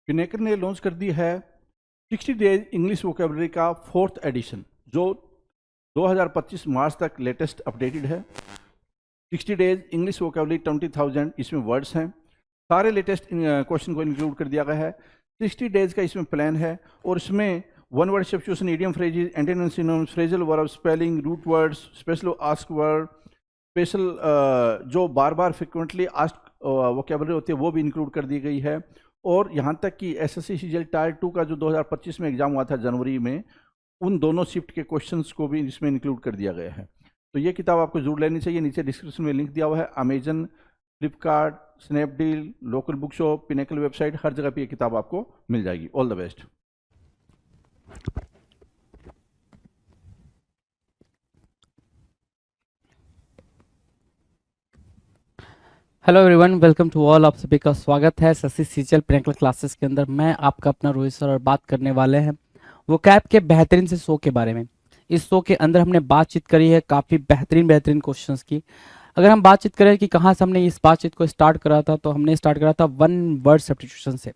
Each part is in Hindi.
पिनेकर ने लॉन्च कर दी है 60 डेज इंग्लिश वोकेबलरी का 4th एडिशन, जो 2025 मार्च तक लेटेस्ट अपडेटेड है। 60 डेज इंग्लिश वोकेबलरी 20,000 इसमें वर्ड्स हैं। सारे लेटेस्ट क्वेश्चन को इंक्लूड कर दिया गया है। 60 डेज का इसमें प्लान है और इसमें one word substitution, idiom phrases, antonyms, synonyms, phrasal verb, spelling, root words, special ask word, special जो बार बार फ्रिक्वेंटली आस्क वोकेबलरी होती है वो भी इंक्लूड कर दी गई है। और यहाँ तक कि एसएससी सीजीएल टायर 2 का जो 2025 में एग्जाम हुआ था जनवरी में, उन दोनों शिफ्ट के क्वेश्चंस को भी इसमें इंक्लूड कर दिया गया है। तो ये किताब आपको जरूर लेनी चाहिए। नीचे डिस्क्रिप्शन में लिंक दिया हुआ है। Amazon, Flipkart, Snapdeal, local book shop, Pinnacle website, हर जगह पे ये किताब आपको मिल जाएगी। All the best. Hello everyone, welcome to all. आप सभी का स्वागत है एसएससी सीजीएल पिनेकल क्लासेस के अंदर। मैं आपका अपना रोहित सर और बात करने वाले हैं वोकैब के बेहतरीन से शो के बारे में। इस शो के अंदर हमने बातचीत करी है काफ़ी बेहतरीन क्वेश्चंस की। अगर हम बातचीत करें कि कहाँ से हमने इस बातचीत को स्टार्ट करा था, तो हमने स्टार्ट करा था वन वर्ड सब्स्टिट्यूशन से,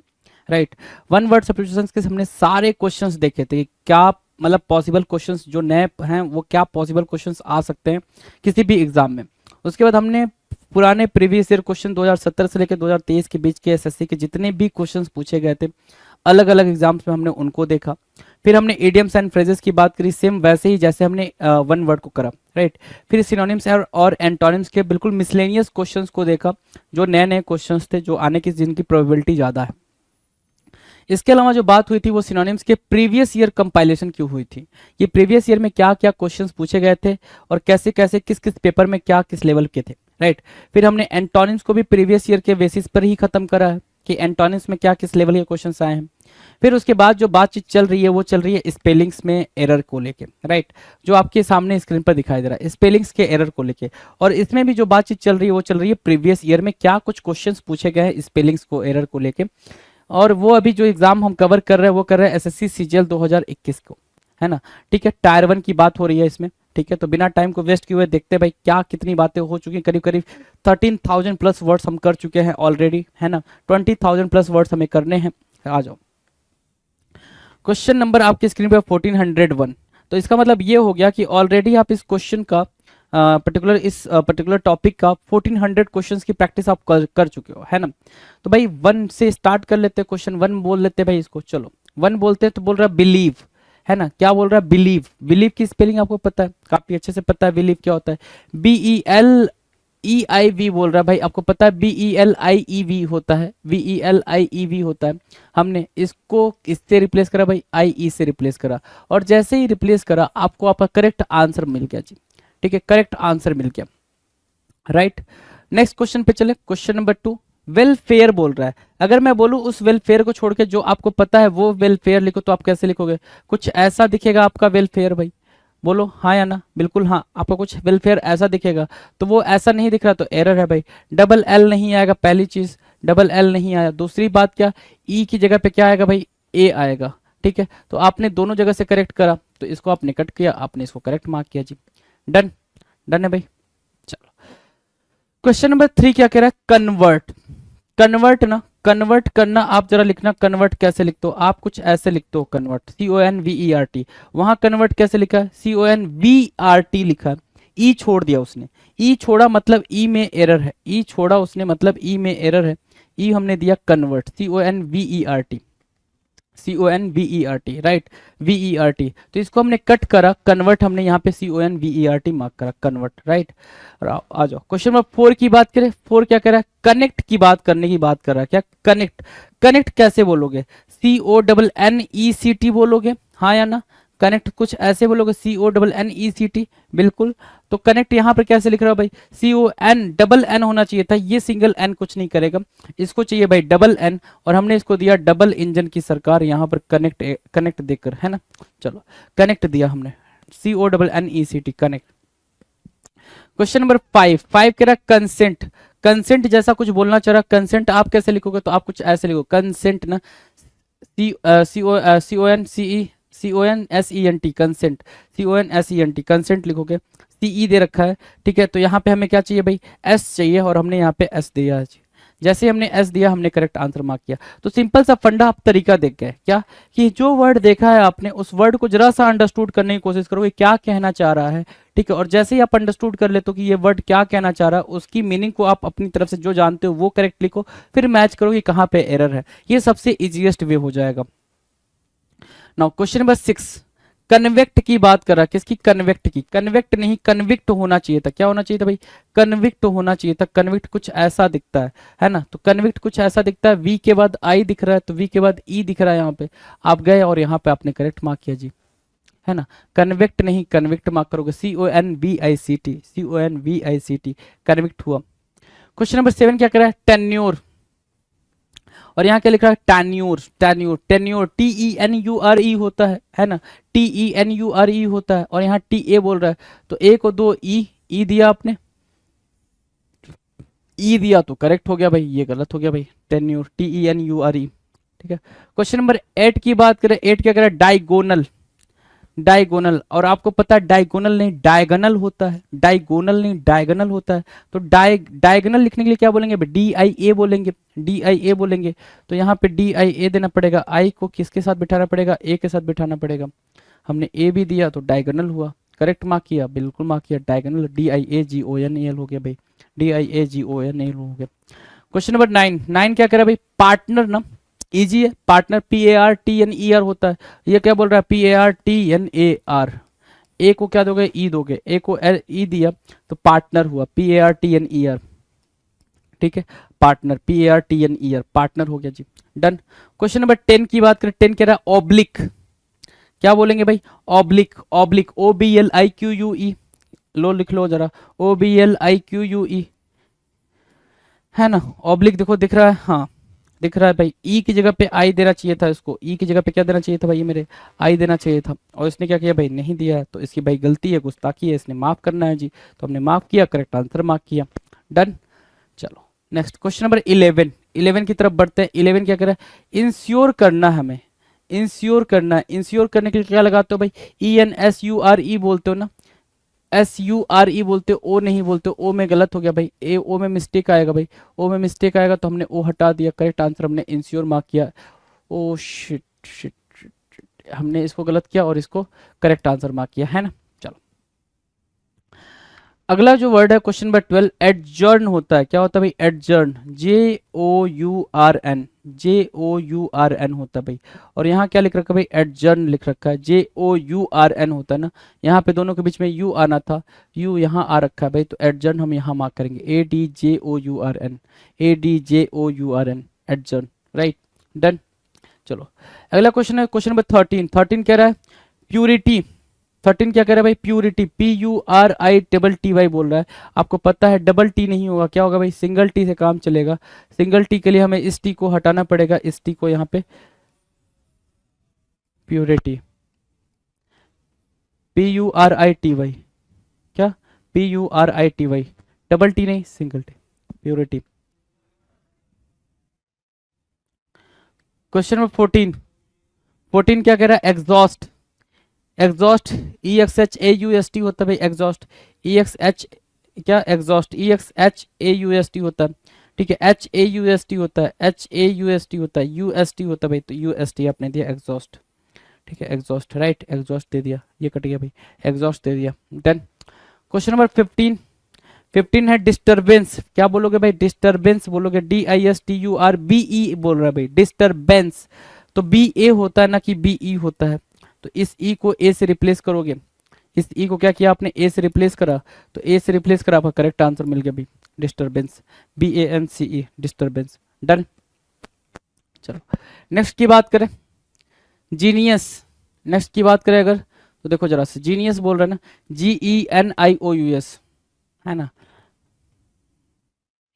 राइट। वन वर्ड सब्स्टिट्यूशन के हमने सारे क्वेश्चंस देखे थे कि क्या मतलब पॉसिबल क्वेश्चंस जो नए हैं वो क्या पॉसिबल क्वेश्चंस आ सकते हैं किसी भी एग्जाम में। उसके बाद हमने पुराने प्रीवियस ईयर क्वेश्चन 2017 से लेकर 2023 के बीच के एसएससी के जितने भी क्वेश्चंस पूछे गए थे अलग अलग एग्जाम्स में, हमने उनको देखा। फिर हमने इडियम्स एंड फ्रेजेस की बात करी, सेम वैसे ही जैसे हमने वन वर्ड को करा, राइट। फिर सिनोनिम्स और एंटोनिम्स के बिल्कुल मिसलेनियस क्वेश्चंस को देखा, जो नए नए क्वेश्चंस थे जो आने की जिनकी प्रोबेबिलिटी ज़्यादा है। इसके अलावा जो बात हुई थी वो सिनोनिम्स के प्रीवियस ईयर कंपाइलेशन क्यों हुई थी, ये प्रीवियस ईयर में क्या क्या क्वेश्चंस पूछे गए थे और कैसे कैसे किस किस पेपर में क्या किस लेवल के थे, राइट। फिर हमने एंटोनिम्स को भी प्रीवियस ईयर के बेसिस पर ही खत्म करा है कि एंटोनिम्स में क्या किस लेवल के क्वेश्चंस आए हैं। फिर उसके बाद जो बातचीत चल रही है वो चल रही है स्पेलिंग्स में एरर को लेके, राइट, जो आपके सामने स्क्रीन पर दिखाई दे रहा है स्पेलिंग्स के एरर को लेके। और इसमें भी जो बातचीत चल रही है वो चल रही है प्रीवियस ईयर में क्या कुछ क्वेश्चंस पूछे गए हैं स्पेलिंग्स को एरर को लेके। और वो अभी जो एग्जाम हम कवर कर रहे हैं वो कर रहे हैं एसएससी सीजीएल 2021 को, है ना, ठीक है। टायर 1 की बात हो रही है इसमें, ठीक है। तो बिना टाइम को वेस्ट किए हुए देखते हैं भाई क्या कितनी बातें हो चुकी हैं। करीब करीब 13,000 प्लस वर्ड्स हम कर चुके हैं ऑलरेडी, है ना। 20,000 प्लस वर्ड्स हमें करने हैं। आ जाओ, क्वेश्चन नंबर आपकी स्क्रीन पर 1401। तो इसका मतलब ये हो गया कि ऑलरेडी आप इस क्वेश्चन का पर्टिकुलर टॉपिक का 1400 क्वेश्चंस की प्रैक्टिस आप कर चुके हो, है ना। तो भाई 1 से स्टार्ट कर लेते हैं, क्वेश्चन 1 बोल लेते हैं भाई इसको। चलो 1 बोलते हैं। तो बोल रहा है बिलीव, है ना। क्या बोल रहा है? बिलीव। बिलीव की स्पेलिंग आपको पता है, काफी अच्छे से पता है बिलीव क्या होता है। BELEIV बोल रहा है भाई, आपको पता है BELIEV होता है, BELIEV होता है। हमने इसको इससे रिप्लेस करा भाई, IE से रिप्लेस करा, और जैसे ही रिप्लेस करा आपको आपका करेक्ट आंसर मिल गया जी, ठीक है, करेक्ट आंसर मिल गया, राइट। नेक्स्ट क्वेश्चन पे चले, क्वेश्चन नंबर 2। वेलफेयर बोल रहा है। अगर मैं बोलूं उस वेलफेयर को छोड़ के जो आपको पता है वो वेलफेयर लिखो, तो आप कैसे लिखोगे? कुछ ऐसा दिखेगा आपका वेलफेयर भाई, बोलो हाँ या ना। बिल्कुल हाँ, आपको कुछ वेलफेयर ऐसा दिखेगा। तो वो ऐसा नहीं दिख रहा तो एरर है भाई। डबल एल नहीं आएगा, पहली चीज डबल एल नहीं आया। दूसरी बात क्या, ई की जगह पे क्या आएगा भाई? ए आएगा, ठीक है। तो आपने दोनों जगह से करेक्ट करा, तो इसको आपने कट किया, आपने इसको करेक्ट मार्क किया जी। डन, डन है भाई। चलो क्वेश्चन नंबर 3 क्या कह रहा है? कन्वर्ट। कन्वर्ट ना, कन्वर्ट करना आप जरा लिखना। कन्वर्ट कैसे लिखते हो? आप कुछ ऐसे लिखते हो कन्वर्ट, CONVERT। वहां कन्वर्ट कैसे लिखा है? CONVRT लिखा है। ई छोड़ दिया उसने, ई छोड़ा मतलब ई में एरर है, ई छोड़ा उसने मतलब ई में एरर है। ई हमने दिया convert, CONVERT, CONVERT, right, VERT। तो इसको हमने कट करा, कन्वर्ट हमने यहाँ पे CONVERT मार्क करा, कन्वर्ट, राइट। आ जाओ क्वेश्चन नंबर 4 की बात करें। 4 क्या कह रहा है? कनेक्ट की बात करने की बात कर रहा है। क्या कनेक्ट? कनेक्ट कैसे बोलोगे? CONNECT बोलोगे, हाँ या ना? कनेक्ट कुछ ऐसे बोलोगे, CONNECT, बिल्कुल। तो कनेक्ट यहाँ पर कैसे लिख रहा हो भाई? CON डबल N होना चाहिए था, ये सिंगल N कुछ नहीं करेगा, इसको चाहिए भाई डबल N। और हमने इसको दिया डबल इंजन की सरकार यहाँ पर कनेक्ट, कनेक्ट देकर, है ना। चलो कनेक्ट दिया हमने, CONNECT, कनेक्ट। क्वेश्चन नंबर 5 कह रहा है कंसेंट। कंसेंट जैसा कुछ बोलना चाह रहा, कंसेंट आप कैसे लिखोगे? तो आप कुछ ऐसे लिखो, कंसेंट ना, CONSENT, कंसेंट, CONSENT, कंसेंट लिखोगे। CE दे रखा है, ठीक है। तो यहाँ पे हमें क्या चाहिए भाई? S चाहिए, और हमने यहाँ पे S दिया है। जैसे ही हमने एस दिया हमने करेक्ट आंसर मार्क किया। तो सिंपल सा फंडा आप तरीका देख गए क्या, कि जो वर्ड देखा है आपने उस वर्ड को जरा सा अंडरस्टूड करने की कोशिश करोगे क्या कहना चाह रहा है, ठीक है। और जैसे ही आप अंडरस्टूड कर लेते हो कि ये वर्ड क्या कहना चाह रहा है, उसकी मीनिंग को आप अपनी तरफ से जो जानते हो वो करेक्ट लिखो, फिर मैच करो कि कहाँ पे एरर है। ये सबसे इजीएस्ट वे हो जाएगा। नाउ क्वेश्चन नंबर 6, कन्वेक्ट की बात कर रहा है, किसकी, कन्वेक्ट की। कन्वेक्ट नहीं कन्विक्ट होना चाहिए था, क्या होना चाहिए था भाई, कन्विक्ट होना चाहिए था। कन्विक्ट कुछ ऐसा दिखता है ना, तो कन्विक्ट कुछ ऐसा दिखता है, वी के बाद आई दिख रहा है तो वी के बाद ई दिख रहा है, यहाँ पे आप गए और यहाँ पे आपने करेक्ट मार्क किया जी, है ना। कन्वेक्ट नहीं कन्विक्ट मार्क करोगे, CONVICT, CONVICT, कन्विक्ट हुआ। क्वेश्चन नंबर 7 क्या कर रहा है, टेन्योर, और यहाँ क्या लिख रहा है, टैन्योर, टैन्योर, टेन्योर TENURE होता है ना, TENURE होता है, और यहाँ TA बोल रहा है, तो ए को दो ई दिया आपने, ई दिया तो करेक्ट हो गया भाई, ये गलत हो गया भाई, टेन्योर TENURE, ठीक है। क्वेश्चन नंबर 8 की बात करें, 8 क्या करें, डायगोनल, डायगोनल, और आपको पता है डायगोनल नहीं डायगोनल होता है, डायगोनल नहीं डायगोनल होता है। तो डायगोनल लिखने के लिए क्या बोलेंगे, DIA बोलेंगे, DIA बोलेंगे। तो यहाँ पे DIA देना पड़ेगा, आई को किसके साथ बिठाना पड़ेगा, ए के साथ बिठाना पड़ेगा। हमने ए भी दिया तो डायगोनल हुआ, करेक्ट मार्क किया, बिल्कुल मार्क किया, डायगोनल DIAGONAL हो गया भाई, DIAGONAL हो गया। क्वेश्चन नंबर 9, 9 क्या करा भाई, पार्टनर ना, इजी है, पार्टनर PARTNER होता है, ये क्या बोल रहा है, PARTNER, ए को क्या दोगे, ई दोगे, ए को ई दिया तो पार्टनर हुआ, PARTNER, ठीक है, पार्टनर PARTNER, पार्टनर हो गया जी, डन। क्वेश्चन नंबर 10 की बात करें, 10 कह रहा है ऑब्लिक, क्या बोलेंगे भाई, ऑब्लिक, ऑब्लिक OBLIQUE, लो लिख लो जरा, OBLIQUE, है ना, ऑब्लिक देखो दिख रहा है, हाँ दिख रहा है भाई, ई की जगह पे आई देना चाहिए था, इसको ई की जगह पे क्या देना चाहिए था भाई, ये मेरे आई देना चाहिए था, और इसने क्या किया भाई, नहीं दिया है, तो इसकी भाई गलती है, गुस्ताखी है, इसने माफ करना है जी, तो हमने माफ किया, करेक्ट आंसर मार्क किया, डन। चलो नेक्स्ट क्वेश्चन नंबर 11, 11 की तरफ बढ़ते हैं। 11 क्या कर रहा है, इंश्योर करना हमें, इंश्योर करना है, इंश्योर करने के लिए क्या लगाते हो भाई, ENSURE बोलते हो ना, SURE बोलते हो, ओ नहीं बोलते हो, ओ में गलत हो गया भाई, ओ में मिस्टेक आएगा भाई, ओ में मिस्टेक आएगा तो हमने ओ हटा दिया, करेक्ट आंसर हमने इंश्योर मार्क किया। Oh shit shit shit shit, हमने इसको गलत किया और इसको करेक्ट आंसर मार्क किया, है ना। चलो अगला जो वर्ड है क्वेश्चन नंबर 12, एडजर्न होता है, क्या होता है भाई, एडजर्न, JOURN, JOURN होता है भाई, और यहाँ क्या लिख रखा है भाई, एडजर्न लिख रखा है, JOURN होता है ना, यहाँ पे दोनों के बीच में यू आना था, यू यहाँ आ रखा है भाई, तो एडजर्न हम यहाँ मार्क करेंगे, ADJOURN, ADJOURN, adjourn, right, done. चलो अगला क्वेश्चन है क्वेश्चन नंबर 13, 13 कह रहा है प्यूरिटी, 13 क्या कह रहा है भाई, प्यूरिटी, PURITY बोल रहा है, आपको पता है डबल टी नहीं होगा, क्या होगा भाई, सिंगल टी से काम चलेगा, सिंगल टी के लिए हमें इस टी को हटाना पड़ेगा, इस टी को यहाँ पे, प्यूरिटी, PURITY, क्या, PURITY, डबल टी नहीं single T, purity. Question number 14, 14 क्या कह रहा है, एग्जॉस्ट, एग्जॉस्ट EXHAUST होता है भाई, एग्जॉस्ट EXH, क्या एग्जॉस्ट EXHAUST होता है, ठीक है, HAUST होता है, HAUST होता है, UST होता है भाई, तो UST आपने दिया एग्जॉस्ट, ठीक है, एग्जॉस्ट, राइट, एग्जॉस्ट दे दिया, ये कट गया भाई, एग्जॉस्ट दे दिया, डन। क्वेश्चन नंबर 15, 15 है डिस्टरबेंस, क्या बोलोगे भाई, डिस्टरबेंस बोलोगे, DISTURBE बोल रहा है भाई, डिस्टरबेंस, तो BA होता है ना कि BE होता है, तो इस ई को ए से रिप्लेस करोगे, इस ई को क्या किया आपने, ए से रिप्लेस करा, तो ए से रिप्लेस करा, आपका करेक्ट आंसर मिल गया भाई, डिस्टरबेंस, BANCE, डिस्टरबेंस, डन। चलो नेक्स्ट की बात करें, जीनियस, नेक्स्ट की बात करें अगर, तो देखो जरा से, जीनियस बोल रहे हैं ना, GENIOUS, है ना,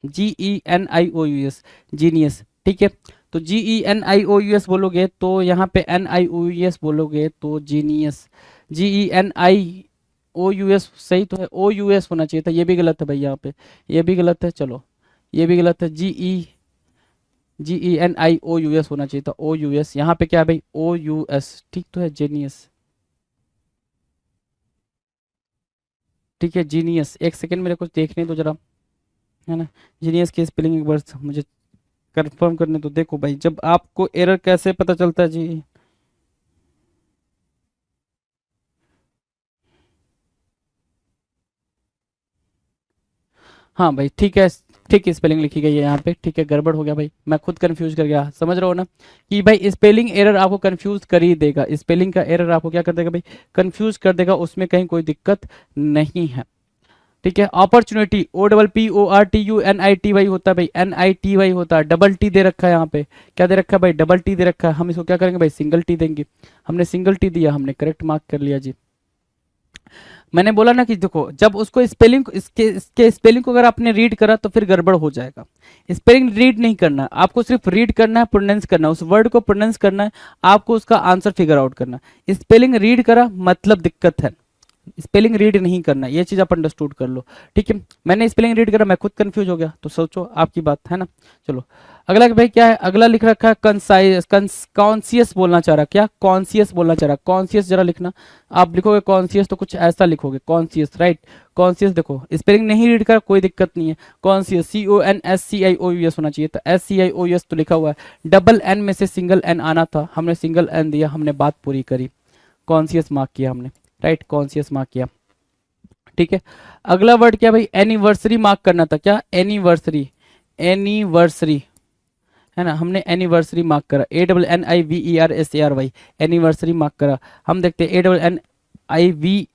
GENIOUS, जीनियस, ठीक है, तो GENIOUS बोलोगे तो यहाँ पे NIOUS बोलोगे तो जीनियस, GENIOUS सही तो है, OUS होना चाहिए था, ये भी गलत है भाई, यहाँ पे ये भी गलत है, चलो ये भी गलत है, GENIOUS होना चाहिए था, OUS, यहाँ पे क्या है भाई, OUS, ठीक तो है, जीनियस, ठीक है, जीनियस, एक सेकेंड मेरे कुछ देखने दो जरा, है ना। जीनियस की स्पेलिंग एक बार मुझे कंफर्म करने तो देखो भाई, जब आपको एरर कैसे पता चलता है जी। हाँ भाई ठीक है, ठीक है स्पेलिंग लिखी गई है यहाँ पे, ठीक है गड़बड़ हो गया भाई, मैं खुद कंफ्यूज कर गया, समझ रहे हो ना कि भाई स्पेलिंग एरर आपको कंफ्यूज कर ही देगा, स्पेलिंग का एरर आपको क्या कर देगा भाई, कंफ्यूज कर देगा, उसमें कहीं कोई दिक्कत नहीं है। ठीक है, अपॉर्चुनिटी OPPORTUNITY होता है भाई, NITY होता है, डबल टी दे रखा है यहाँ पे, क्या दे रखा है भाई, डबल टी दे रखा है, हम इसको क्या करेंगे भाई, सिंगल टी देंगे, हमने सिंगल टी दिया, हमने करेक्ट मार्क कर लिया जी। मैंने बोला ना कि देखो जब उसको स्पेलिंग, इसके स्पेलिंग को अगर आपने रीड करा तो फिर गड़बड़ हो जाएगा। स्पेलिंग रीड नहीं करना है आपको, सिर्फ रीड करना है, प्रोनाउंस करना है, उस वर्ड को प्रोनाउंस करना है, आपको उसका आंसर फिगर आउट करना है। स्पेलिंग रीड करा मतलब दिक्कत है, स्पेलिंग रीड नहीं करना, ये चीज आप अंडरस्टूड कर लो। ठीक है, मैंने स्पेलिंग रीड करा, मैं खुद कंफ्यूज हो गया, तो सोचो आपकी बात है ना। चलो अगला भाई क्या है, अगला लिख रखा है कंसाइस, कॉन्सियस बोलना चाह रहा, क्या कॉन्सियस बोलना चाह रहा, कॉन्सियस जरा लिखना। आप लिखोगे कॉन्सियस तो कुछ ऐसा लिखोगे, कॉन्सियस राइट, कॉन्सियस देखो स्पेलिंग नहीं रीड करा कोई दिक्कत नहीं है, कॉन्सियस CONSCIOUS होना चाहिए, तो SCIOUS तो लिखा हुआ है, डबल एन में से सिंगल एन आना था, हमने सिंगल एन दिया, हमने बात पूरी करी, कॉन्सियस मार्क किया हमने, राइट कॉन्सियस मार्क किया। ठीक है, अगला वर्ड क्या भाई, एनिवर्सरी मार्क करना था, क्या एनिवर्सरी, एनिवर्सरी है ना, हमने एनिवर्सरी मार्क करा, ANNIVERSARY, एनिवर्सरी मार्क करा। हम देखते हैं ANNIVA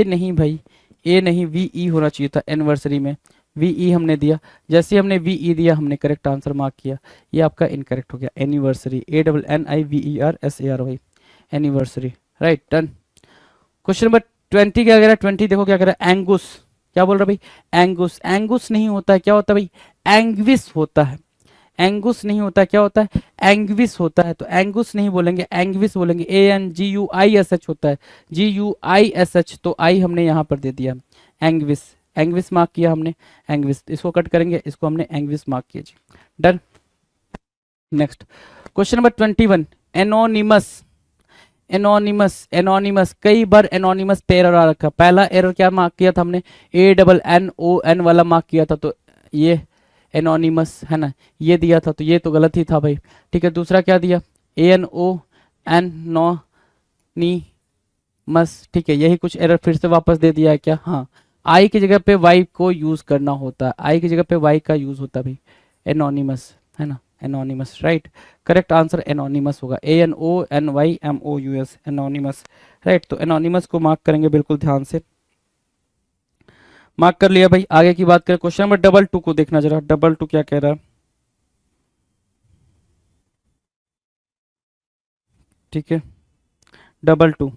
नहीं भाई, ए नहीं VE होना चाहिए था एनिवर्सरी में, VE हमने दिया, जैसे हमने VE दिया हमने करेक्ट आंसर मार्क किया, ये आपका इनकरेक्ट हो गया, anniversary ANNIVERSARY, anniversary right done. Question number 20 क्या कह रहा है, 20 देखो क्या कह रहा है, एंगुस, क्या बोल रहा है भाई, एंगुस, एंगुस नहीं होता है, क्या होता है भाई, एंग्विस होता है, एंगुस नहीं होता है, क्या होता है, एंग्विस होता है, तो एंगुस नहीं बोलेंगे, एंग्विस बोलेंगे, ANGUISH होता है, GUISH, तो आई हमने यहाँ पर दे दिया, एंग्विस, एंग्विस मार्क किया हमने, एंग्विस, इसको कट करेंगे, इसको हमने एंग्विस मार्क किया जी, done. Next question number 21, anonymous, anonymous, anonymous कई बार एनोनिमस पे एरर आ रखा, पहला एरर क्या मार्क किया था हमने, ANNON वाला मार्क किया था, तो ये एनोनिमस है ना, ये दिया था, तो ये तो गलत ही था भाई। ठीक है, दूसरा क्या दिया, ANON नो नी मस, ठीक है, यही कुछ एरर फिर से वापस दे दिया है क्या, हाँ, आई की जगह पे वाई को यूज करना होता है, आई की जगह पे वाई का यूज होता है भाई, एनोनिमस है ना, anonymous right, correct answer anonymous होगा, ANONYMOUS, एनोनिमस राइट, तो एनोनिमस को मार्क करेंगे बिल्कुल ध्यान से, मार्क कर लिया भाई। आगे की बात करें, क्वेश्चन नंबर 22 को देखना जरा, 22 क्या कह रहा है, ठीक है 22,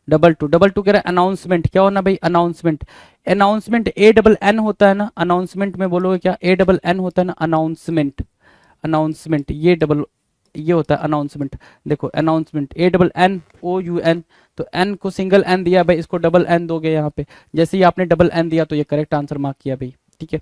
22 कह रहा है अनाउंसमेंट, क्या होना भाई, अनाउंसमेंट, अनाउंसमेंट ANN होता है ना, अनाउंसमेंट में बोलोगे क्या, ANN होता है ना, अनाउंसमेंट, अनाउंसमेंट ये डबल, ये होता है अनाउंसमेंट, देखो अनाउंसमेंट ANNOUN, तो एन को सिंगल एन दिया भाई, इसको डबल एन दोगे यहाँ पे, जैसे ही आपने डबल एन दिया तो ये करेक्ट आंसर मार्क किया भाई, ठीक है,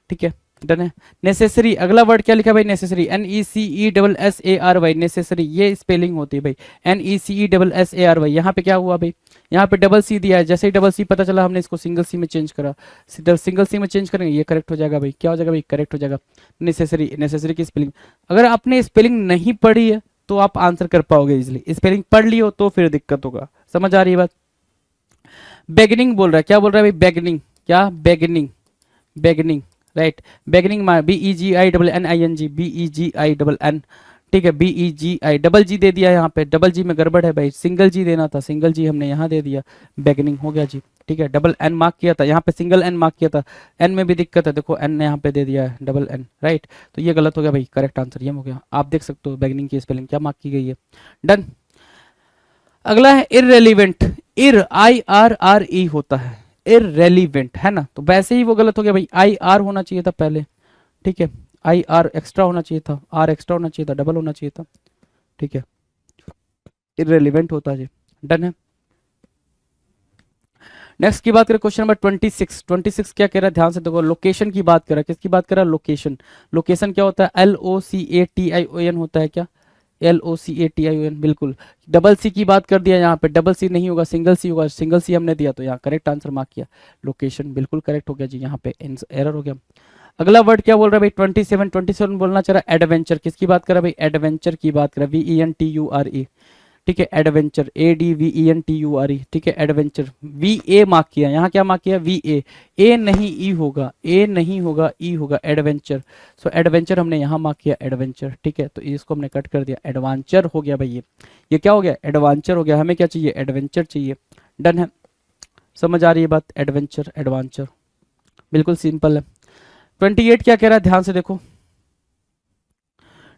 ठीक है डन है। नेसेसरी, अगला वर्ड क्या लिखा भाई, नेसेसरी, NECESSARY, नेसेसरी, ये स्पेलिंग होती है भाई, NECESSARY, यहाँ पे क्या हुआ भाई, यहाँ पे डबल सी दिया है, जैसे ही डबल सी पता चला हमने इसको सिंगल सी में चेंज करा, सिंगल सी में चेंज करेंगे, ये करेक्ट हो जाएगा भाई, क्या हो जाएगा भाई, करेक्ट हो जाएगा, नेसेसरी, नेसेसरी की स्पेलिंग, अगर आपने स्पेलिंग नहीं पढ़ी है तो आप आंसर कर पाओगे इजिली, स्पेलिंग पढ़ ली हो तो फिर दिक्कत होगा, समझ आ रही है बात। बेगनिंग बोल रहा है, क्या बोल रहा है भाई, बेगनिंग, क्या beginning, beginning right, beginning BEGINNING, BEGINN, ठीक है, BEGI, डबल जी दे दिया यहाँ पे, डबल जी में गड़बड़ है भाई, सिंगल जी देना था, सिंगल जी हमने यहाँ दे दिया, बेगनिंग हो गया जी, ठीक है, डबल एन मार्क किया था, यहाँ पे सिंगल एन मार्क किया था, एन में भी दिक्कत है, देखो एन ने यहाँ पे दे दिया है डबल एन, राइट, तो ये गलत हो गया भाई, करेक्ट आंसर ये हो गया, आप देख सकते हो बेगनिंग की स्पेलिंग क्या मार्क की गई है, डन। अगला है इररेलीवेंट, IRRE होता है, इररेलीवेंट है ना, तो वैसे ही वो गलत हो गया भाई, IR होना चाहिए था पहले, ठीक है, IR एक्स्ट्रा होना चाहिए था, R एक्स्ट्रा होना चाहिए था, डबल होना चाहिए था, ठीक है, इररेलीवेंट होता है जी, डन है। नेक्स्ट की बात करें, क्वेश्चन नंबर 26, 26 क्या कह रहा है, ध्यान से देखो, लोकेशन की बात कर रहा है, किसकी बात कर रहा है, लोकेशन, लोकेशन क्या होता है, LOCATION होता है क्या, LOCATION, बिल्कुल। डबल सी की बात कर दिया, यहाँ पे डबल सी नहीं होगा, सिंगल सी होगा, सिंगल सी हमने दिया तो यहाँ करेक्ट आंसर मार्क किया। लोकेशन बिल्कुल करेक्ट हो गया जी, यहाँ पे एरर हो गया। अगला वर्ड क्या बोल रहा है भाई, 27 बोलना चाह रहा है एडवेंचर। किसकी बात कर रहा है भाई, एडवेंचर की बात कर रहा है, VENTURE, ठीक है, एडवेंचर, ADVENTURE, ठीक है, एडवेंचर। VA मार्क किया, यहाँ क्या मार्क किया, VA, ए नहीं ई होगा, ए नहीं होगा, ई होगा, एडवेंचर। सो एडवेंचर हमने यहाँ मार्क किया, एडवेंचर, ठीक है, तो इसको हमने कट कर दिया, एडवांचर हो गया भाई। ये क्या हो गया, एडवांचर हो गया। हमें क्या चाहिए, एडवेंचर चाहिए। डन है, समझ आ रही है बात, एडवेंचर एडवांचर, बिल्कुल सिंपल है। 28 क्या कह रहा है, ध्यान से देखो।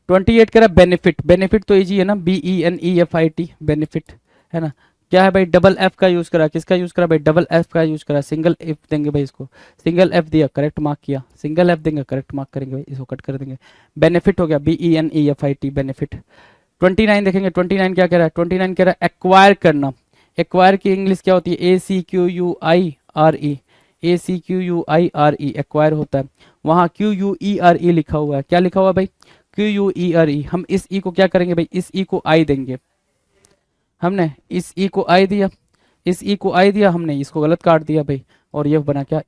28 कह रहा है बेनिफिट। बेनिफिट तो इजी है ना, BENEFIT, बेनिफिट है ना। क्या है भाई, डबल एफ का यूज करा, किसका यूज करा भाई, डबल एफ का यूज करा। सिंगल एफ देंगे भाई, इसको सिंगल एफ दिया, करेक्ट मार्क किया। सिंगल एफ देंगे, करेक्ट मार्क करेंगे भाई, इसको कट कर देंगे। बेनिफिट हो गया, BENEFIT, बेनिफिट। 29 देखेंगे, 29 क्या कह रहा है, 29 कह रहा है एक्वायर करना। एक्वायर की इंग्लिश क्या होती है, ACQUIRE, ACQUIRE, एक्वायर होता है। वहाँ QUERE लिखा हुआ है, क्या लिखा हुआ है भाई, QUERE। हम इस ई को क्या करेंगे भाई, इस ई को आई देंगे। हमने इस ई को आई दिया, इस ई को आई दिया, हमने इसको गलत काट दिया भाई, और ये बना क्या,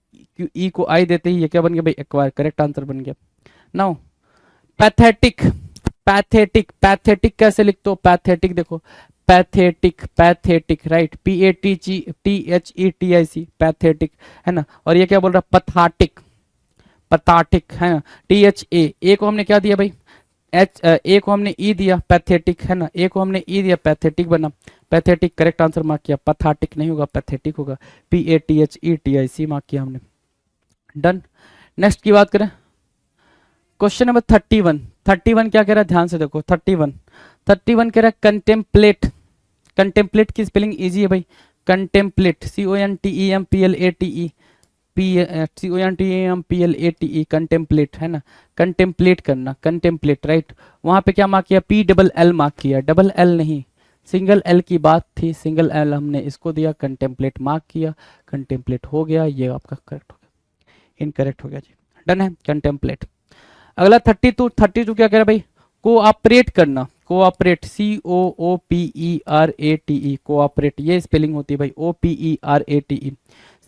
ई को आई देते ही ये क्या बन गया भाई, एक्वायर, करेक्ट आंसर बन गया। नाउ पैथेटिक, पैथेटिक, पैथेटिक कैसे लिखते हो, पैथेटिक देखो, pathetic, pathetic, right, PATHETIC, pathetic है ना। और ये क्या बोल रहा है, पथाटिक, पथाटिक है ना, THA, ए को हमने क्या दिया भाई, ए को हमने ई दिया, पैथेटिक है ना, ए को हमने ई दिया, पैथेटिक बना, पैथेटिक, करेक्ट आंसर मार्क किया। पथाटिक नहीं होगा, पैथेटिक होगा, PATHETIC मार्क किया हमने। डन। नेक्स्ट की बात करें, क्वेश्चन नंबर 31। 31 क्या कह रहा है, ध्यान से देखो, 31 कह रहा है कंटेम्पलेट। कंटेम्पलेट की स्पेलिंग इजी है भाई, कंटेम्पलेट, CONTEMPLATE, CONTEMPLATE, कंटेम्पलेट है ना, कंटेम्पलेट करना, कंटेम्पलेट, राइट। वहां पे क्या मार्क किया, PLL मार्क किया, डबल एल नहीं, सिंगल एल की बात थी, सिंगल एल हमने इसको दिया, कंटेम्पलेट मार्क किया, कंटेम्पलेट हो गया, ये आपका करेक्ट हो गया, इनकरेक्ट हो गया जी। डन है, कंटेम्पलेट। अगला 32 क्या कह रहा है भाई, कोऑपरेट करना, कोऑपरेट, COOPERATE, कोऑपरेट, ये स्पेलिंग होती है भाई, OPERATE।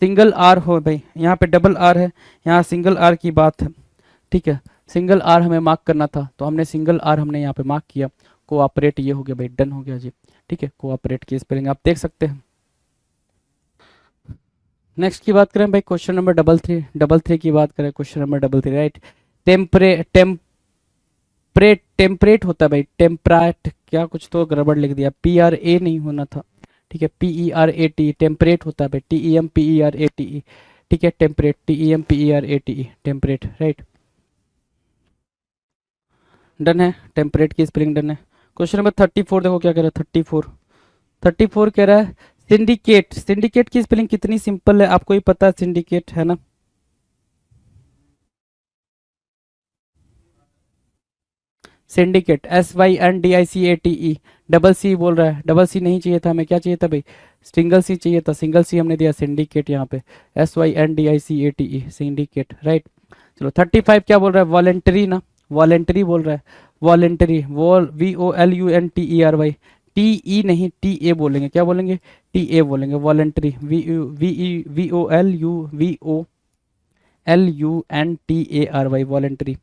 सिंगल आर हो भाई, यहाँ पे डबल आर है, यहाँ सिंगल आर की बात है, ठीक है, सिंगल आर हमें मार्क करना था, तो हमने सिंगल आर हमने यहाँ पे मार्क किया, कोऑपरेट, ये हो गया भाई, डन हो गया जी, ठीक है। कोऑपरेट की स्पेलिंग आप देख सकते हैं। नेक्स्ट की बात करें भाई, क्वेश्चन नंबर 33 की बात करें, क्वेश्चन नंबर 33, राइट। टेम्परेट होता है भाई, टेम्परेट, क्या कुछ तो गड़बड़ लिख दिया, PRA नहीं होना था, ठीक है, PERATE, टेम्परेट होता है भाई, TEMPERATE, ठीक है, temperate, TEMPERATE, temperate, right. Done है, टेम्परेट की स्पेलिंग डन है। क्वेश्चन नंबर 34 देखो क्या कह रहा है, 34 कह रहा है सिंडिकेट। सिंडिकेट की स्पेलिंग कितनी सिंपल है, आपको ही पता है, सिंडिकेट है ना, सिंडिकेट, SYNDICATE, डबल सी बोल रहा है, डबल सी नहीं चाहिए था हमें, क्या चाहिए था भाई, सिंगल सी चाहिए था, सिंगल सी हमने दिया, सिंडिकेट यहाँ पे, SYNDICATE, सिंडिकेट, राइट। चलो 35 क्या बोल रहा है, वॉलेंटरी ना, वॉलेंटरी बोल रहा है, वॉलेंटरी, VOLUNTERY, TE नहीं, TA बोलेंगे, क्या बोलेंगे, TA बोलेंगे, वॉलेंटरी, VOLUNTERY, वॉलेंटरी।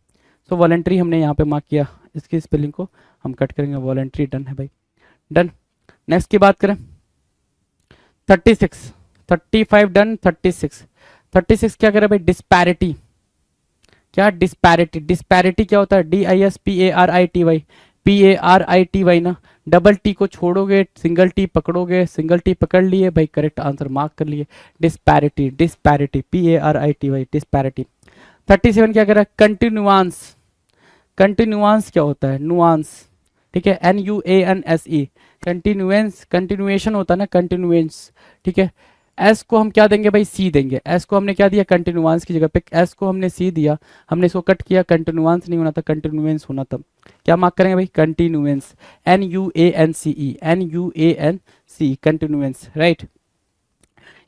सो वॉलेंटरी हमने यहाँ पे मार्क किया, इसकी स्पेलिंग को हम कट करेंगे, वॉलेंटरी, डन है भाई, डन। नेक्स्ट की बात करें, 36, 35 डन, 36 क्या कह रहा है भाई, डिस्पैरिटी। क्या, डिस्पैरिटी, डिस्पैरिटी क्या होता है, DISPARITY, ना, डबल टी को छोड़ोगे, सिंगल टी पकड़ोगे, सिंगल टी पकड़ लिए भाई, करेक्ट आंसर मार्क कर लिए, डिस्पैरिटी, डिस्पैरिटी, PARITY, डिस्पैरिटी। 37 क्या कह रहा है, कंटिन्यूआंस। कंटिन्यूआंस क्या होता है, नुआंस, ठीक है, NUANSE, कंटिन्यूएंस, कंटिन्यूएशन होता है ना, कंटिन्यूएंस, ठीक है। एस को हम क्या देंगे भाई, सी देंगे, एस को हमने क्या दिया, कंटिन्यूआंस की जगह पे एस को हमने सी दिया, हमने इसको कट किया, कंटिन्यूआंस नहीं होना था, कंटिन्यूएंस होना था, क्या मार्क करेंगे भाई, continuance, NUANCE, continuance, right.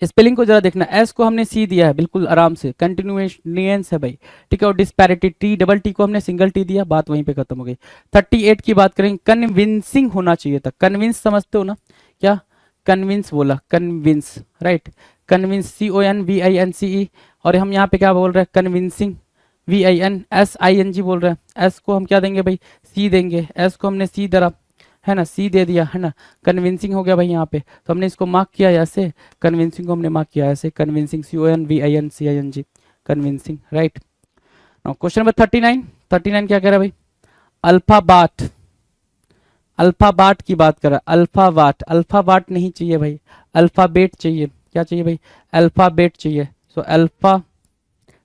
Spelling को जरा देखना, एस को हमने सी दिया है बिल्कुल आराम से, कंटिन्यूएंस है भाई, ठीक है। और डिस्पैरिटी, टी डबल टी को हमने सिंगल टी दिया, बात वहीं पे खत्म हो गई। 38 की बात करेंगे, कन्विंसिंग होना चाहिए था। कन्विंस समझते हो ना, क्या कन्विंस बोला, कन्विंस, राइट, कन्विंस, CONVINCE। और हम यहाँ पे क्या बोल रहे हैं, कन्विंसिंग, VINSING बोल रहे हैं। एस को हम क्या देंगे भाई, सी देंगे, एस को हमने सी दरा, है ना, सी दे दिया, है ना, कन्विंसिंग हो गया भाई यहाँ पे। तो हमने इसको मार्क किया ऐसे, कन्विंसिंग को हमने मार्क किया ऐसे, convincing, CONVINCING, convincing, right. Question number 39, 39 क्या कह रहा है भाई, अल्फाबाट, अल्फाबाट की बात कर रहा है, अल्फाबाट, अल्फाबाट नहीं चाहिए भाई, अल्फाबेट चाहिए। क्या चाहिए भाई, अल्फाबेट चाहिए। सो अल्फा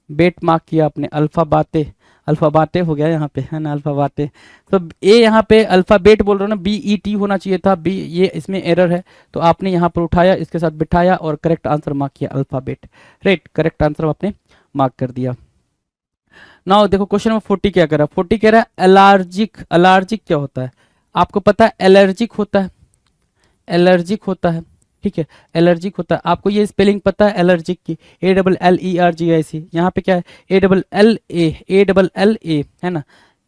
बेट मार्क किया आपने, अल्फाबाते, अल्फाबाते हो गया यहाँ पे, है ना, अल्फाबाते। तो ए यहाँ पे अल्फाबेट बोल रहा हूँ ना, BET होना चाहिए था, बी, ये इसमें एरर है, तो आपने यहाँ पर उठाया, इसके साथ बिठाया और करेक्ट आंसर मार्क किया अल्फाबेट, राइट, करेक्ट आंसर आपने मार्क कर दिया। नाउ देखो क्वेश्चन नंबर 40 क्या कर रहा है, 40 कह रहा है एलर्जिक, एलर्जिक क्या होता है, आपको पता है एलर्जिक होता है, एलर्जिक होता है, ठीक है, एलर्जिक होता है। आपको ये स्पेलिंग पता है एलर्जिक की, ALLERGIC, यहाँ पे क्या है, ALLA, है ना,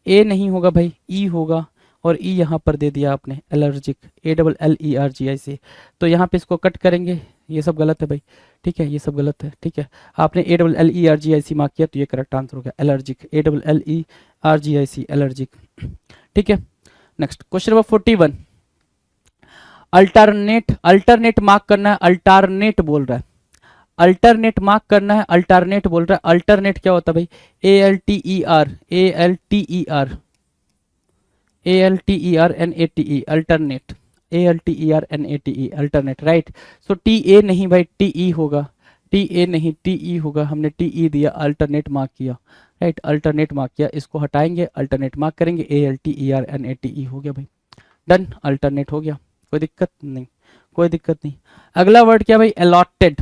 ए नहीं होगा भाई, ई होगा, और ई यहाँ पर दे दिया आपने, एलर्जिक, ALLERGIC। तो यहाँ पे इसको कट करेंगे, ये सब गलत है भाई, ठीक है, ये सब गलत है, ठीक है। आपने ALLERGIC मार्क किया, तो ये करेक्ट आंसर हो गया, एलर्जिक, ALLERGIC, एलर्जिक, ठीक है। Next question number 41, alternate, alternate mark करना है, अल्टरनेट बोल रहा है, अल्टरनेट मार्क करना है, अल्टरनेट बोल रहा है। अल्टरनेट क्या होता है भाई, ALTERNATE, alternate, ALTERNATE, alternate, right. So TA नहीं भाई, TE होगा, TA नहीं, TE होगा, हमने TE दिया, अल्टरनेट मार्क किया, राइट, अल्टरनेट मार्क किया, इसको हटाएंगे, अल्टरनेट मार्क करेंगे, ALTERNATE हो गया भाई, डन, अल्टरनेट हो गया, कोई दिक्कत नहीं, कोई दिक्कत नहीं। अगला वर्ड क्या भाई, अलॉटेड,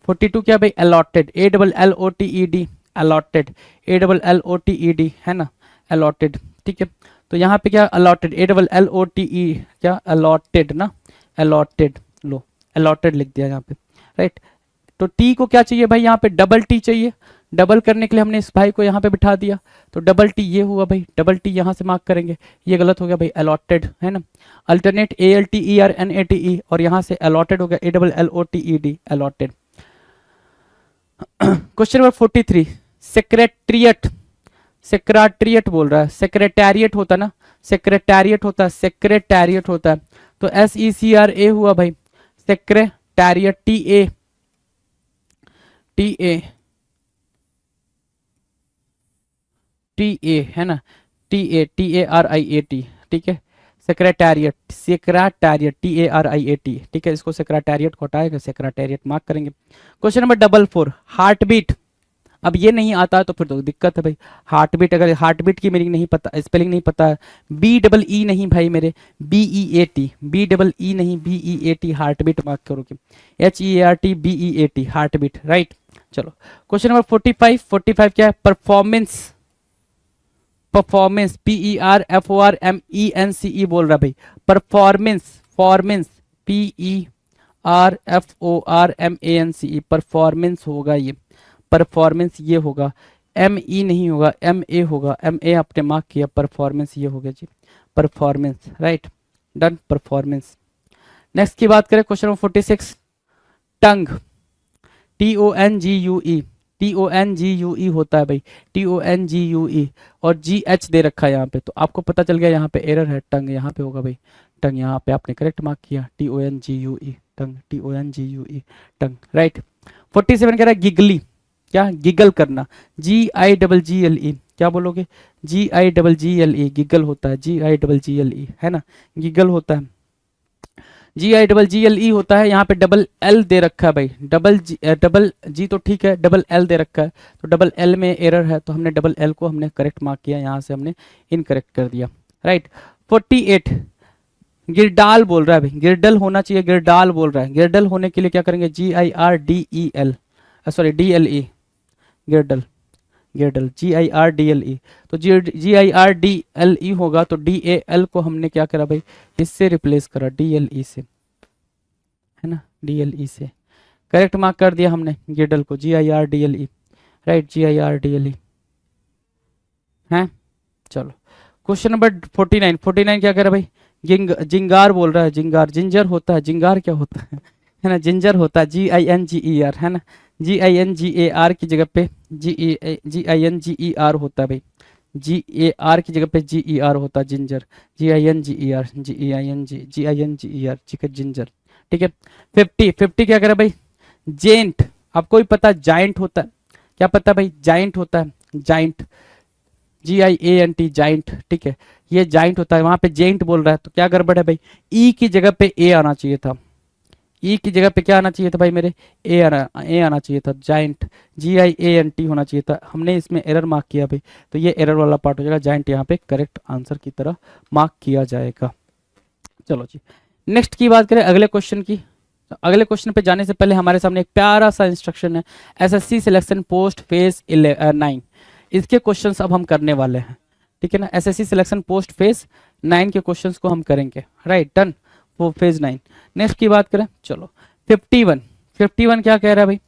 42 क्या भाई, अलॉटेड, ALLOTED, अलॉटेड, ALLOTED, है ना, अलॉटेड, ठीक है। तो यहाँ पे क्या अलॉटेड, ALLOTE, क्या अलॉटेड ना, अलॉटेड, लो अलॉटेड लिख दिया यहाँ पे, राइट। तो टी को क्या चाहिए भाई, यहाँ पे डबल टी चाहिए, डबल करने के लिए हमने इस भाई को यहाँ पे बिठा दिया, तो डबल टी ये हुआ भाई, डबल टी यहाँ से मार्क करेंगे, ये गलत हो गया भाई, अलॉटेड, है ना, अल्टरनेट, ALTERNATE, और यहाँ से अलॉटेड हो गया, ALLOTED, allotted. Question number 43, secretariat, secretariat बोल रहा है, सेक्रेटेरिएट होता ना, सेक्रेटेरिएट होता है, सेक्रेटेरिएट होता है, तो SECRA हुआ भाई, सेक्रेटेरिएट, TA, है ना, TARIAT, ठीक है, सेक्रेटेरिएट, सेक्रेटेरिएट, TARIAT, ठीक है, इसको सेक्रेटेरिएट को हटाएगा, सेक्रेटेरिएट मार्क करेंगे। क्वेश्चन नंबर 44, हार्ट बीट, अब ये नहीं आता तो फिर तो दिक्कत है भाई, हार्ट बीट, अगर हार्ट बीट की मीनिंग नहीं पता, स्पेलिंग नहीं पता है, BEE नहीं भाई मेरे, BEAT, BEE नहीं, BEAT, हार्ट बीट मार्क करोगे, HEART, हार्ट बीट, राइट। चलो क्वेश्चन नंबर 45, 45 क्या है, परफॉर्मेंस, परफॉर्मेंस, PERFORMENCE बोल रहा है भाई, परफॉर्मेंस, फॉर्मेंस, PERFORMANCE, परफॉर्मेंस होगा ये, परफॉर्मेंस ये होगा, ME नहीं होगा, MA होगा, MA आपने मार्क किया, परफॉर्मेंस ये हो गया जी, performance, right, done, performance. Next की बात करें question number 46, tongue, TONGUE, TONGUE होता है भाई, TONGUE, और GH दे रखा है यहाँ पे, तो आपको पता चल गया यहाँ पे एरर है, टंग यहाँ पे होगा भाई, टंग यहाँ पे आपने करेक्ट मार्क किया, TONGUE, टंग, TONGUE, टंग, राइट। 47 कह रहा है गिगली, क्या गिगल करना, GIGGLE, क्या बोलोगे, GIGGLE, गिगल होता है, GIGGLE, है ना, गिगल होता है, GIGGLE होता है, यहाँ पे डबल L दे रखा है भाई, डबल G तो ठीक है, डबल L दे रखा है, तो डबल L में एरर है, तो हमने डबल L को हमने करेक्ट मार्क किया, यहाँ से हमने इनकरेक्ट कर दिया, राइट। 48, गिरडाल बोल रहा है भाई, गिरडल होना चाहिए, गिरडाल बोल रहा है, गिरडल होने के लिए क्या करेंगे, GIRDEL, सॉरी DLE, गिरडल, गिरडल, GIRDLE, तो GIRDLE होगा, तो DAL को हमने क्या करा भाई, इससे रिप्लेस करा, DLE से, है ना, DLE से, करेक्ट मार्क कर दिया हमने गिडल को, GIRDLE, राइट, GIRDLE है। चलो क्वेश्चन नंबर 49, 49 क्या कह रहा है भाई, जिंगार बोल रहा है, जिंगार, जिंजर होता है, जिंगार क्या होता है ना, जिंजर होता है, GINGER है ना, GINGAR की जगह पे GINGER होता है भाई, GAR की जगह पे GER होता है, जिंजर, GINGER, GINGER, ठीक है, जिंजर, ठीक है। 50, 50 क्या करे भाई, जेंट, आपको भी पता है जाइंट होता है, क्या पता है भाई, जाइंट होता है, जाइंट, GIANT, जाइंट, ठीक है, ये जाइंट होता है, वहां पे जेंट बोल रहा है, तो क्या गड़बड़ है भाई, ई की जगह पे ए आना चाहिए था, ई की जगह पे क्या आना चाहिए था भाई मेरे, ए आना चाहिए था, जाइंट, GIANT होना चाहिए था, हमने इसमें एरर मार्क किया भाई, तो ये एरर वाला पार्ट हो जाएगा, जाइंट यहाँ पे करेक्ट आंसर की तरह मार्क किया जाएगा। चलो जी, नेक्स्ट की बात करें अगले क्वेश्चन की। तो अगले क्वेश्चन पे जाने से पहले हमारे सामने एक प्यारा सा इंस्ट्रक्शन है, SSC सिलेक्शन पोस्ट 9, इसके क्वेश्चंस अब हम करने वाले हैं, ठीक है ना, SSC सिलेक्शन पोस्ट फेज 9 के क्वेश्चंस को हम करेंगे, राइट, डन, वो फेज 9। नेक्स्ट की बात करें, चलो 51, 51 क्या कह रहा है भाई,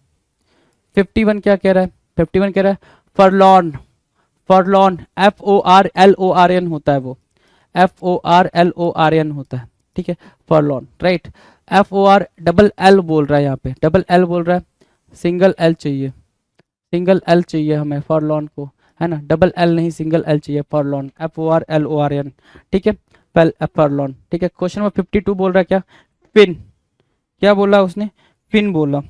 51 क्या कह रहा है, 51 कह रहा है फरलॉन, फरलॉन, FORLORN होता है वो, FORLORN होता है, ठीक है, फरलॉन, राइट, FOR डबल L बोल रहा है, यहाँ पे डबल L बोल रहा है, सिंगल L चाहिए, सिंगल L चाहिए हमें फॉरलॉन को, है ना, डबल L नहीं, सिंगल L चाहिए, फॉरलॉन, FORLORN, ठीक है, फॉरलॉन, ठीक है। क्वेश्चन नंबर 52 बोल रहा है क्या, फिन, क्या बोला उसने, फिन बोला,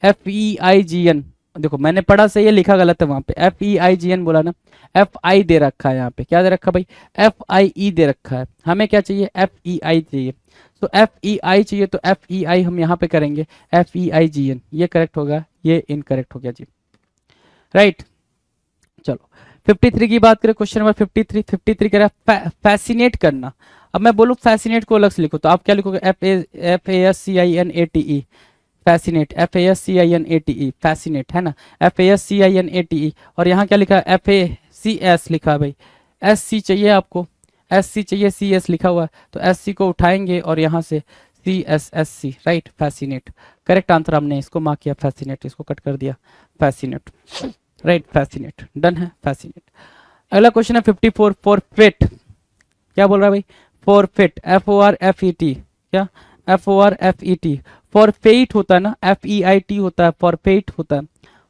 FEIGN, देखो मैंने पढ़ा सही है, लिखा गलत है वहां पे, FEIGN बोला ना, FI दे रखा है यहाँ पे, क्या दे रखा भाई, FIE दे रखा है, हमें क्या चाहिए, FEI चाहिए, तो FEI चाहिए, तो FEI हम यहाँ पे करेंगे, FEIGN, ये करेक्ट होगा, ये इनकरेक्ट हो गया जी, राइट। चलो 53 की बात करें, क्वेश्चन नंबर 53, 53 कह रहा है फैसिनेट करना, अब मैं बोलूँ फैसिनेट को अलग से लिखो, तो आप क्या लिखोगे, FASCINATE, फैसिनेट, FASCINATE, फैसिनेट है ना, FASCINATE, और यहाँ क्या लिखा है, FACS लिखा है भाई, SC चाहिए आपको, SC चाहिए, CS लिखा हुआ है, तो SC को उठाएंगे और यहाँ से CSSC, right, fascinate, correct answer, हमने इसको मार्क किया फैसिनेट, इसको कट कर दिया, फैसिनेट, राइट, फैसिनेट, डन है, फैसिनेट। अगला क्वेश्चन है 54, फॉरफिट, क्या बोल रहा है भाई, फॉरफिट, FORFET, क्या, FORFET, फॉरफेट होता है ना, FEIT होता है, फॉरफेट होता है,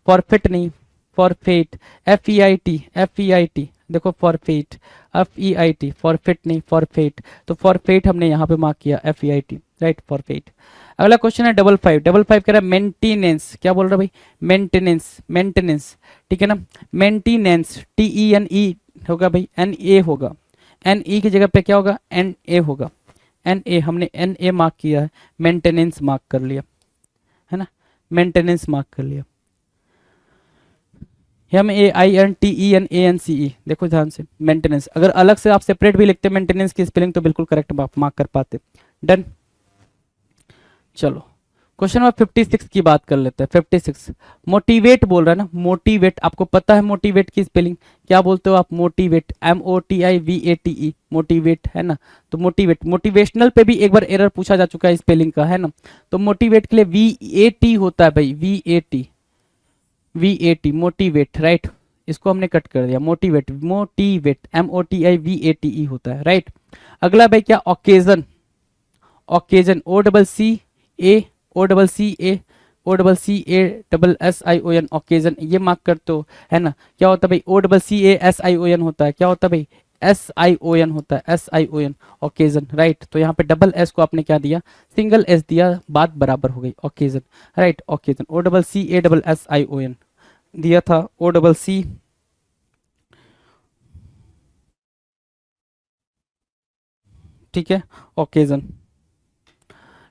फॉरफिट नहीं, फॉरफेट, FEIT, देखो फॉरफेट, FEIT, फॉरफिट नहीं, फॉरफेट, तो फॉरफेट हमने यहाँ पे मार्क किया, FEIT, राइट, फॉरफेट। अगला क्वेश्चन है 55, 55 कह रहा है मेंटेनेंस, क्या बोल रहा है भाई, मेंटेनेंस, मेंटेनेंस, ठीक है ना, मेंटेनेंस, TENE होगा भाई, NA होगा, NE की जगह पे क्या होगा, NA होगा, NA, हमने NA मार्क किया है, मेंटेनेंस मार्क कर लिया, है ना, मेंटेनेंस मार्क कर लिया, MEINTENANCE, देखो ध्यान से, मेंटेनेंस, अगर अलग से आप सेपरेट भी लिखते मेंटेनेंस की स्पेलिंग तो बिल्कुल करेक्ट मार्क कर पाते, डन। चलो क्वेश्चन नंबर 56 की बात कर लेते हैं, 56, मोटिवेट बोल रहा है ना, मोटिवेट, आपको पता है मोटिवेट की स्पेलिंग, क्या बोलते हो आप, मोटिवेट, MOTIVATE, मोटिवेट है ना, तो मोटिवेट, मोटिवेशनल पे भी एक बार एरर पूछा जा चुका है स्पेलिंग का, है ना, तो मोटिवेट के लिए VAT होता है भाई, VAT, मोटिवेट, राइट, इसको हमने कट कर दिया, मोटिवेट, मोटिवेट, MOTIVATE होता है, राइट। अगला भाई क्या, ओकेजन, ओकेजन, OCCASSION, ओकेजन, ये मार्क करते हो, है ना, क्या होता है भाई, OCCASION होता है, क्या होता है भाई, SION होता है, SION, ओकेजन, राइट, तो यहाँ पे डबल S को आपने क्या दिया, सिंगल S दिया, बात बराबर हो गई, ओकेजन, राइट, ओकेजन, OCCASSION दिया था, OCC, ठीक है, ओकेजन।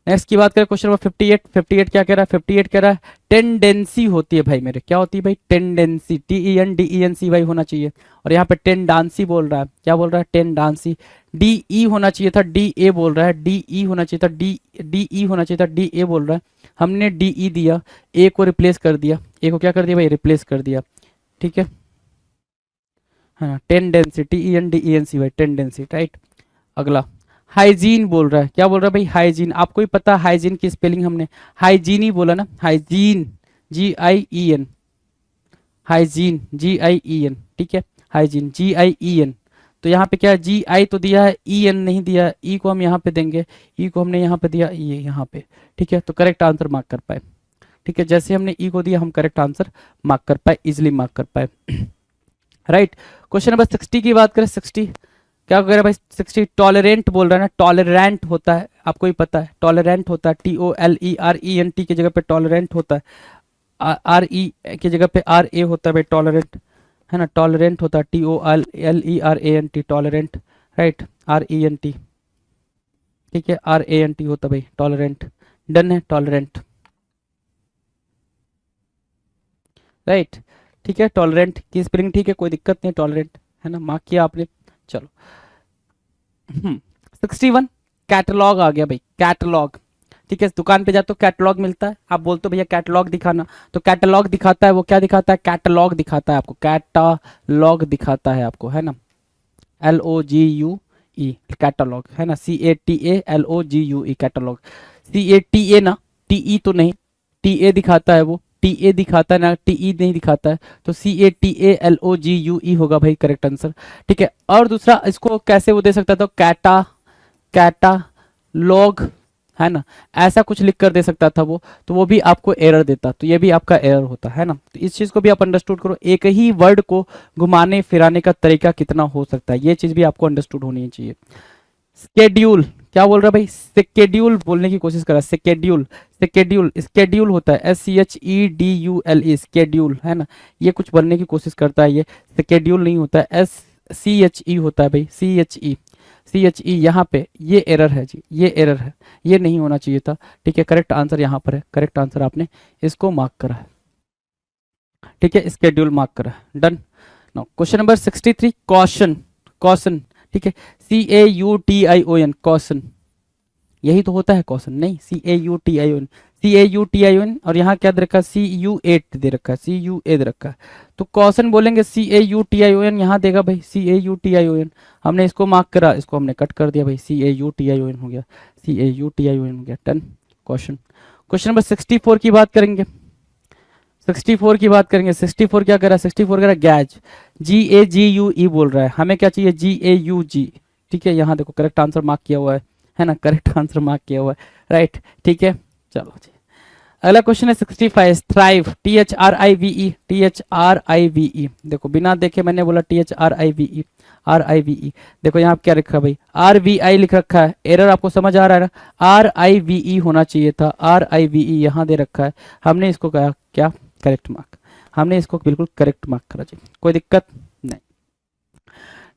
नेक्स्ट की बात करें, क्वेश्चन नंबर 58, 58 क्या कह रहा है, 58 कह रहा है टेंडेंसी होती है भाई मेरे, क्या होती है भाई, टेंडेंसी, TENDENCY होना चाहिए, और यहाँ पे टेंडांसी बोल रहा है, क्या बोल रहा है, टेंडांसी, DE होना चाहिए था, DA बोल रहा है, DE होना चाहिए था, DE होना चाहिए था, DA बोल रहा है, हमने DE दिया, A को रिप्लेस कर दिया, A को क्या कर दिया भाई, रिप्लेस कर दिया, ठीक है ना, टेंडेंसी, TENDENCY भाई, टेंडेंसी, राइट। अगला हाइजीन बोल रहा है, क्या बोल रहा है भाई, हाइजीन। आपको ही पता हाइजीन की स्पेलिंग हमने हाइजीन ही बोला ना, हाइजीन, GIEN, हाइजीन, GIEN, ठीक है, हाइजीन, GIEN। तो यहाँ पे क्या जी आई तो दिया है, EN नहीं दिया, ई को हम यहाँ पे देंगे, ई को हमने यहाँ पे दिया, ये यहाँ पे, ठीक है, तो करेक्ट आंसर मार्क कर पाए, ठीक है, जैसे हमने ई को दिया हम करेक्ट आंसर मार्क कर पाए, इजिली मार्क कर पाए। राइट, क्वेश्चन नंबर 60 की बात करें, 60 क्या कह रहा है भाई, 60 टॉलरेंट बोल रहा है ना, टॉलरेंट होता है, आपको ही पता है टॉलरेंट होता है, TOLERENT की जगह पे टॉलरेंट होता है, RE की जगह पे RA होता है भाई, टॉलरेंट है ना, टॉलरेंट होता है, TOLERANT, टॉलरेंट, राइट, RENT, ठीक है, RANT होता है भाई, टॉलरेंट, डन है, टॉलरेंट, राइट, ठीक है, टॉलरेंट की स्पेलिंग ठीक है, कोई दिक्कत नहीं, टॉलरेंट है ना, मार्क किया आपने। चलो 61 कैटलॉग आ गया भाई, कैटलॉग, ठीक है, दुकान पे जाते तो कैटलॉग मिलता है, आप बोलते हो भैया कैटलॉग दिखाना, तो कैटलॉग दिखाता है, वो क्या दिखाता है, कैटलॉग दिखाता है आपको, कैटलॉग दिखाता है आपको, है ना, LOGUE, कैटलॉग है ना, CATALOGUE, कैटलॉग, CATA ना, TE तो नहीं, TA दिखाता है वो, TA दिखाता है ना, TE नहीं दिखाता है, तो CATALOGUE होगा भाई करेक्ट आंसर, ठीक है। और दूसरा इसको कैसे वो दे सकता था, कैटालॉग है ना, ऐसा कुछ लिख कर दे सकता था वो, तो वो भी आपको एरर देता, तो ये भी आपका एरर होता है ना, तो इस चीज को भी आप अंडरस्टूड करो, एक ही वर्ड को घुमाने फिराने का तरीका कितना हो सकता है, ये चीज भी आपको अंडरस्टूड होनी चाहिए। स्केड्यूल, क्या बोल रहा है भाई, स्केड्यूल बोलने की कोशिश कर रहा है, स्केड्यूल, स्केड्यूल, स्केड्यूल होता है, SCHEDULE, स्केड्यूल है ना, ये कुछ बनने की कोशिश करता है, ये स्केड्यूल नहीं होता है, SCHE होता है भाई, CHE यहाँ पे ये एरर है जी, ये एरर है, ये नहीं होना चाहिए था, ठीक है, करेक्ट आंसर यहाँ पर है, करेक्ट आंसर आपने इसको मार्क करा है, ठीक है, स्केड्यूल मार्क करा है, done. Now question number 63 caution, caution, ठीक है, CAUTION, कॉशन, यही तो होता है कॉशन, नहीं, CAUTION, CAUTION, और यहाँ क्या दे रखा है, CUA दे रखा है, CUA दे रखा है, तो कॉशन बोलेंगे CAUTION, यहाँ देगा भाई CAUTION, हमने इसको मार्क करा, इसको हमने कट कर दिया भाई, CAUTION हो गया, CAUTION हो गया, डन, क्वेश्चन। क्वेश्चन नंबर 64 की बात करेंगे, 64 की बात करेंगे, 64 क्या कर रहा है, 64 कर रहा है गैज, GAGUE बोल रहा है, हमें क्या चाहिए, GAUG, ठीक है, यहाँ देखो करेक्ट आंसर मार्क किया हुआ है ना, करेक्ट आंसर मार्क किया हुआ है, राइट, ठीक है, चलो जी। अगला क्वेश्चन है 65 थ्राइव, THRIVE, THRIVE, देखो बिना देखे मैंने बोला THRIVE, RIVE, देखो यहाँ क्या लिखा है भाई, RVI लिख रखा है, एरर आपको समझ आ रहा है ना, RIVE होना चाहिए था, RIVE यहाँ दे रखा है, हमने इसको कहा क्या, करेक्ट मार्क, हमने इसको बिल्कुल करेक्ट मार्क करा जी, कोई दिक्कत नहीं।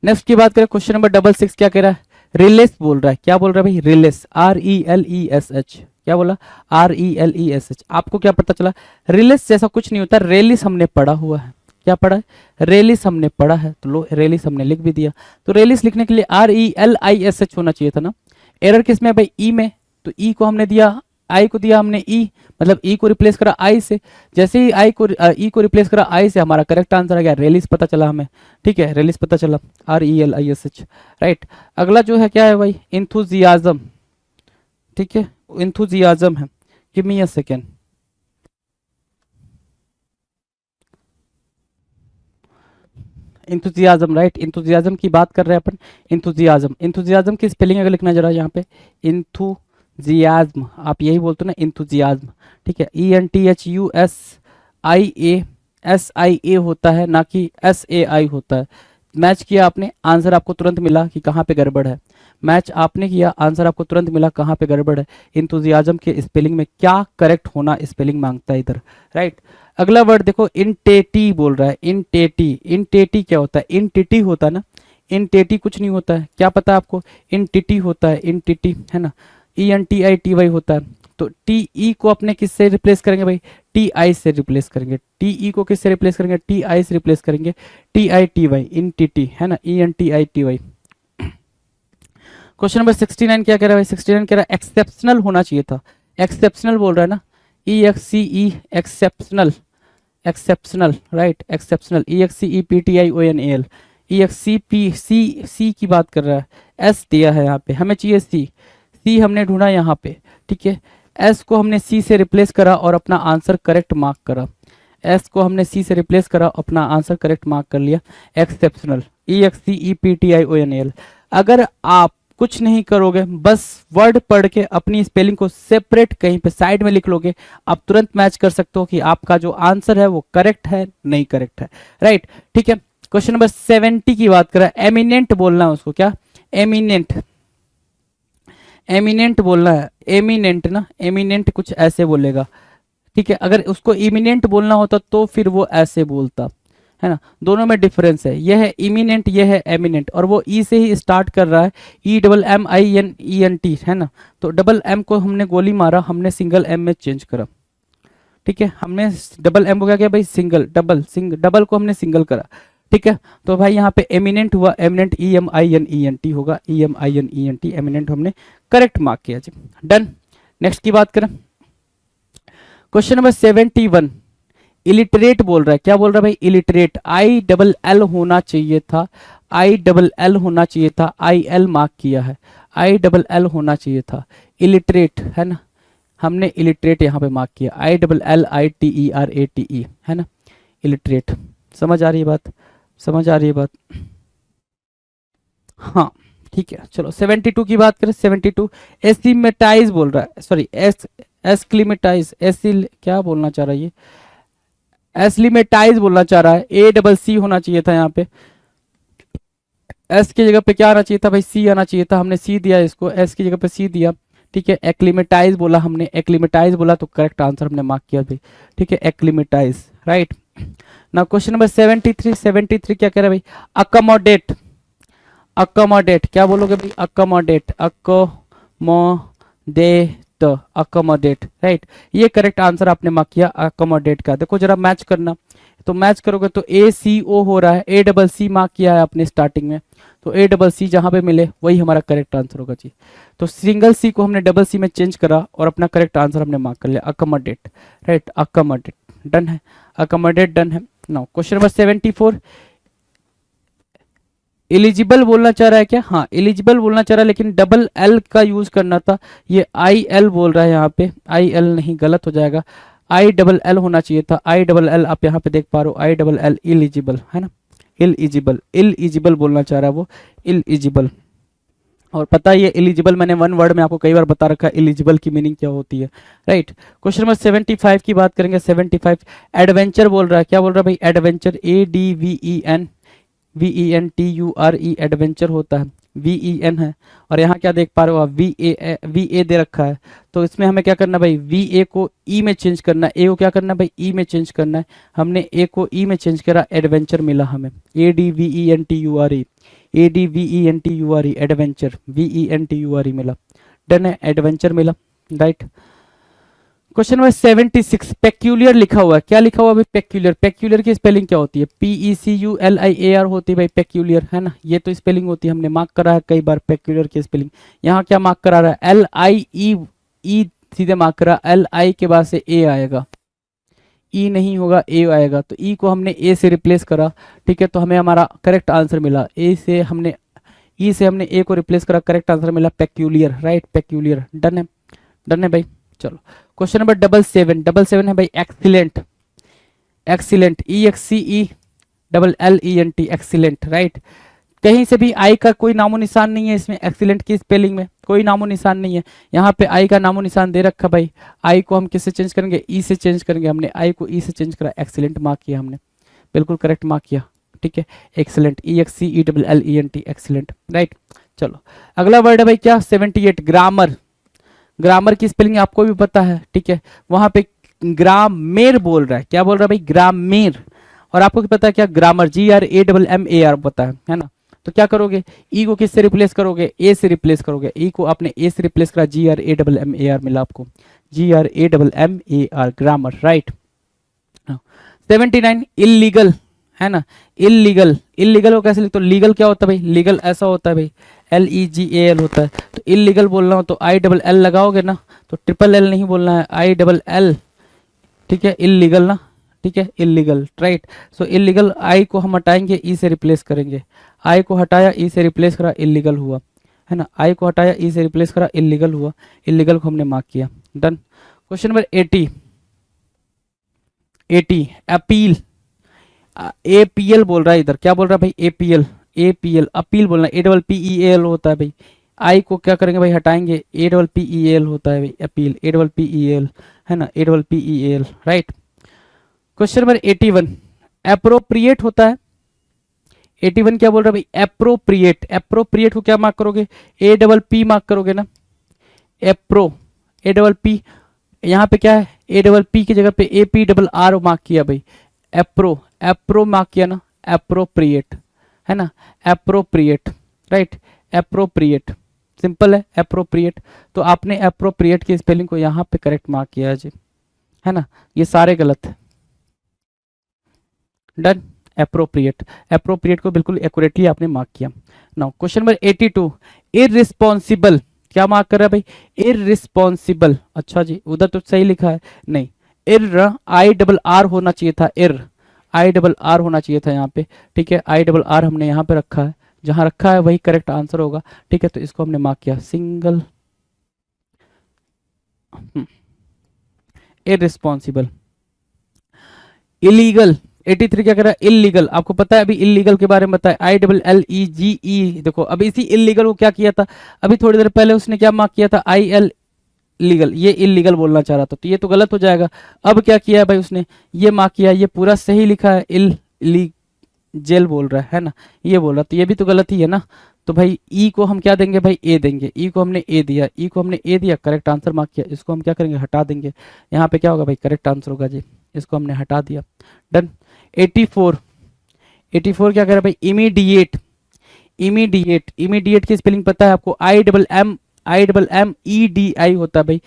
नेक्स्ट की बात करें, क्वेश्चन नंबर 66 क्या कह रहा है, रिलेस बोल रहा है, क्या बोल रहा है भाई, रिलेस, RELESH, क्या बोला, RELESH, आपको क्या पता चला, रिलेस जैसा कुछ नहीं होता, रेलिस हमने पढ़ा हुआ है, क्या पढ़ा है, रेलिस हमने पढ़ा है, तो लो रेलिस हमने लिख भी दिया, तो रेलिस लिखने के लिए RELISH होना चाहिए था ना, एरर किस में भाई, ई में, तो ई को हमने दिया, आई को दिया हमने ई, मतलब ई को रिप्लेस करा आई से, जैसे ही ई को रिप्लेस करा आई से, हमारा करेक्ट आंसर आ गया रेलिस, पता चला हमें, ठीक है, रेलिस पता चला, RELISH, राइट। अगला जो है क्या है भाई, इंथुजियाज्म, ठीक है, इंथुजियाज्म है, give me a second, enthusiasm, right, enthusiasm की बात कर रहे हैं अपन, इंथुजियाज्म, इंथुजियाज्म की स्पेलिंग अगर लिखना जरा यहाँ पे, इंथुजियाज्म, आप यही बोलते हो ना, इंथुजियाज्म, ठीक है, ENTHUSIASIA होता है, ना कि SAI होता है, मैच किया आपने, आंसर आपको तुरंत मिला कि कहाँ पे गड़बड़ है, मैच आपने किया, आंसर आपको तुरंत मिला कहाँ पे गड़बड़ है, इंथुजियाज्म के स्पेलिंग में क्या करेक्ट होना स्पेलिंग मांगता है इधर, राइट। अगला वर्ड देखो, इंटेटी बोल रहा है, इंटेटी, इंटेटी क्या होता है, इंटिटी होता है ना, इंटेटी कुछ नहीं होता है, क्या पता है आपको, इंटिटी होता है, इंटिटी है ना, ENTITY होता है, तो TE को अपने किससे रिप्लेस करेंगे भाई, TI से रिप्लेस करेंगे, TE को किससे रिप्लेस करेंगे, TI से रिप्लेस करेंगे, TITY, इंटिटी है ना, ENTITY। क्वेश्चन नंबर 69 क्या कह रहा है भाई, 69 कह रहा है एक्सेप्शनल होना चाहिए था, एक्सेप्शनल बोल रहा है ना, EXCE, exceptional, exceptional, right, exceptional, EXCEPTIONAL, ई एक्स सी पी सी सी की बात कर रहा है, एस दिया है यहाँ पे, हमें चाहिए सी, सी हमने ढूंढा यहाँ पे, ठीक है। एस को हमने सी से रिप्लेस करा और अपना आंसर करेक्ट मार्क करा, एस को हमने सी से रिप्लेस करा, अपना आंसर करेक्ट मार्क कर लिया, exceptional, E X C E P T I O N L. अगर आप कुछ नहीं करोगे, बस वर्ड पढ़ के अपनी स्पेलिंग को सेपरेट कहीं पे साइड में लिख लोगे, आप तुरंत मैच कर सकते हो कि आपका जो आंसर है वो करेक्ट है नहीं करेक्ट है, राइट, ठीक है। क्वेश्चन नंबर 70 की बात करें, एमिनेंट बोलना है उसको, क्या एमिनेंट, एमिनेंट बोलना है, एमिनेंट ना, एमिनेंट कुछ ऐसे बोलेगा, ठीक है। अगर उसको इमिनेंट बोलना होता तो फिर वो ऐसे बोलता, है ना, दोनों में डिफरेंस है, यह है इमिनेंट, यह है एमिनेंट, और वो ई से ही स्टार्ट कर रहा है, E double M I N E N T, है ना, तो डबल एम को हमने गोली मारा, हमने सिंगल एम में चेंज करा, ठीक है, हमने डबल एम को क्या किया भाई, सिंगल, डबल को हमने सिंगल करा, ठीक है। तो भाई यहाँ पे एमिनेंट हुआ, eminent E M I N E N T होगा, E M I N E N T, eminent हमने करेक्ट मार्क किया जी, डन। नेक्स्ट की बात करें, क्वेश्चन नंबर 71, इलिटरेट बोल रहा है, क्या बोल रहा है भाई, इलिटरेट, आई डबल एल होना चाहिए था, आई डबल एल होना चाहिए था, आई एल मार्क किया है, आई डबल एल होना चाहिए था, इलिटरेट, है ना, हमने इलिटरेट यहाँ पे मार्क किया, I double L I T E are A T ई, है ना, इलिटरेट। समझ आ रही है बात, समझ आ रही है बात, हाँ ठीक है। चलो 72 की बात करें, 72, एसिमेटाइज बोल रहा है, सॉरी एस्क्लिमेटाइज, क्या बोलना चाह रहा है ये, एस्लिमेटाइज बोलना चाह रहा है, ए डबल सी होना चाहिए था यहाँ पे, एस की जगह पे क्या आना चाहिए था भाई, सी आना चाहिए था, हमने सी दिया इसको, एस की जगह पे सी दिया, ठीक है। एक्लिमेटाइज बोला हमने, एक्लिमेटाइज बोला तो करेक्ट आंसर हमने मार्क किया भाई, ठीक है, एक्लिमेटाइज, राइट। ना क्वेश्चन नंबर 73, 73 क्या कह रहा है भाई, अकोमोडेट, अकोमोडेट, क्या बोलोगे भाई, अकोमोडेट, अकोमोडेट, अकोमोडेट, राइट, ये करेक्ट आंसर आपने मार्क किया अकोमोडेट का। देखो जरा मैच करना, तो मैच करोगे तो ए सी ओ हो रहा है, ए डबल सी मार्क किया है आपने स्टार्टिंग में, तो ए डबल सी जहां पे मिले वही हमारा करेक्ट आंसर होगा जी। तो सिंगल सी को हमने डबल सी में चेंज करा और अपना करेक्ट आंसर हमने मार्क कर लिया, अकोमोडेट, राइट, अकोमोडेट, डन है, अकोमोडेट डन है। नाउ क्वेश्चन नंबर 74, एलिजिबल बोलना चाह रहा है क्या, हाँ एलिजिबल बोलना चाह रहा है, लेकिन डबल एल का यूज करना था, ये आई एल बोल रहा है यहाँ पे, आई एल नहीं, गलत हो जाएगा, आई डबल एल होना चाहिए था, आई डबल एल आप यहाँ पे देख पा रहे हो, आई डबल एल, इलिजिबल, है ना, इलिजिबल, इलिजिबल बोलना चाह रहा है वो, इलिजिबल। और पता है ये एलिजिबल मैंने वन वर्ड में आपको कई बार बता रखा है एलिजिबल की मीनिंग क्या होती है, राइट। क्वेश्चन नंबर 75 की बात करेंगे, 75, एडवेंचर बोल रहा है, क्या बोल रहा है भाई, adventure, A D V E N, V E N T U R E, adventure होता है, वी ई एन है, और यहाँ क्या देख पा रहे हो आप, वी ए दे रखा है, तो इसमें हमें क्या करना भाई, वी ए को ई में चेंज करना है, ए को क्या करना है भाई, ई में चेंज करना है, हमने ए को ई में चेंज करा, एडवेंचर मिला हमें, A D V E N T U R E, A D V E N T U R E, adventure, V E N T U R E मिला, डन है, एडवेंचर मिला, राइट। क्वेश्चन नंबर 76, पेक्यूलियर लिखा हुआ है, क्या लिखा हुआ है भाई, पेक्यूलियर, पेक्यूलियर की स्पेलिंग क्या होती है, P E C U L I A R होती है भाई पेक्यूलियर, है ना, ये तो स्पेलिंग होती है, हमने मार्क करा है कई बार पेक्यूलियर की स्पेलिंग। यहाँ क्या मार्क करा रहा है, एल आई ई, ई सीधे मार्क करा, एल आई के बाद से ए आएगा, ई नहीं होगा ए आएगा, तो ई को हमने ए से रिप्लेस करा, ठीक है, तो हमें हमारा करेक्ट आंसर मिला, ए से हमने, ई से हमने ए को रिप्लेस करा, करेक्ट आंसर मिला पेक्यूलियर, राइट, पेक्यूलियर, डन है, डन है भाई। चलो क्वेश्चन नंबर 77, 77 है भाई, excellent, excellent, E X C E double L E N T, excellent, right. कहीं से भी आई का कोई नामो निशान नहीं है इसमें, एक्सीलेंट की स्पेलिंग में कोई नामो निशान नहीं है, यहाँ पे आई का नामो निशान दे रखा भाई, आई को हम किससे चेंज करेंगे, ई से चेंज करेंगे, हमने आई को ई से चेंज करा, एक्सीलेंट मार्क किया हमने, बिल्कुल करेक्ट मार्क किया, ठीक है, excellent, E X C E double L E N T, excellent, right. चलो अगला वर्ड है भाई क्या, 78, ग्रामर, ग्रामर की स्पेलिंग आपको भी पता है, ठीक है, वहां पे ग्रामेर बोल रहा है, क्या बोल रहा है भाई, ग्रामेर, और आपको क्या पता है क्या, grammar, G R A double M A R पता है ना, तो क्या करोगे, ई को किससे रिप्लेस करोगे, ए से रिप्लेस करोगे, ई को आपने ए से रिप्लेस करा, G R A double M A R मिला आपको, G R A double M A R, grammar, right. 79, illegal, है ना, इलीगल, इलीगल को कैसे लिखते हो, लीगल क्या होता है भाई, लीगल ऐसा होता है भाई, L E ji A L होता है, तो इलीगल बोलना हो तो आई डबल एल लगाओगे ना, तो ट्रिपल एल नहीं बोलना है, आई डबल एल, ठीक है, इलीगल ना, ठीक है, इलीगल, राइट। सो इलीगल आई को हम हटाएंगे, ई से रिप्लेस करेंगे, आई को हटाया ई से रिप्लेस करा, इलीगल हुआ, है ना, आई को हटाया ई से रिप्लेस करा, इलीगल हुआ, इलीगल को हमने मार्क किया, done. Question number 80, appeal, APL बोल रहा है इधर, क्या बोल रहा है भाई, एपीएल, एपीएल अपील बोलना है, A double P E L होता है भाई, आई को क्या करेंगे भाई, हटाएंगे, A double P E L होता है भाई, appeal, A double P E L, है ना, A double P E L, right. Question number 81, appropriate होता है, 81 क्या बोल रहा है भाई, एप्रोप्रिएट, एप्रोप्रिएट को क्या मार्क करोगे, ए डबल पी मार्क करोगे ना, एप्रो, ए डबल पी, यहाँ पे क्या है, ए डबल पी की जगह पे A P double R mark किया भाई, एप्रो, एप्रो मार्क किया ना, एप्रोप्रिएट, है ना, एप्रोप्रिएट, राइट, एप्रोप्रिएट, सिंपल है एप्रोप्रिएट। तो आपने एप्रोप्रिएट की स्पेलिंग को यहाँ पे करेक्ट मार्क किया है जी, है ना, ये सारे गलत है, डन। एप्रोप्रिएट, एप्रोप्रिएट को बिल्कुल एक्यूरेटली आपने मार्क किया। नाउ क्वेश्चन नंबर 82, इररिस्पॉन्सिबल, क्या मार्क कर रहा है भाई, इररिस्पॉन्सिबल, अच्छा जी उधर तो सही लिखा है, नहीं, इर आई डबल आर होना चाहिए था, इर आई डबल आर होना चाहिए था यहाँ पे, ठीक है, आई डबल आर हमने यहाँ पे रखा है, जहां रखा है वही करेक्ट आंसर होगा, ठीक है, तो इसको हमने मार्क किया, सिंगल, इररिस्पॉन्सिबल। इलीगल, 83 क्या कह रहा है, इलीगल, आपको पता है अभी इलीगल के बारे में बताया, आई डबल एल ई जी ई, देखो अभी इसी इलीगल को क्या किया था, अभी थोड़ी देर पहले उसने क्या मार्क किया था, आई एल लीगल, ये इलीगल बोलना चाह रहा था, तो ये तो गलत हो जाएगा। अब क्या किया है भाई उसने, ये मार्क किया, ये पूरा सही लिखा है, जेल बोल रहा है ना, ये बोल रहा, तो ये भी तो गलत ही है ना, तो भाई ई को हम क्या देंगे भाई, ए देंगे, ई को हमने ए दिया, ई को हमने ए दिया, करेक्ट आंसर मार्क किया, इसको हम क्या करेंगे, हटा देंगे, यहाँ पे क्या होगा भाई, करेक्ट आंसर होगा जी, इसको हमने हटा दिया, डन। 84, 84 क्या कर रहा है भाई, इमीडिएट, इमीडिएट, इमीडिएट की स्पेलिंग पता है आपको, I double M E D I होता है भाई,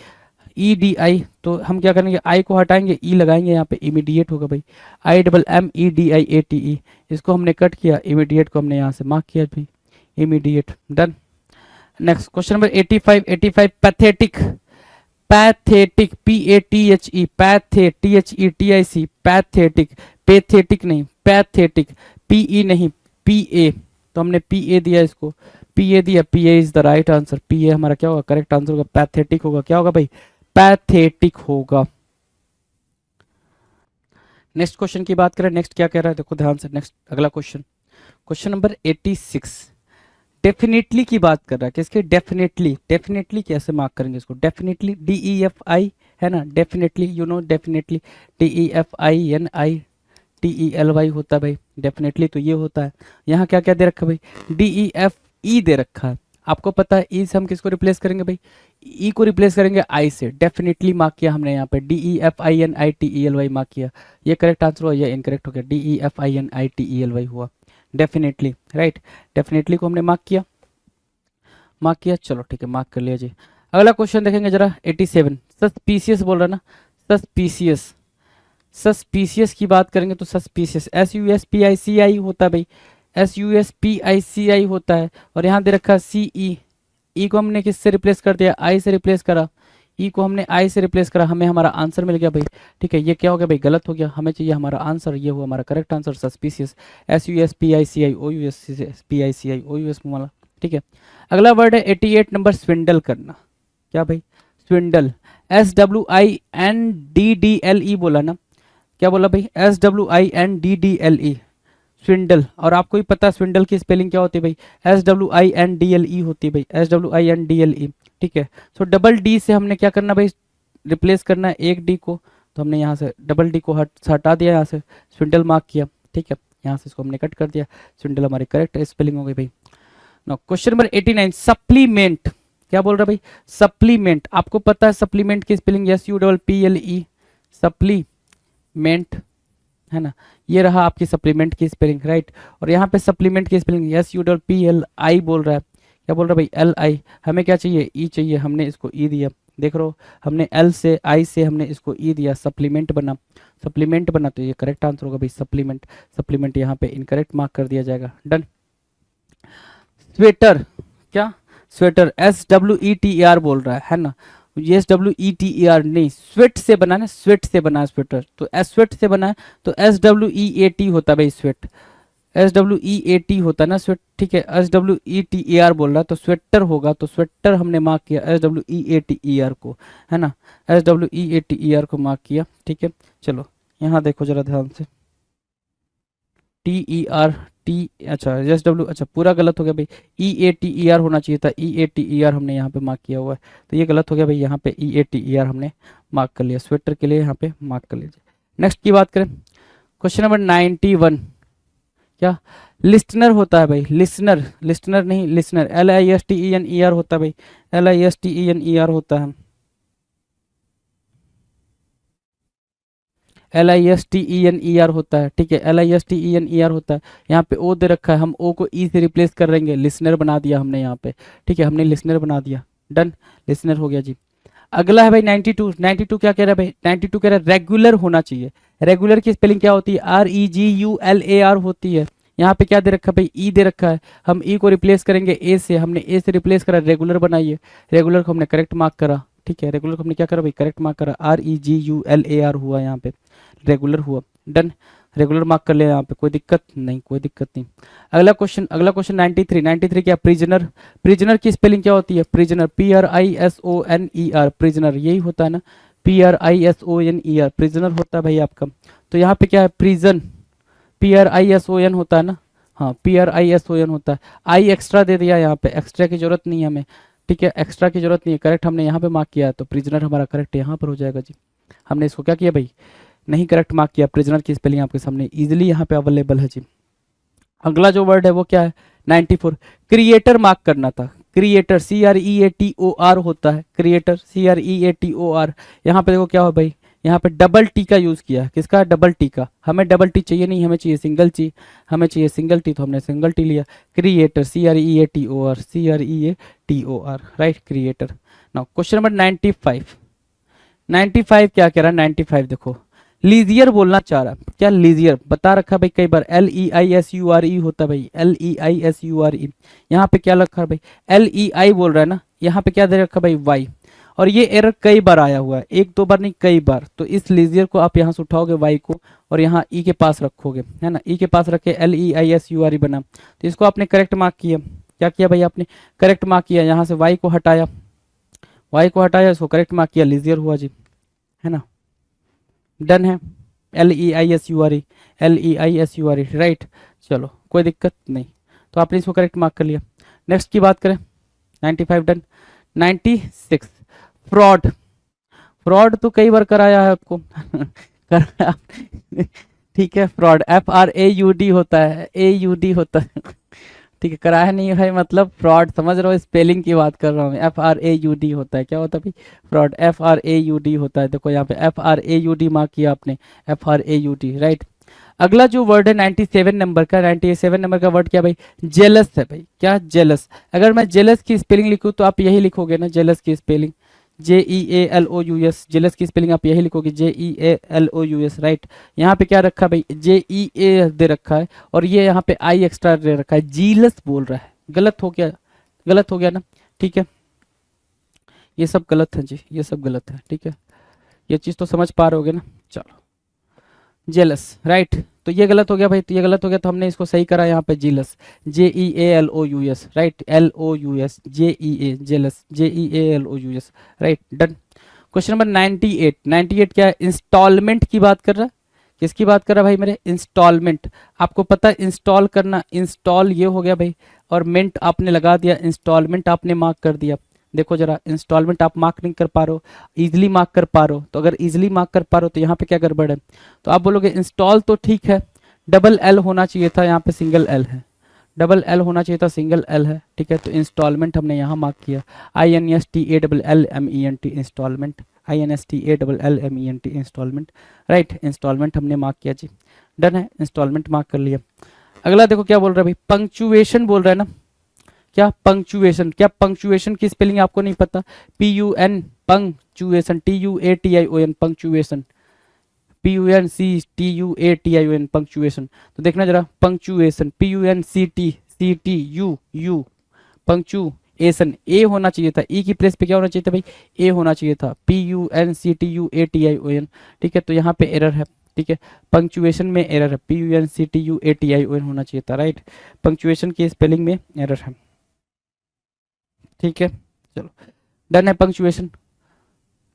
ई डी आई, तो हम क्या करेंगे, आई को हटाएंगे, ई लगाएंगे यहाँ पे, इमीडिएट होगा भाई, I double M E D I A T E, इसको हमने कट किया, इमीडिएट को हमने यहाँ से मार्क किया भाई, immediate, done. Next question number 85, 85 pathetic, pathetic, P A T H E, pathe, T H E T I C, pathetic, pathetic नहीं, पैथेटिक, पी ई नहीं, पी ए, तो हमने पी ए दिया इसको, पी ए दिया, P A is the right answer, P A हमारा क्या होगा, करेक्ट आंसर होगा, पैथेटिक होगा, क्या होगा भाई, पैथेटिक होगा। नेक्स्ट क्वेश्चन की बात करें, नेक्स्ट क्या कह रहा है, देखो ध्यान से, नेक्स्ट अगला क्वेश्चन, क्वेश्चन नंबर 86, डेफिनेटली की बात कर रहा है, किसके, डेफिनेटली, डेफिनेटली कैसे मार्क करेंगे इसको, definitely, D E F I, है ना, definitely, you know definitely, D E F I N I T E L Y होता है भाई, डेफिनेटली तो ये होता है, यहाँ क्या क्या दे रखा है भाई, डी ई एफ ई दे रखा है, आपको पता है ई से हम किसको रिप्लेस करेंगे भाई, ई को रिप्लेस करेंगे आई से, डेफिनेटली मार्क किया हमने यहाँ पे, D E F I N I T E L Y mark किया, ये करेक्ट आंसर हुआ, ये इनकरेक्ट हो गया, D E F I N I T E L Y हुआ, डेफिनेटली, राइट, डेफिनेटली को हमने मार्क किया, मार्क किया, चलो ठीक है, मार्क कर लिया जी। अगला क्वेश्चन देखेंगे जरा, 87, सस्पीशियस बोल रहा है ना, सस्पीशियस, सस्पीशियस की बात करेंगे तो suspicious, S U S P I C I होता है भाई, S U S P I C I होता है, और यहाँ दे रखा सी ई, ई को हमने किससे रिप्लेस कर दिया, आई से रिप्लेस करा, ई को हमने आई से रिप्लेस करा, हमें हमारा आंसर मिल गया भाई, ठीक है, ये क्या हो गया भाई, गलत हो गया, हमें चाहिए हमारा आंसर, ये हुआ हमारा correct answer, suspicious, S U S P I C I O U S P I C I O U S वाला, ठीक है। अगला वर्ड है 88 नंबर, स्विंडल करना, क्या भाई, swindle, S W I N D D L E बोला ना, क्या बोला भाई, S W I N D D L E, swindle, और आपको ही पता है स्विंडल की स्पेलिंग क्या होती है भाई, S W I N D L E होती है भाई, S W I N D L E, ठीक है। सो डबल डी से हमने क्या करना भाई, रिप्लेस करना है एक डी को, तो हमने यहाँ से डबल डी को हटा दिया, यहाँ से स्विंडल मार्क किया, ठीक है, यहाँ से इसको हमने कट कर दिया, स्विंडल हमारी करेक्ट स्पेलिंग हो गई भाई। नो क्वेश्चन नंबर 89, सप्लीमेंट, क्या बोल रहा भाई, सप्लीमेंट, आपको पता है सप्लीमेंट की spelling, S U double P L E, supplement, है ना, ये रहा आपकी सप्लीमेंट की स्पेलिंग, राइट, और यहाँ पे सप्लीमेंट की spelling S U double P L I बोल रहा है, क्या बोल रहा है भाई, एल आई, हमें क्या चाहिए, ई चाहिए, हमने इसको ई दिया, देख रहे हो, हमने एल से आई से हमने इसको ई दिया, सप्लीमेंट बना, सप्लीमेंट बना, तो ये करेक्ट आंसर होगा भाई, सप्लीमेंट, सप्लीमेंट यहाँ पे इनकरेक्ट मार्क कर दिया जाएगा, डन। स्वेटर, क्या, sweater, S W E T are बोल रहा है ना, SWETER नहीं, स्वेट से बना ना, स्वेट से बना स्वेटर, तो स्वेट से बना है तो SWEAT होता है भाई स्वेट, SWEAT होता है ना स्वेट, ठीक है। SWETER बोल रहा है तो स्वेटर होगा, तो स्वेटर हमने मार्क किया SWEATER को, है ना, SWEATER को मार्क किया, ठीक है। चलो यहाँ देखो जरा ध्यान से, TER टी, अच्छा SW, अच्छा पूरा गलत हो गया भाई, EATER होना चाहिए था, EATER हमने यहाँ पे मार्क किया हुआ है, तो ये गलत हो गया भाई, यहाँ पे EATER हमने मार्क कर लिया, स्वेटर के लिए यहाँ पे मार्क कर लीजिए। नेक्स्ट की बात करें, क्वेश्चन नंबर 91, क्या लिस्टनर होता है भाई, लिसनर, लिस्टनर नहीं लिसनर, LISTENER होता है भाई, LISTENER होता है, LISTENER होता है, ठीक है, LISTENER होता है। यहाँ पे ओ दे रखा है, हम ओ को ई से रिप्लेस कर देंगे, लिसनर बना दिया हमने यहाँ पे, ठीक है, हमने लिसनर बना दिया, डन, लिसनर हो गया जी। अगला है भाई 92, 92 क्या कह रहा है भाई, 92 कह रहा है रेगुलर होना चाहिए, रेगुलर की स्पेलिंग क्या होती है, REGULAR होती है। यहाँ पे क्या दे रखा है भाई, ई दे रखा है, हम ई को रिप्लेस करेंगे ए से, हमने ए से रिप्लेस करा, रेगुलर बनाइए, रेगुलर को हमने करेक्ट मार्क करा, ठीक है, रेगुलर को हमने क्या करा भाई, करेक्ट मार्क करा, REGULAR हुआ यहाँ पे, रेगुलर हुआ, डन, रेगुलर मार्क कर लिया यहाँ पे, कोई दिक्कत नहीं, कोई दिक्कत नहीं। अगला क्वेश्चन, अगला क्वेश्चन 93, 93 क्या, प्रिजनर, प्रिजनर की स्पेलिंग क्या होती है, प्रिजनर PRISONER, प्रिजनर यही होता है ना, PRISONER, प्रिजनर होता है भाई आपका। तो यहाँ पे क्या है, प्रिजन, PRISON होता है ना, हाँ PRISON होता है, आई एक्स्ट्रा दे दिया यहाँ पे, एक्स्ट्रा की जरूरत नहीं है हमें, ठीक है, एक्स्ट्रा की जरूरत नहीं है, करेक्ट हमने यहाँ पे मार्क किया है, तो प्रिजनर हमारा करेक्ट यहाँ पर हो जाएगा जी। हमने इसको क्या किया भाई, नहीं करेक्ट मार्क किया, प्रिजनर की स्पेलिंग आपके सामने इजीली यहाँ पे अवेलेबल है जी। अगला जो वर्ड है वो क्या है, 94, क्रिएटर मार्क करना था, क्रिएटर CREATOR होता है, क्रिएटर CREATOR, यहाँ पे देखो क्या हो भाई, यहाँ पे डबल टी का यूज किया, किसका, डबल टी का, हमें डबल टी चाहिए नहीं, हमें चाहिए सिंगल टी, हमें चाहिए सिंगल टी, तो हमने सिंगल टी लिया, creator CREATOR, right, creator. Now question number 95, 95 क्या कह रहा है, 95 देखो, लीजियर बोलना चाह रहा है, क्या लीजियर बता रखा भाई कई बार, LEISURE होता है भाई, LEISURE, यहाँ पे क्या रखा है भाई, LEI बोल रहा है ना, यहाँ पे क्या दे रखा भाई, वाई, और ये एरर कई बार आया हुआ है, एक दो बार नहीं कई बार, तो इस लीजियर को आप यहाँ से उठाओगे वाई को, और यहाँ ई के पास रखोगे, है ना, ई के पास रखे LEISURE बना, तो इसको आपने करेक्ट मार्क किया, क्या किया भाई आपने, करेक्ट मार्क किया, यहाँ से वाई को हटाया, वाई को हटाया, इसको करेक्ट मार्क किया, लीजियर हुआ जी, है ना, डन है, LEISURE, LEISURE, राइट, चलो कोई दिक्कत नहीं, तो आपने इसको करेक्ट मार्क कर लिया। नेक्स्ट की बात करें, 95 डन। 96, फ्रॉड, फ्रॉड तो कई बार कराया है आपको कराया ठीक है, फ्रॉड FRAUD होता है, AUD होता है ठीक है, कराया नहीं है भाई, मतलब फ्रॉड, समझ रहे हो, स्पेलिंग की बात कर रहा हूँ मैं, FRAUD होता है, क्या होता है भाई, फ्रॉड, FRAUD होता है, देखो यहाँ पे FRAUD मार्क किया आपने, FRAUD, राइट। अगला जो वर्ड है 97 नंबर का, 97 नंबर का वर्ड क्या भाई, जेलस है भाई, क्या, जेलस, अगर मैं जेलस की स्पेलिंग लिखूँ तो आप यही लिखोगे ना, जेलस की स्पेलिंग JEALOUS, जेलस की स्पेलिंग आप यही लिखोगे, JEALOUS, राइट। यहाँ पे क्या रखा भाई, JEA दे रखा है, और ये यहाँ पे आई एक्स्ट्रा दे रखा है, जीलस बोल रहा है, गलत हो गया, गलत हो गया ना, ठीक है, ये सब गलत है जी, ये सब गलत है, ठीक है, ये चीज़ तो समझ पा रहे होगे ना, चलो, जेलस, राइट, तो ये गलत हो गया भाई, तो ये गलत हो गया, तो हमने इसको सही करा यहाँ पे, jealous, JEALOUS, right, LOUS, JEA, jealous, JEALOUS, right, done. Question number 98, 98 क्या है, इंस्टॉलमेंट की बात कर रहा है, किसकी बात कर रहा है भाई मेरे, इंस्टॉलमेंट, आपको पता है इंस्टॉल करना, इंस्टॉल ये हो गया भाई, और मेंट आपने लगा दिया, इंस्टॉलमेंट आपने मार्क कर दिया, देखो जरा, इंस्टॉलमेंट आप मार्क नहीं कर पा रहे हो, इजीली मार्क कर पा रहे हो, तो अगर इजीली मार्क कर पा रहे हो तो यहाँ पे क्या गड़बड़ है, तो आप बोलोगे इंस्टॉल तो ठीक है, डबल एल होना चाहिए था, यहाँ पे सिंगल एल है, डबल एल होना चाहिए था, सिंगल एल है, ठीक है, तो इंस्टॉलमेंट हमने यहाँ मार्क किया, INSTALLMENT, instalment, INSTALLMENT, instalment, right, instalment हमने मार्क किया जी, डन है, इंस्टॉलमेंट मार्क कर लिया। अगला देखो क्या बोल रहा है भाई, पंक्चुएशन बोल रहा है ना, क्या पंक्चुएशन, क्या पंक्चुएशन की स्पेलिंग आपको नहीं पता, PUN, punctuation, TUATION, punctuation, PUNCTUATION, punctuation, तो देखना जरा, पंक्चुएशन, PUNCTCTUU, पंक्चुएशन, एसन, ए होना चाहिए था, ई की प्लेस पे क्या होना चाहिए था भाई, ए होना चाहिए था, PUNCTUATION, ठीक है, तो यहाँ पे एरर है, ठीक है, पंक्चुएशन में एरर है, PUNCTUATION होना चाहिए था, राइट, पंक्चुएशन की स्पेलिंग में एरर है, ठीक है, चलो डन है punctuation.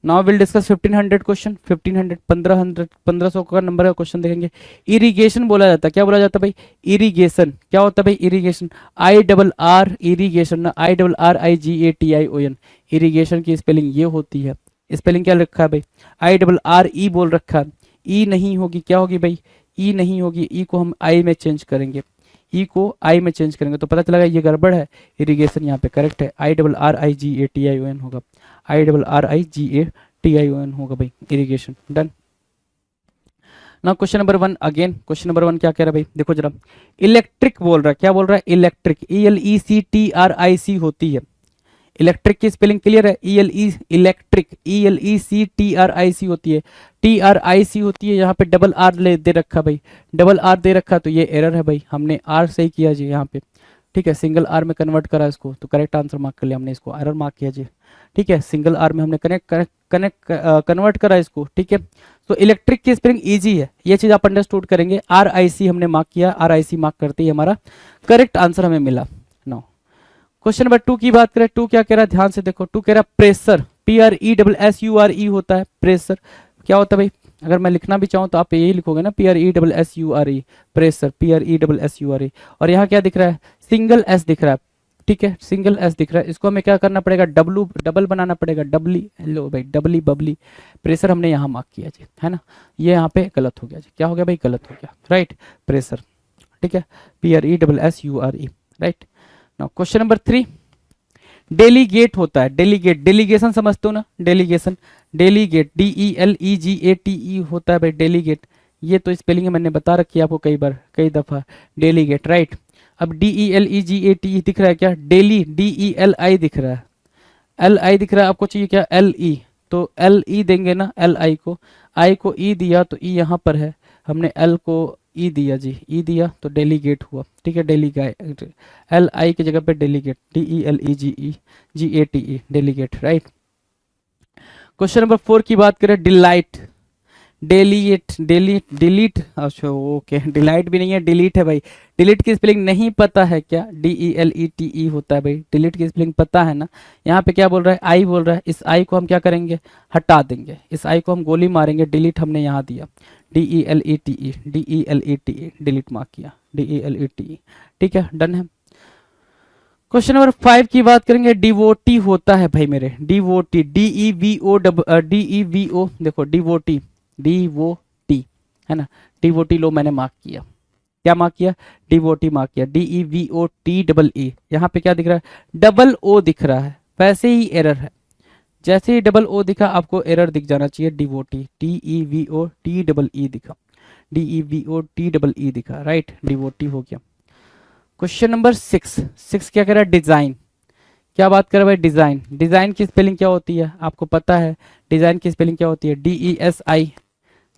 Now will discuss 1500 question, 1500 1500 का नंबर का क्वेश्चन देखेंगे। इरिगेशन बोला जाता है, क्या बोला जाता है भाई, इरिगेशन, क्या होता है भाई इरिगेशन, IRR इरिगेशन ना, IRRIGATION, इरिगेशन की स्पेलिंग ये होती है, स्पेलिंग क्या रखा है भाई, IRRE बोल रखा है, ई नहीं होगी, क्या होगी भाई, ई नहीं होगी, ई को हम आई में चेंज करेंगे, ई को आई में चेंज करेंगे तो पता चलेगा ये गड़बड़ है, इरिगेशन यहाँ पे करेक्ट है, IRRIGATION होगा, IRRIGATION होगा भाई, इरिगेशन, डन। ना question number 1 again, question number 1 क्या कह रहा है भाई, देखो जरा, इलेक्ट्रिक बोल रहा है, क्या बोल रहा है, इलेक्ट्रिक, ELECTRIC होती है, इलेक्ट्रिक की स्पेलिंग क्लियर है, इलेक्ट्रिक, ELECTRIC होती है, TRIC होती है, यहाँ पे डबल आर दे रखा भाई, डबल आर दे रखा तो ये एरर है भाई, हमने आर सही किया जी यहाँ पे, ठीक है, सिंगल आर में कन्वर्ट करा इसको तो करेक्ट आंसर मार्क कर लिया हमने, इसको एरर मार्क किया जी, ठीक है, सिंगल आर में हमने कन्वर्ट करा इसको, ठीक है, तो इलेक्ट्रिक की स्पेलिंग इजी है, ये चीज आप अंडरस्टूड करेंगे, RIC हमने मार्क किया, RIC मार्क करते ही हमारा करेक्ट आंसर हमें मिला। नाउ क्वेश्चन नंबर 2 की बात करें, 2 क्या कह रहा है, ध्यान से देखो, 2 कह रहा है प्रेशर, PRESSURE होता है प्रेशर, क्या होता है भाई, अगर मैं लिखना भी चाहूँ तो आप यही लिखोगे ना, PRESSURE, प्रेशर, PRESSURE, और यहाँ क्या दिख रहा है, सिंगल एस दिख रहा है, ठीक है, सिंगल एस दिख रहा है, इसको हमें क्या करना पड़ेगा, डबल बनाना पड़ेगा, डबली, हेलो भाई, डबली बबली, प्रेशर हमने यहाँ मार्क किया जी, है ना, ये यहाँ पे गलत हो गया जी, क्या हो गया भाई, गलत हो गया, राइट, प्रेशर, ठीक है, PRESSURE, right. Now question number 3, delegate होता है, डेलीगेट, डेलीगेशन समझते हो ना, डेलीगेशन, डेलीगेट, DELEGATE होता है भाई, डेलीगेट, ये तो स्पेलिंग मैंने बता रखी है आपको कई बार, कई दफा, डेलीगेट, राइट। अब DELEGATE दिख रहा है क्या, डेली, DELI दिख रहा है, LI दिख रहा है, आपको चाहिए क्या, LE, तो LE देंगे ना, LI को, I को E दिया तो E यहाँ पर है, हमने L को ई दिया जी, ई दिया तो डेलीगेट हुआ, ठीक है, डेलीगेट, LI की जगह पे delegate, DELEGATE, delegate, right. Question number 4 की बात करें, डिलाइट, डिलीट, अच्छा ओके, डिलाइट भी नहीं है, डिलीट है भाई, डिलीट की स्पेलिंग नहीं पता है क्या, DELETE होता है भाई, डिलीट की स्पेलिंग पता है ना, यहाँ पे क्या बोल रहा है, आई बोल रहा है, इस आई को हम क्या करेंगे, हटा देंगे, इस आई को हम गोली मारेंगे, डिलीट हमने यहाँ दिया, DELETE, डिलीट मार्क किया, DELETE, ठीक है, डन है। क्वेश्चन नंबर 5 की बात करेंगे, डिवोटी होता है भाई मेरे, डिवोटी, DEVO, देखो डिवोटी, डिवोटी, है ना, डिवोटी लो मैंने मार्क किया, क्या मार्क किया, डिवोटी मार्क किया, DEVOTEE, यहाँ पे क्या दिख रहा है, डबल ओ दिख रहा है, वैसे ही एरर है, जैसे ही डबल ओ दिखा आपको एरर दिख जाना चाहिए, डिवोटी, DEVOTEE दिखा, DEVOTEE दिखा, राइट, डिवोटी हो गया। क्वेश्चन नंबर 6 क्या कह रहा है, डिजाइन, क्या बात कर रहा है भाई, डिजाइन, डिजाइन की स्पेलिंग क्या होती है आपको पता है, डिजाइन की स्पेलिंग क्या होती है,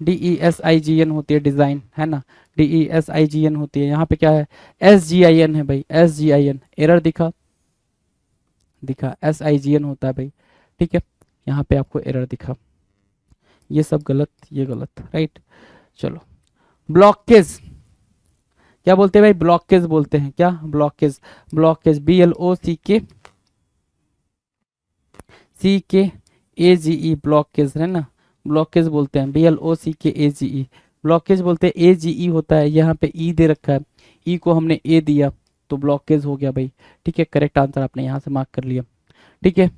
DESIGN होती है डिजाइन, है ना, DESIGN होती है, यहाँ पे क्या है, SGIN है भाई, SGIN, एरर दिखा, SIGN होता है भाई, ठीक है, यहाँ पे आपको एरर दिखा, ये सब गलत, ये गलत, राइट। चलो ब्लॉकेज, क्या बोलते हैं भाई, ब्लॉकेज बोलते हैं, क्या, ब्लॉकेज, ब्लॉकेज, BLOCKAGE, ब्लॉकेज, है ना, ब्लॉकेज बोलते हैं, BLOCKAGE, ब्लॉकेज बोलते हैं, AGE होता है, यहाँ पे E दे रखा है, E को हमने A दिया तो ब्लॉकेज हो गया भाई, ठीक है, करेक्ट आंसर आपने यहाँ से मार्क कर लिया, ठीक है।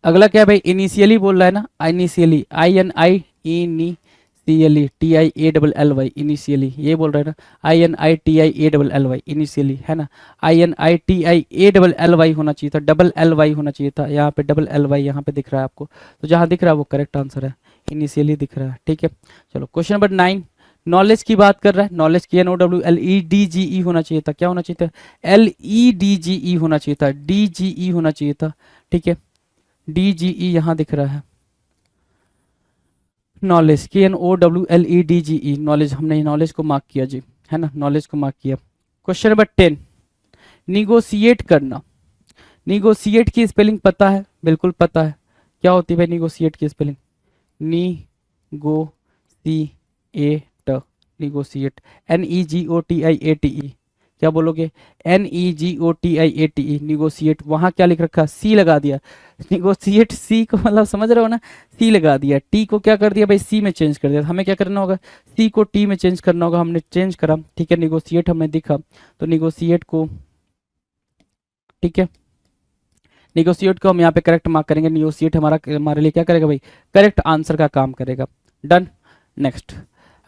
अगला क्या है भाई, इनिशियली बोल रहा है ना, इनिशियली, INITIALLY, इनिशियली, ये बोल रहा है ना, INITIALLY, इनिशियली, है ना, INITIALLY होना चाहिए था, डबल LY होना चाहिए था, यहाँ पे डबल LY यहाँ पे दिख रहा है आपको, तो जहाँ दिख रहा है वो करेक्ट आंसर है, इनिशियली दिख रहा है, ठीक है। चलो क्वेश्चन नंबर 9, नॉलेज की बात कर रहा है, नॉलेज की NOWLEDGE होना चाहिए था, क्या होना चाहिए था, LEDGE होना चाहिए था, DGE होना चाहिए था, ठीक है, DGE यहाँ दिख रहा है, नॉलेज, KNOWLEDGE, नॉलेज, हमने नॉलेज को मार्क किया जी, है ना, नॉलेज को मार्क किया। क्वेश्चन नंबर 10, निगोशिएट करना, निगोशिएट की स्पेलिंग पता है? बिल्कुल पता है। क्या होती है भाई निगोशिएट की स्पेलिंग? Negotiate, negotiate, NEGOTIATE। क्या बोलोगे? NEGOTIATE, negotiate. वहां क्या लिख रखा? सी लगा दिया। निगोशिएट सी को मतलब समझ रहे हो ना, सी लगा दिया। टी को क्या कर दिया भाई? सी में चेंज कर दिया। हमें क्या करना होगा? सी को टी में चेंज करना होगा। हमने चेंज करा, ठीक है। निगोशिएट हमें दिखा, तो निगोशिएट को, ठीक है, निगोशिएट को हम यहाँ पे करेक्ट मार्क करेंगे। निगोशिएट हमारे लिए क्या करेगा भाई? करेक्ट आंसर का काम करेगा। डन। नेक्स्ट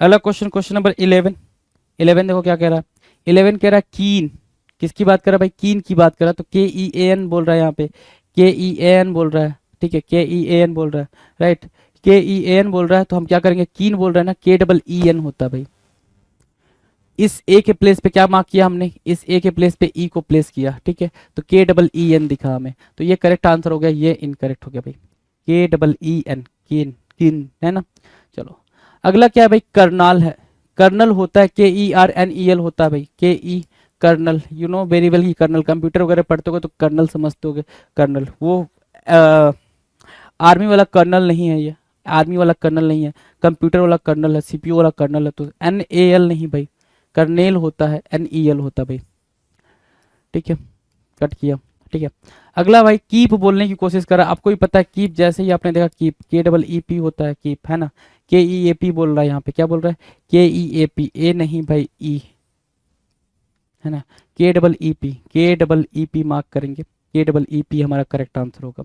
अगला क्वेश्चन, क्वेश्चन नंबर 11। 11 देखो क्या कह रहा है। 11 कह रहा है कीन। किसकी बात कर रहा है भाई? कीन की बात कर रहा है। तो KEAN बोल रहा है यहाँ पे, KEAN बोल रहा है, ठीक है, KEAN बोल रहा है, राइट। KEAN बोल रहा है तो हम क्या करेंगे? कीन बोल रहा है ना, KEEN होता है भाई। इस ए के प्लेस पे क्या मार्क किया हमने? इस ए के प्लेस पे ई को प्लेस किया, ठीक है। तो KEEN दिखा हमें, तो ये करेक्ट आंसर हो गया, ये इनकरेक्ट हो गया भाई। KEEN, कीन, कीन है ना। चलो अगला क्या है भाई? कर्नल है। कर्नल होता है KERNEL होता है भाई। KE kernel, you know very well की कर्नल, कंप्यूटर वगैरह पढ़ते होगे तो कर्नल समझते होगे। कर्नल वो आर्मी वाला कर्नल नहीं है, ये आर्मी वाला कर्नल नहीं है, कंप्यूटर वाला कर्नल है, CPU वाला कर्नल है। तो NAL नहीं भाई, कर्नेल होता है, NEL होता है भाई, ठीक है। कट किया, ठीक है। अगला भाई कीप बोलने की कोशिश करा। आपको भी पता है कीप, जैसे ही आपने देखा कीप, KEEP होता है कीप, है ना। KEAP बोल रहा है यहाँ पे, क्या बोल रहा है? KEAP, ए नहीं भाई, ई है ना। KEEP मार्क करेंगे। KEEP हमारा करेक्ट आंसर होगा।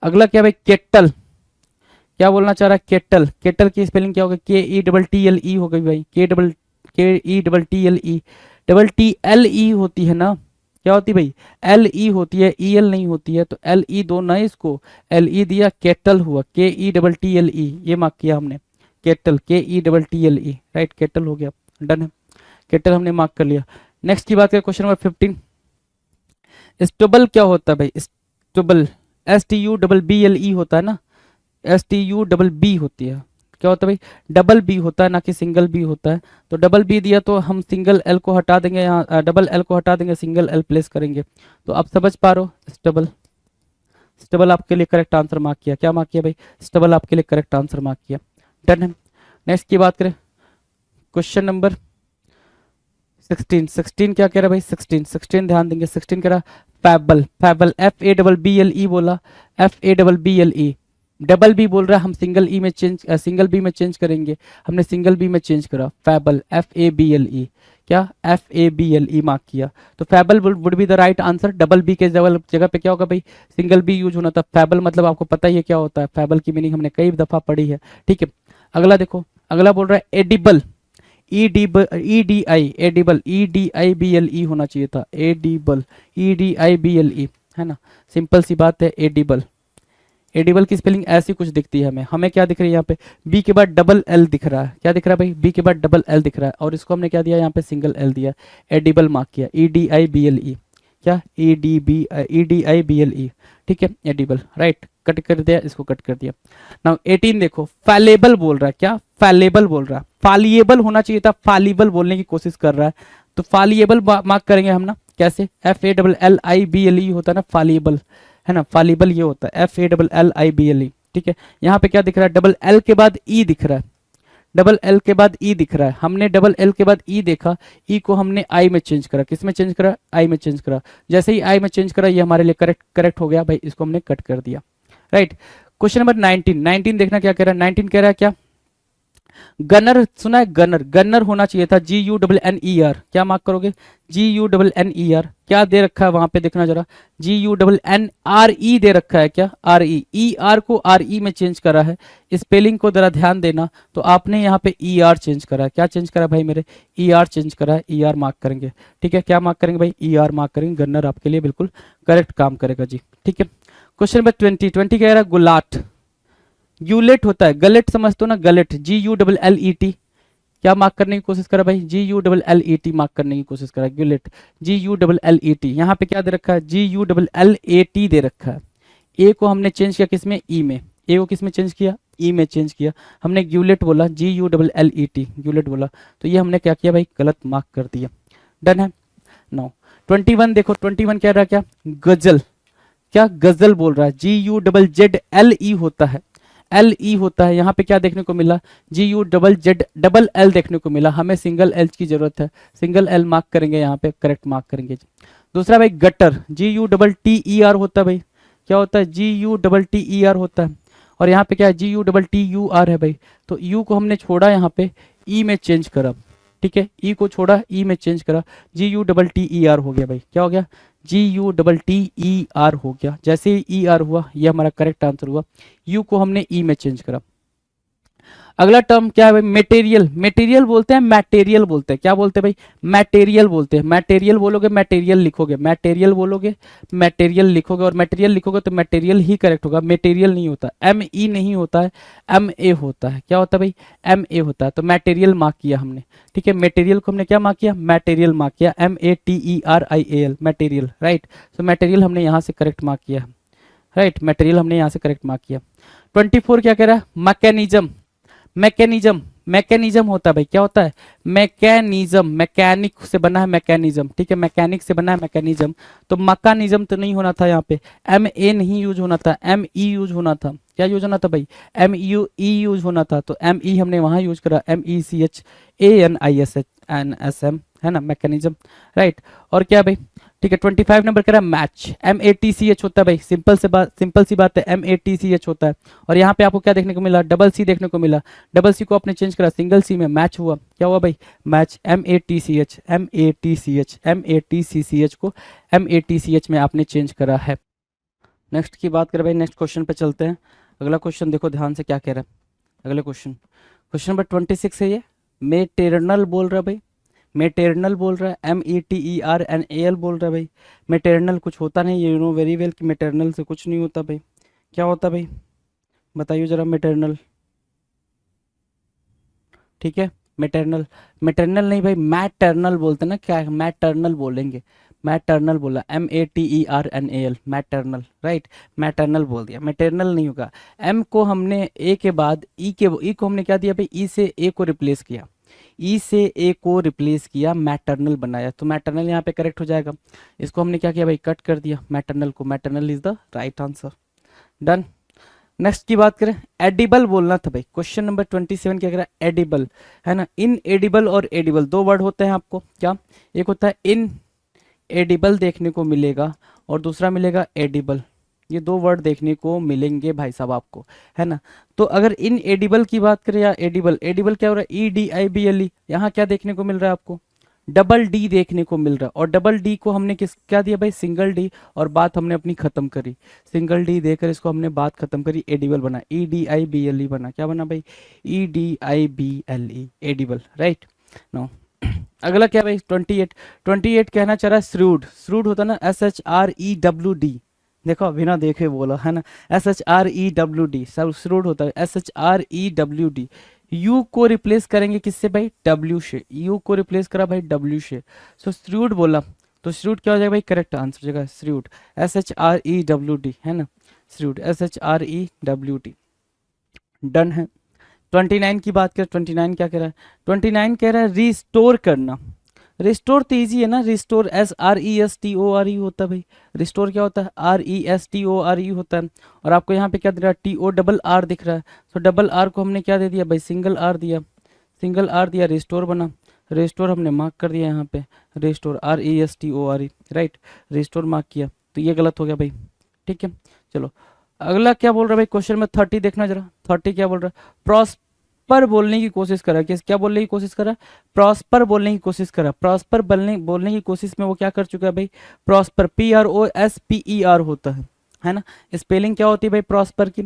अगला क्या भाई? केटल। क्या बोलना चाह रहा है? केटल। केटल की स्पेलिंग क्या होगा? KETTLE हो गई भाई। KETTLE, TLE होती है ना। क्या होती है भाई? LE होती है, EL नहीं होती है। तो LE दो ना इसको, LE दिया, केटल हुआ, KETTLE, ये मार्क किया हमने। केटल, KETTLE, राइट, केटल हो गया। डन है, केटल हमने मार्क कर लिया। नेक्स्ट की बात करें, क्वेश्चन नंबर 15। स्टबल क्या होता है भाई? स्टबल, STUBBLE होता है ना, STUBB होती है। क्या होता है भाई? डबल बी होता है, ना कि सिंगल बी होता है। तो डबल बी दिया तो हम सिंगल एल को हटा देंगे, यहाँ डबल एल को हटा देंगे, सिंगल एल प्लेस करेंगे। तो आप समझ पा रहे हो, स्टबल। स्टबल आपके लिए करेक्ट आंसर मार्क किया। क्या मार्क किया भाई? स्टबल आपके लिए करेक्ट आंसर मार्क किया। डन है। नेक्स्ट की बात करें, क्वेश्चन नंबर 16। 16 क्या कह रहा है भाई? 16 ध्यान देंगे। 16 कह रहा फैबल। फैबल, FABBLE बोला, FABBLE। डबल बी बोल रहा है, हम सिंगल ई में चेंज, सिंगल बी में चेंज करेंगे। हमने सिंगल बी में चेंज करा, फैबल, FABLE। क्या? FABLE मार्क किया। तो fable would be the right answer. Double B के जगह पे क्या होगा भाई? सिंगल बी यूज होना था। फैबल मतलब आपको पता ही है क्या होता है। फैबल की मीनिंग हमने कई दफा पढ़ी है, ठीक है। अगला देखो, अगला बोल रहा है एडिबल। EDI, एडिबल, EDIBLE होना चाहिए था, एडिबल, EDIBLE, है ना। सिंपल सी बात है, एडिबल। एडिबल की स्पेलिंग ऐसी कुछ दिखती है हमें। हमें क्या दिख रही है यहाँ पे? बी के बाद डबल एल दिख रहा है। क्या दिख रहा है भाई? बी के बाद डबल एल दिख रहा है, और इसको हमने क्या दिया? यहाँ पे सिंगल एल दिया, एडिबल मार्क किया। EDIBLE, क्या? EDIBLE, ठीक है, एडिबल, राइट। कट कर दिया, इसको कट कर दिया। नाउ 18 देखो, फैलेबल बोल रहा है। क्या? फैलेबल बोल रहा है। फालिएबल होना चाहिए था, फालिबल बोलने की कोशिश कर रहा है। तो फालिएबल मार्क करेंगे हम ना, कैसे? FALLIBLE होता है ना, फालिएबल, है ना। फालिबल ये होता है, FALLIBLE, ठीक है। यहाँ पे क्या दिख रहा है? डबल एल के बाद ई दिख रहा है, डबल एल के बाद ई दिख रहा है। हमने डबल एल के बाद ई देखा, ई को हमने आई में चेंज करा। किस में चेंज करा? आई में चेंज करा। जैसे ही आई में चेंज करा, ये हमारे लिए करेक्ट हो गया भाई, इसको हमने कट कर दिया, राइट। क्वेश्चन नंबर 19 देखना क्या कह रहा है। 19 कह रहा है क्या? गनर, सुना है गनर? गनर होना चाहिए था, GUNNER। क्या मार्क करोगे? GUNNER। क्या दे रखा है वहां पे? देखना जरा, GUNNRE दे रखा है। क्या? RE, ER को RE में चेंज करा है। स्पेलिंग को जरा ध्यान देना। तो आपने यहाँ पे ER चेंज करा है। क्या चेंज करा भाई मेरे? ER चेंज करा है, ER मार्क करेंगे, ठीक है। क्या मार्क करेंगे भाई? ER मार्क करेंगे। गन्नर आपके लिए बिल्कुल करेक्ट काम करेगा जी, ठीक है। क्वेश्चन नंबर 20 कह रहा है गुलाट। यूलेट होता है, गलेट समझते हो ना, गलेट, GULLET। क्या मार्क करने की कोशिश करा भाई? GULLET मार्क करने की कोशिश करा, गिलेट, GULLET। यहाँ पे क्या दे रखा है? GULLAT दे रखा है। ए को हमने चेंज किया किसमें? ई में। ए को किसमें चेंज किया? ई में चेंज किया। हमने ग्यूलेट बोला, GULLET, ग्यूलेट बोला। तो ये हमने क्या किया भाई? गलत मार्क कर दिया। डन है। 21 देखो, 21 कह रहा है क्या? गजल। क्या गजल बोल रहा है, GUZZLE होता है, LE होता है। यहाँ पे क्या देखने को मिला, GUZZEL देखने को मिला, हमें सिंगल एल की जरूरत है, सिंगल एल मार्क करेंगे, यहाँ पे करेक्ट मार्क करेंगे। दूसरा भाई गटर, GUTTER होता है भाई, क्या होता है, GUTTER होता है। और यहाँ पे क्या है, GUTTUR है भाई, तो U को हमने छोड़ा, यहाँ पे E में चेंज करा, ठीक है, E को छोड़ा, E में चेंज करा, GUTTER हो गया भाई, क्या हो गया, GUTTER हो गया। जैसे ही ER हुआ, ये हमारा करेक्ट आंसर हुआ। U को हमने E में चेंज करा। अगला टर्म क्या है भाई, मटेरियल, मटेरियल बोलते हैं, मटेरियल बोलते हैं, क्या बोलते हैं भाई, मटेरियल बोलते हैं। मटेरियल बोलोगे, मटेरियल लिखोगे, मटेरियल बोलोगे, मटेरियल लिखोगे, और मटेरियल लिखोगे तो मटेरियल ही करेक्ट होगा, मटेरियल नहीं होता, ME नहीं होता है, MA होता है। क्या होता है भाई, MA होता है। तो मटेरियल मार्क किया हमने, ठीक है, मटेरियल को हमने क्या मार्क किया, मटेरियल मार्क किया, MATERIAL, मटेरियल, राइट। तो मटेरियल हमने यहाँ से करेक्ट मार्क किया, राइट, मटेरियल हमने यहाँ से करेक्ट मार्क किया। 24 क्या कह रहा है, मैकेनिज्म, मैकेनिज्म, मैकेनिज्म होता है भाई, क्या होता है, मैकेनिज्म, मैकेनिक से बना है मैकेनिज्म, ठीक है, मैकेनिक से बना है मैकेनिज्म। तो मैकेनिज्म तो नहीं होना था, यहाँ पे MA नहीं यूज होना था, ME यूज होना था। क्या यूज होना था भाई, MUE यूज होना था, तो ME हमने वहां यूज करा, MECHANISM, है ना, मैकेनिज्म, राइट। और क्या भाई, ठीक है, 25 नंबर कह रहा है मैच, MATCH होता है भाई, सिंपल सी बात है, MATCH होता है। और यहाँ पे आपको क्या देखने को मिला, डबल C देखने को मिला, डबल C को आपने चेंज करा, सिंगल C में मैच हुआ, क्या हुआ भाई, मैच, MATCH, MATCH, MATCH को MATCH में आपने चेंज करा है। नेक्स्ट की बात करें भाई, नेक्स्ट क्वेश्चन पे चलते हैं। अगला क्वेश्चन देखो ध्यान से क्या कह रहा है, अगले क्वेश्चन, क्वेश्चन नंबर 26 है ये, मेटरनल बोल रहा है भाई, मेटरनल बोल रहा है, METERNAL बोल रहा है भाई। मेटरनल कुछ होता नहीं, यू नो वेरी वेल कि मेटरनल से कुछ नहीं होता भाई। क्या होता भाई, बताइए जरा, मेटरनल, ठीक है, मेटरनल, मेटरनल नहीं भाई, मैटरनल बोलते हैं ना, क्या मैटरनल बोलेंगे, मैटरनल बोला, METERNAL, मैटरनल, राइट, मैटरनल बोल दिया, मेटरनल नहीं होगा। M को हमने A के बाद E को हमने क्या दिया भाई, E से A को रिप्लेस किया, E से A को रिप्लेस किया, मैटरनल बनाया, तो मैटरनल यहाँ पे करेक्ट हो जाएगा। इसको हमने क्या किया भाई, कट कर दिया मैटरनल को, maternal is the right answer, done. Next की बात करें, एडिबल बोलना था भाई, क्वेश्चन नंबर 27 क्या कह रहा है, एडिबल, है ना। इन एडिबल और एडिबल दो वर्ड होते हैं आपको, क्या, एक होता है इन एडिबल देखने को मिलेगा, और दूसरा मिलेगा एडिबल, ये दो वर्ड देखने को मिलेंगे भाई साहब आपको, है ना। तो अगर इन एडिबल की बात करें या एडिबल, एडिबल क्या हो रहा है, EDIBLE, यहाँ क्या देखने को मिल रहा है आपको, डबल D देखने को मिल रहा है, और डबल D को हमने किस क्या दिया भाई, सिंगल D, और बात हमने अपनी खत्म करी, सिंगल D देकर इसको हमने बात खत्म करी, एडिबल बना, EDIBLE बना, क्या बना भाई, EDIBLE, एडिबल, राइट। नो अगला क्या भाई, 28 कहना चाह रहा है श्रूड, श्रूड होता ना, SHREWD, देखो बिना देखे बोला, है ना, SHREWD, सब श्रूड होता है, SHREWD। U को रिप्लेस करेंगे किससे भाई, W से, U को रिप्लेस करा भाई W से, सो श्रूड बोला, तो श्रूड क्या हो जाएगा भाई, करेक्ट आंसर हो जाएगा श्रूड, SHREWD, है ना, श्रूड, SHREWD, डन है। 29 की बात करें, 29 क्या कह रहा है, 29 कह रहा है रिस्टोर करना, रिस्टोर तो ईजी है ना, रिस्टोर SRESTORE होता है भाई, रिस्टोर क्या होता है, RESTORE होता है। और आपको यहाँ पे क्या दिख रहा है, TORR दिख रहा है, तो डबल R को हमने क्या दे दिया भाई, सिंगल R दिया, सिंगल R दिया, रिस्टोर बना, रिस्टोर हमने मार्क कर दिया यहाँ पे, restore RESTORE, right, restore mark किया, तो ये गलत हो गया भाई, ठीक है। चलो अगला क्या बोल रहा है भाई, क्वेश्चन में 30 देखना जरा, 30 क्या बोल रहा है, प्रॉस्पर बोलने की कोशिश करा, क्या बोलने की कोशिश करा, प्रॉस्पर बोलने की कोशिश करा, प्रॉस्पर बोलने की कोशिश में वो क्या कर चुका है भाई, प्रॉस्पर, PROSPER होता है ना, स्पेलिंग क्या होती है भाई प्रॉस्पर की,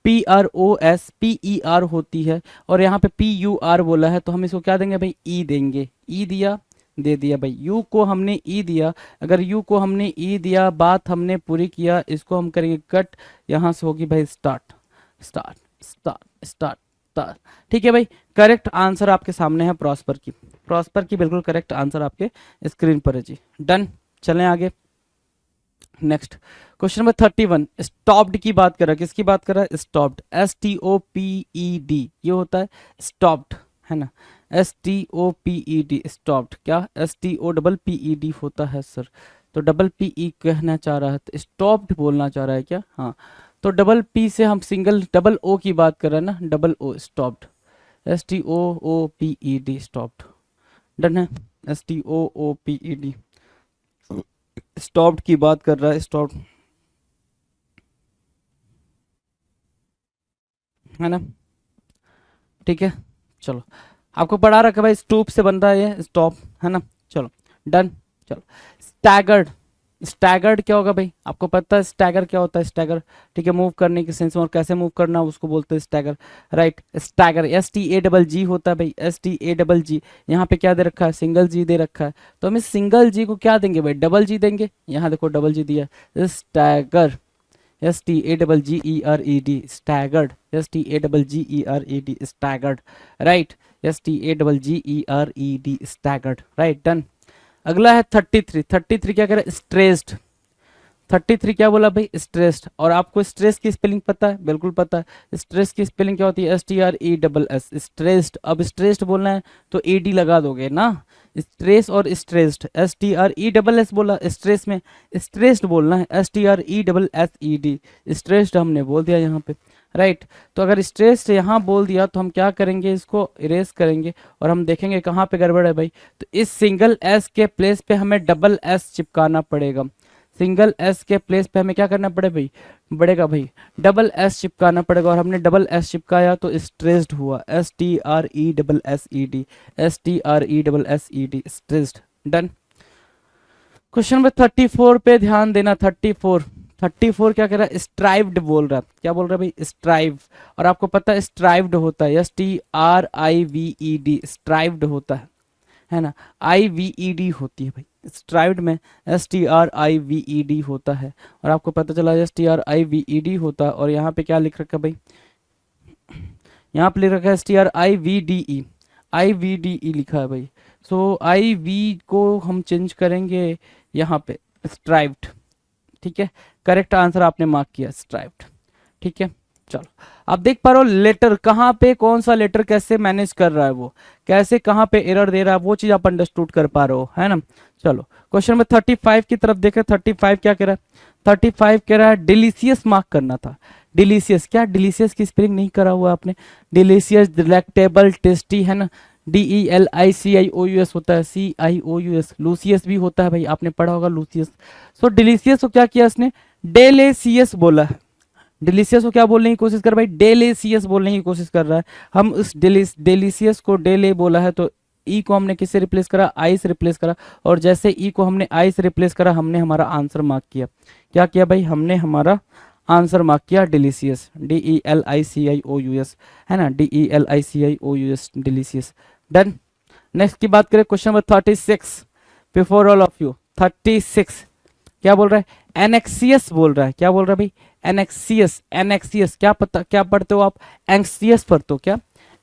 PROSPER होती है, और यहाँ पे PUR बोला है, तो हम इसको क्या देंगे भाई, E देंगे, E दिया, दे दिया भाई, U को हमने E दिया, अगर U को हमने E दिया, बात हमने पूरी किया, इसको हम करेंगे कट, यहाँ से होगी भाई start, start, start, start, start, ठीक है भाई। करेक्ट आंसर आपके सामने है प्रॉस्पर की, प्रॉस्पर की बिल्कुल करेक्ट आंसर आपके स्क्रीन पर है जी, डन। चलें आगे, नेक्स्ट क्वेश्चन नंबर 31, स्टॉप्ड की बात कर रहा है, किसकी बात कर रहा है, स्टॉप्ड, STOPED, ये होता है स्टॉप्ड, है ना, STOPED, स्टॉप्ड, क्या STOPPED होता है सर, तो डबल पी ई कहना चाह रहा है, तो स्टॉप्ड बोलना चाह रहा है क्या? हाँ, तो डबल पी से हम सिंगल डबल ओ की बात कर रहे हैं ना, double O stooped, STOOPED stooped. Done है, STOOPED स्टॉप्ड की बात कर रहा है, स्टॉप्ड, है ना? ठीक है, चलो आपको पढ़ा रखा है भाई, स्टूप से बन रहा है ये स्टॉप, है ना? चलो डन। चलो स्टैगर्ड, स्टैगर्ड क्या होगा भाई? आपको पता है स्टैगर क्या होता है? स्टैगर, ठीक है, मूव करने के सेंस में, और कैसे मूव करना उसको बोलते हैं स्टैगर, राइट? स्टैगर STAGG होता है भाई, STAGG। यहाँ पे क्या दे रखा है? सिंगल जी दे रखा है, तो हम इस सिंगल जी को क्या देंगे भाई? डबल जी देंगे। यहाँ देखो डबल जी दिया, stagger, STAGGERED staggered, STAGGERED staggered, right? STAGGERED staggered, right? Done. अगला है 33। 33 क्या कह रहा है? स्ट्रेस्ड। 33 क्या बोला भाई? स्ट्रेस्ड। और आपको स्ट्रेस की स्पेलिंग पता है? बिल्कुल पता है। स्ट्रेस की स्पेलिंग क्या होती है? STRESS, stressed. अब स्ट्रेस्ड बोलना है तो ED लगा दोगे ना, स्ट्रेस और स्ट्रेस्ड। STRESS बोला स्ट्रेस में, स्ट्रेस्ड बोलना है STRESSED, स्ट्रेस्ड हमने बोल दिया यहाँ पे, राइट? तो अगर स्ट्रेस्ड यहाँ बोल दिया तो हम क्या करेंगे? इसको इरेज करेंगे और हम देखेंगे कहाँ पे गड़बड़ है भाई। तो इस सिंगल एस के प्लेस पे हमें डबल एस चिपकाना पड़ेगा। सिंगल एस के प्लेस पे हमें क्या करना पड़ेगा भाई? डबल एस चिपकाना पड़ेगा। और हमने डबल एस चिपकाया तो स्ट्रेस्ड हुआ, STRESSED, STRESSED stressed. Done. Question number 34 पे ध्यान देना। 34 क्या कह रहा है? स्ट्राइव्ड बोल रहा है। क्या बोल रहा है भाई? स्ट्राइव। और आपको पता है स्ट्राइव्ड होता है STRIVED, स्ट्राइव्ड होता है ना? IVED होती है भाई स्ट्राइव्ड में, STRIVED होता है। और आपको पता चला STRIVED होता है। और यहाँ पे क्या लिख रखा है भाई? यहाँ पे लिख रखा है STRIVDE, IVDE लिखा है भाई। सो IV को हम चेंज करेंगे यहाँ पे स्ट्राइव्ड, ठीक है? करेक्ट आंसर आपने मार्क किया स्ट्राइव्ड, ठीक है? चलो आप देख पा रहे हो लेटर कहाँ पे, कौन सा लेटर कैसे मैनेज कर रहा है, वो कैसे कहाँ पे एरर दे रहा है, वो चीज आप अंडरस्टूड कर पा रहे हो, है ना? चलो क्वेश्चन में 35 की तरफ देखें। 35 क्या कह रहा है? 35 कह रहा है डिलीशियस मार्क करना था। डिलीशियस, क्या डिलीशियस की स्पेलिंग नहीं करा हुआ आपने? डिलीशियस, डिलेक्टेबल, टेस्टी, है ना? DELICIOUS होता है, CIOUS। लूसियस भी होता है भाई, आपने पढ़ा होगा लूसियस। सो डिलीशियस को क्या किया इसने? डेलेसियस बोला है। डिलीशियस को क्या बोलने की कोशिश कर भाई? डेलेसियस बोलने की कोशिश कर रहा है। हम उस डिलीशियस को डेले बोला है तो ई को हमने किससे रिप्लेस करा? आई से रिप्लेस करा। और जैसे ई को हमने आई से रिप्लेस करा, हमने हमारा आंसर मार्क किया। क्या किया भाई? हमने हमारा आंसर मार्क किया डिलीशियस, DELICIOUS, है ना? DELICIOUS, delicious. डन। नेक्स्ट की बात करें, question number 36 before all of you. 36 क्या बोल रहा है? एनेक्सियस बोल रहा है। क्या बोल रहा है भाई? एनेक्सियस। एनेक्सियस क्या पता, क्या पढ़ते हो आप? एंक्सियस पढ़ते हो क्या?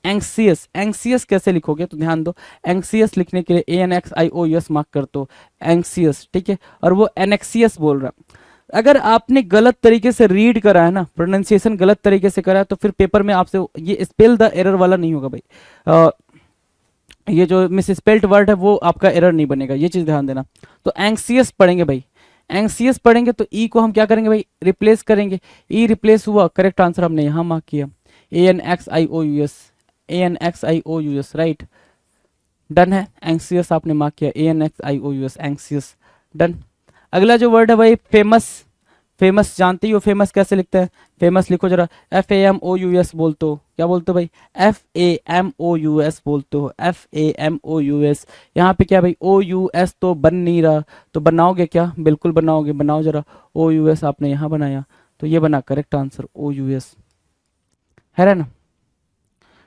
एंक्सियस। एंक्सियस कैसे लिखोगे? तो ध्यान दो, एंक्सियस लिखने के लिए ANXIOUS मार्क कर दो, एंक्सियस, ठीक है? और वो एनेक्सियस बोल रहा है। अगर आपने गलत तरीके से रीड करा है ना, प्रोनाउंसिएशन गलत तरीके से करा है, तो फिर पेपर में आपसे ये स्पेल द एरर वाला नहीं होगा भाई। ये जो मिस स्पेल्ड वर्ड है वो आपका एरर नहीं बनेगा, ये चीज ध्यान देना। तो एंक्सियस पढ़ेंगे भाई, एंक्सियस पढ़ेंगे तो ई को हम क्या करेंगे भाई? रिप्लेस करेंगे। ई रिप्लेस हुआ, करेक्ट आंसर हमने यहाँ मार्क किया, ANXIOUS, ANXIOUS, राइट? डन है। एंक्सियस आपने मार्क किया, ANXIOUS, एंक्सियस। डन। अगला जो वर्ड है भाई फेमस। फेमस जानते ही हो, फेमस कैसे लिखते हैं? फेमस लिखो जरा, FAMOUS बोलते हो। क्या बोलते हो भाई? FAMOUS बोलते हो, FAMOUS। यहाँ पे क्या भाई? OUS तो बन नहीं रहा, तो बनाओगे क्या? बिल्कुल बनाओगे, बनाओ जरा। OUS आपने यहाँ बनाया तो ये बना करेक्ट आंसर, OUS, है ना?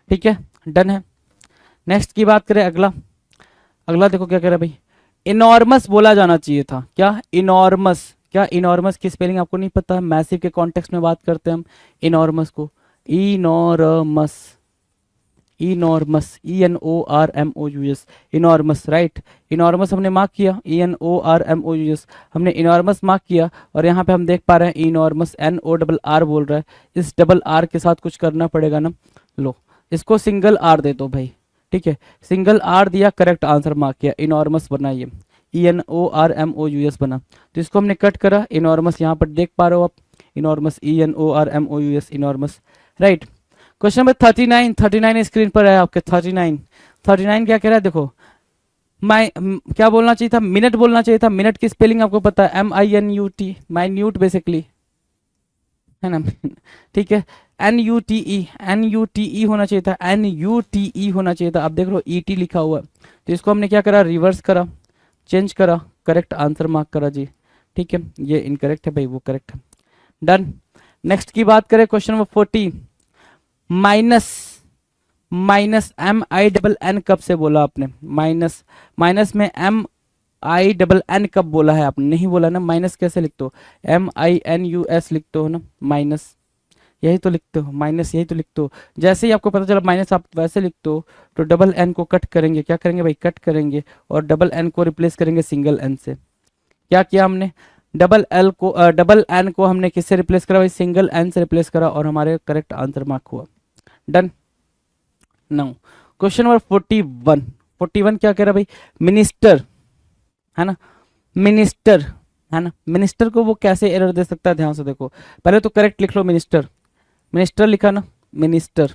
ठीक है, डन है। नेक्स्ट की बात करें, अगला। अगला देखो क्या कह रहा है भाई? इनॉर्मस बोला जाना चाहिए था। क्या? इनॉर्मस। क्या इनॉर्मस की स्पेलिंग आपको नहीं पता? मैसिव के कॉन्टेक्स्ट में बात करते हैं हम इनॉर्मस को, enormous, enormous, ENORMOUS, enormous, right? Enormous हमने मार्क किया, ENORMOUS हमने इनॉर्मस मार्क किया। और यहाँ पे हम देख पा रहे हैं इनॉर्मस, NORR बोल रहा है, इस डबल आर के साथ कुछ करना पड़ेगा ना। लो इसको सिंगल आर दे दो भाई, ठीक है? सिंगल आर दिया, करेक्ट आंसर मार्क किया, इनॉर्मस बनाइए। ENORMOUS बना, तो इसको हमने कट करा, इनॉर्मस यहाँ पर देख पा रहे हो आप, enormous ENORMOUS, enormous, right. Question number 39, 39 screen पर है आपके, 39, 39 क्या कह रहा है देखो, क्या बोलना चाहिए था, मिनट बोलना चाहिए था, मिनट की स्पेलिंग आपको पता है, MINUT, माइन्यूट बेसिकली, है ना ठीक है, NUTE होना चाहिए था, NUTE होना चाहिए था, अब देख लो ET लिखा हुआ है, तो इसको हमने क्या करा, रिवर्स करा, चेंज करा, करेक्ट आंसर मार्क करा जी, ठीक है, ये इनकरेक्ट है भाई, वो करेक्ट है, डन। नेक्स्ट की बात करें, क्वेश्चन नंबर 40, माइनस, MINN कब से बोला आपने, माइनस, माइनस में MINN कब बोला है आपने, नहीं बोला ना, माइनस कैसे लिखते हो, MINUS लिखते हो ना, माइनस यही तो लिखते हो, माइनस यही तो लिखते हो, जैसे ही आपको पता चला माइनस आप वैसे लिखते हो, तो डबल एन को कट करेंगे, क्या करेंगे भाई, कट करेंगे, और डबल एन को रिप्लेस करेंगे सिंगल एन से, क्या किया हमने, डबल एन को हमने किससे रिप्लेस करा भाई, सिंगल एन से रिप्लेस करा, और हमारे करेक्ट आंसर मार्क हुआ, डन। नाउ क्वेश्चन नंबर 41, 41 क्या कह रहा है भाई, मिनिस्टर, है ना, मिनिस्टर, है ना, मिनिस्टर को वो कैसे एरर दे सकता है, ध्यान से देखो, पहले तो करेक्ट लिख लो, मिनिस्टर, मिनिस्टर लिखा ना, मिनिस्टर,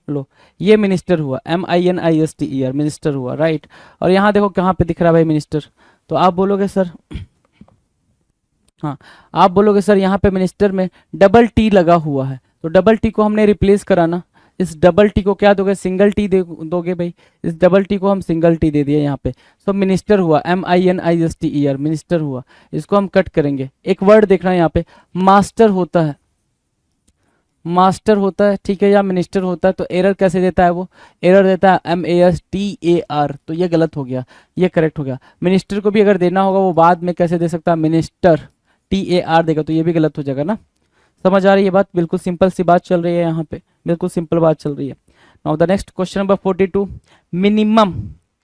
लो ये मिनिस्टर हुआ, MINISTER, मिनिस्टर हुआ, राइट। और यहाँ देखो कहाँ पे दिख रहा है भाई मिनिस्टर, तो आप बोलोगे सर, हाँ आप बोलोगे सर यहाँ पे मिनिस्टर में डबल टी लगा हुआ है, तो डबल टी को हमने रिप्लेस कराना, इस डबल टी को क्या दोगे, सिंगल टी दोगे भाई, इस डबल टी को हम सिंगल टी दे दिए यहाँ पे, सो मिनिस्टर हुआ, MINISTER, मिनिस्टर हुआ, इसको हम कट करेंगे, एक वर्ड देखना यहाँ पे, मास्टर होता है, मास्टर होता है, ठीक है, या मिनिस्टर होता है, तो एरर कैसे देता है वो, एरर देता है MASTER, तो ये गलत हो गया, ये करेक्ट हो गया, मिनिस्टर को भी अगर देना होगा वो बाद में कैसे दे सकता है, मिनिस्टर TAR देगा, तो ये भी गलत हो जाएगा ना, समझ आ रही है बात, बिल्कुल सिंपल सी बात चल रही है यहाँ पे, बिल्कुल सिंपल बात चल रही है। Now the next question number 42, minimum,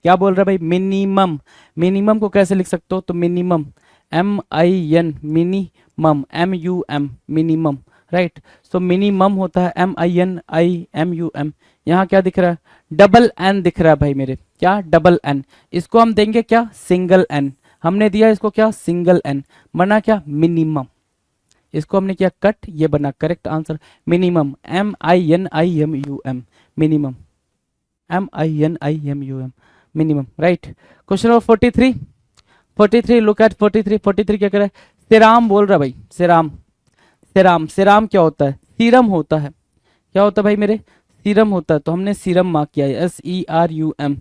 क्या बोल रहा है भाई, मिनिमम, मिनिमम को कैसे लिख सकते हो, तो minimum, MIN, minimum, MUM, minimum, right, so minimum होता है MINIMUM, यहाँ क्या दिख रहा है, डबल एन दिख रहा है भाई मेरे, क्या, डबल एन, इसको हम देंगे क्या, सिंगल एन, हमने दिया इसको क्या, सिंगल एन, बना क्या, मिनिमम, इसको हमने किया कट, ये बना correct answer, minimum, MINIMUM, minimum, MINIMUM, minimum, right. Question number 43, 43 look at 43, 43 क्या कर रहा है, सिराम बोल रहा है भाई, सिराम, सिराम, सिराम क्या होता है, सीरम होता है, क्या होता है भाई मेरे, सीरम होता है, तो हमने सीरम मार्क किया है, SERUM,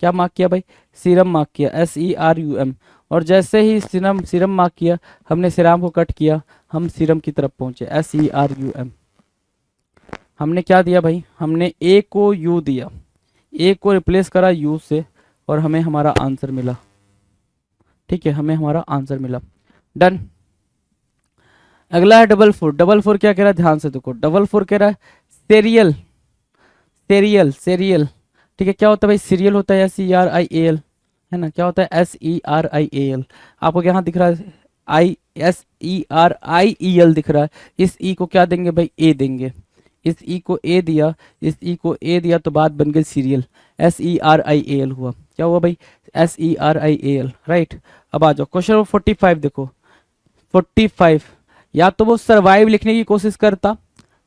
क्या मार्क किया भाई, सीरम मार्क किया, SERUM, और जैसे ही सीरम, सीरम मार्क किया, हमने सिराम को कट किया, हम सीरम की तरफ पहुंचे, SERUM, हमने क्या दिया भाई, हमने ए को यू दिया, ए को रिप्लेस करा यू से, और हमें हमारा आंसर मिला, ठीक है, हमें हमारा आंसर मिला, डन। अगला है डबल फोर, डबल फोर क्या कह रहा है, ध्यान से देखो, डबल फोर कह रहा है सीरियल, सीरियल, सीरियल, ठीक है, क्या होता है भाई, सीरियल होता है SERIAL, है ना, क्या होता है SERIAL, आपको यहाँ दिख रहा है ISERIEL दिख रहा है, इस ई को क्या देंगे भाई, ए देंगे, इस ई को ए दिया, इस ई को ए दिया, तो बात बन गई सीरियल, SERIAL हुआ, क्या हुआ भाई, SERIAL, राइट। अब आ जाओ क्वेश्चन नंबर 45 देखो, 45, या तो वो सर्वाइव लिखने की कोशिश करता,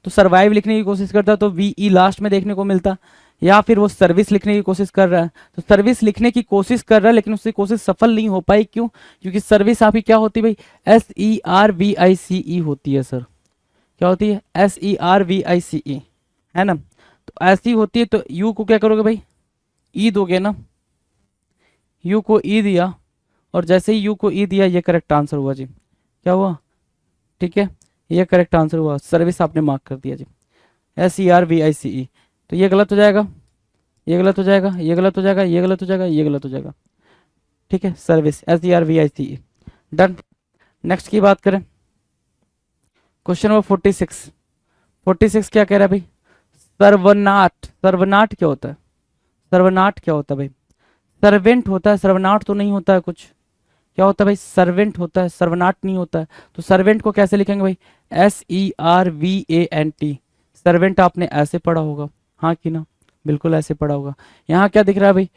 तो सर्वाइव लिखने की कोशिश करता तो VE लास्ट में देखने को मिलता, या फिर वो सर्विस लिखने की कोशिश कर रहा है, तो सर्विस लिखने की कोशिश कर रहा है, लेकिन उसकी कोशिश सफल नहीं हो पाई, क्यों, क्योंकि सर्विस आपकी क्या होती है भाई, SERVICE होती है सर, क्या होती है, SERVICE, है ना, तो ऐसी होती है, तो यू को क्या करोगे भाई, ई दोगे ना, यू को ई दिया, और जैसे ही यू को ई दिया, ये करेक्ट आंसर हुआ जी, क्या हुआ, ठीक है, ये करेक्ट आंसर हुआ, सर्विस आपने मार्क कर दिया जी, SERVICE, तो ये गलत हो जाएगा, ये गलत हो जाएगा, ये गलत हो जाएगा, ये गलत हो जाएगा, ये गलत हो जाएगा, ठीक है, सर्विस SERVICE, डन। नेक्स्ट की बात करें, क्वेश्चन नंबर 46, 46 क्या कह रहा है भाई, सर्वनाट, सर्वनाट क्या होता है, सर्वनाट क्या होता है भाई, सर्वेंट होता है, सर्वनाट तो नहीं होता है कुछ, क्या होता है भाई, सर्वेंट होता है, सर्वनाट नहीं होता है, तो सर्वेंट को कैसे लिखेंगे भाई, SERVANT, सर्वेंट आपने ऐसे पढ़ा होगा, हाँ कि ना, बिल्कुल ऐसे पढ़ा होगा, यहाँ क्या दिख रहा है भाई,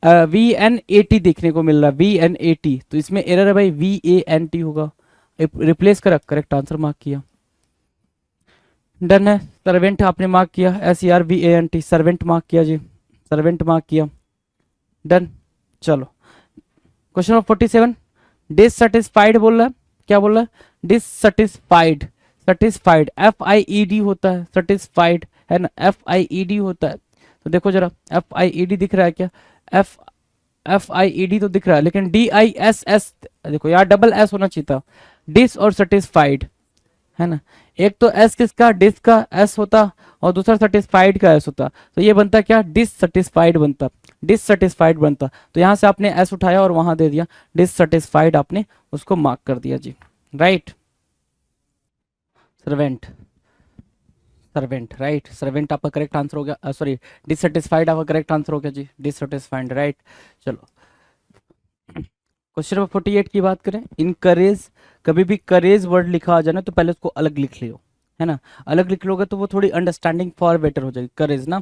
VNAT देखने को मिल रहा है, VNAT, तो इसमें एरर है भाई, VANT होगा, रिप्लेस करा, करेक्ट आंसर मार्क किया। डन है। सर्वेंट आपने मार्क किया, SERVANT, सर्वेंट मार्क किया जी, सर्वेंट मार्क किया, डन। चलो क्वेश्चन नंबर 47, डिससेटिस्फाइड बोल रहा है, क्या बोल रहा है, डिससेटिस्फाइड, सेटिस्फाइड FIED होता है, सेटिस्फाइड है ना, FIED होता है। तो देखो जरा, FIED दिख रहा है क्या, FIED तो दिख रहा है, लेकिन DISS देखो यार, डबल S होना चाहिए था, डिस और सेटिस्फाइड है ना, एक तो S किसका, डिस का S होता, और दूसरा सेटिस्फाइड का S होता, तो ये बनता क्या, डिससेटिस्फाइड बनता, डिससेटिस्फाइड बनता। तो यहाँ से आपने S उठाया और वहां दे दिया डिससेटिस्फाइड, आपने उसको मार्क कर दिया जी, right. Servant, servant right, servant आपका करेक्ट आंसर हो गया, सॉरी डिससेटिस्फाइड आपका करेक्ट आंसर हो गया जी, डिससेटिस्फाइड, राइट। चलो क्वेश्चन नंबर 48 की बात करें, इनकरेज, कभी भी करेज वर्ड लिखा आ जाए ना तो पहले उसको अलग लिख लियो, है ना, अलग लिख लोगे तो वो थोड़ी अंडरस्टैंडिंग फॉर बेटर हो जाएगी, करेज ना।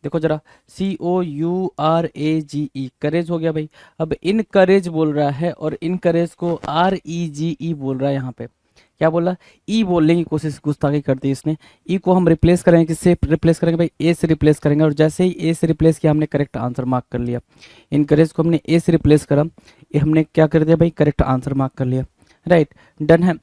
देखो जरा, COURAGE, करेज हो गया भाई। अब इनकरेज बोल रहा है और इनकरेज को REGE बोल रहा है, यहाँ पे क्या बोला, ई बोलने की कोशिश गुस्ताखी कर दी इसने। ई को हम रिप्लेस करेंगे, किससे रिप्लेस करेंगे भाई, ए से रिप्लेस करेंगे, और जैसे ही ए से रिप्लेस किया हमने करेक्ट आंसर मार्क कर लिया। इनकरेज को हमने ए से रिप्लेस करा, ये हमने क्या कर दिया भाई, करेक्ट आंसर मार्क कर लिया, राइट, डन है,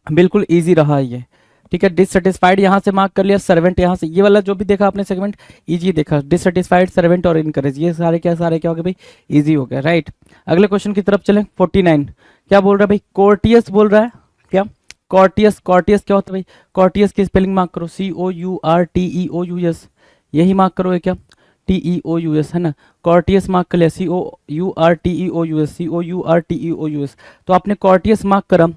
बिल्कुल ईजी रहा ये, ठीक है। डिससेटिस्फाइड यहाँ से मार्क कर लिया, सर्वेंट यहाँ से, ये वाला जो भी देखा आपने सेगमेंट इजी देखा, डिससेटिस्फाइड, सर्वेंट और इनकरेज, ये सारे क्या हो गए भाई, इजी हो गया, राइट। अगले क्वेश्चन की तरफ चलें, 49, क्या बोल रहा है भाई, कोर्टियस बोल रहा है, क्या कॉर्टियस, कॉर्टियस क्या होता है भाई, कॉर्टियस की स्पेलिंग मार्क करो, COURTEOUS, यही मार्क करो, ये क्या, TEOUS है ना, कॉर्टियस मार्क कर लिया, COURTEOUS, COURTEOUS, तो आपने कॉर्टियस मार्क करा,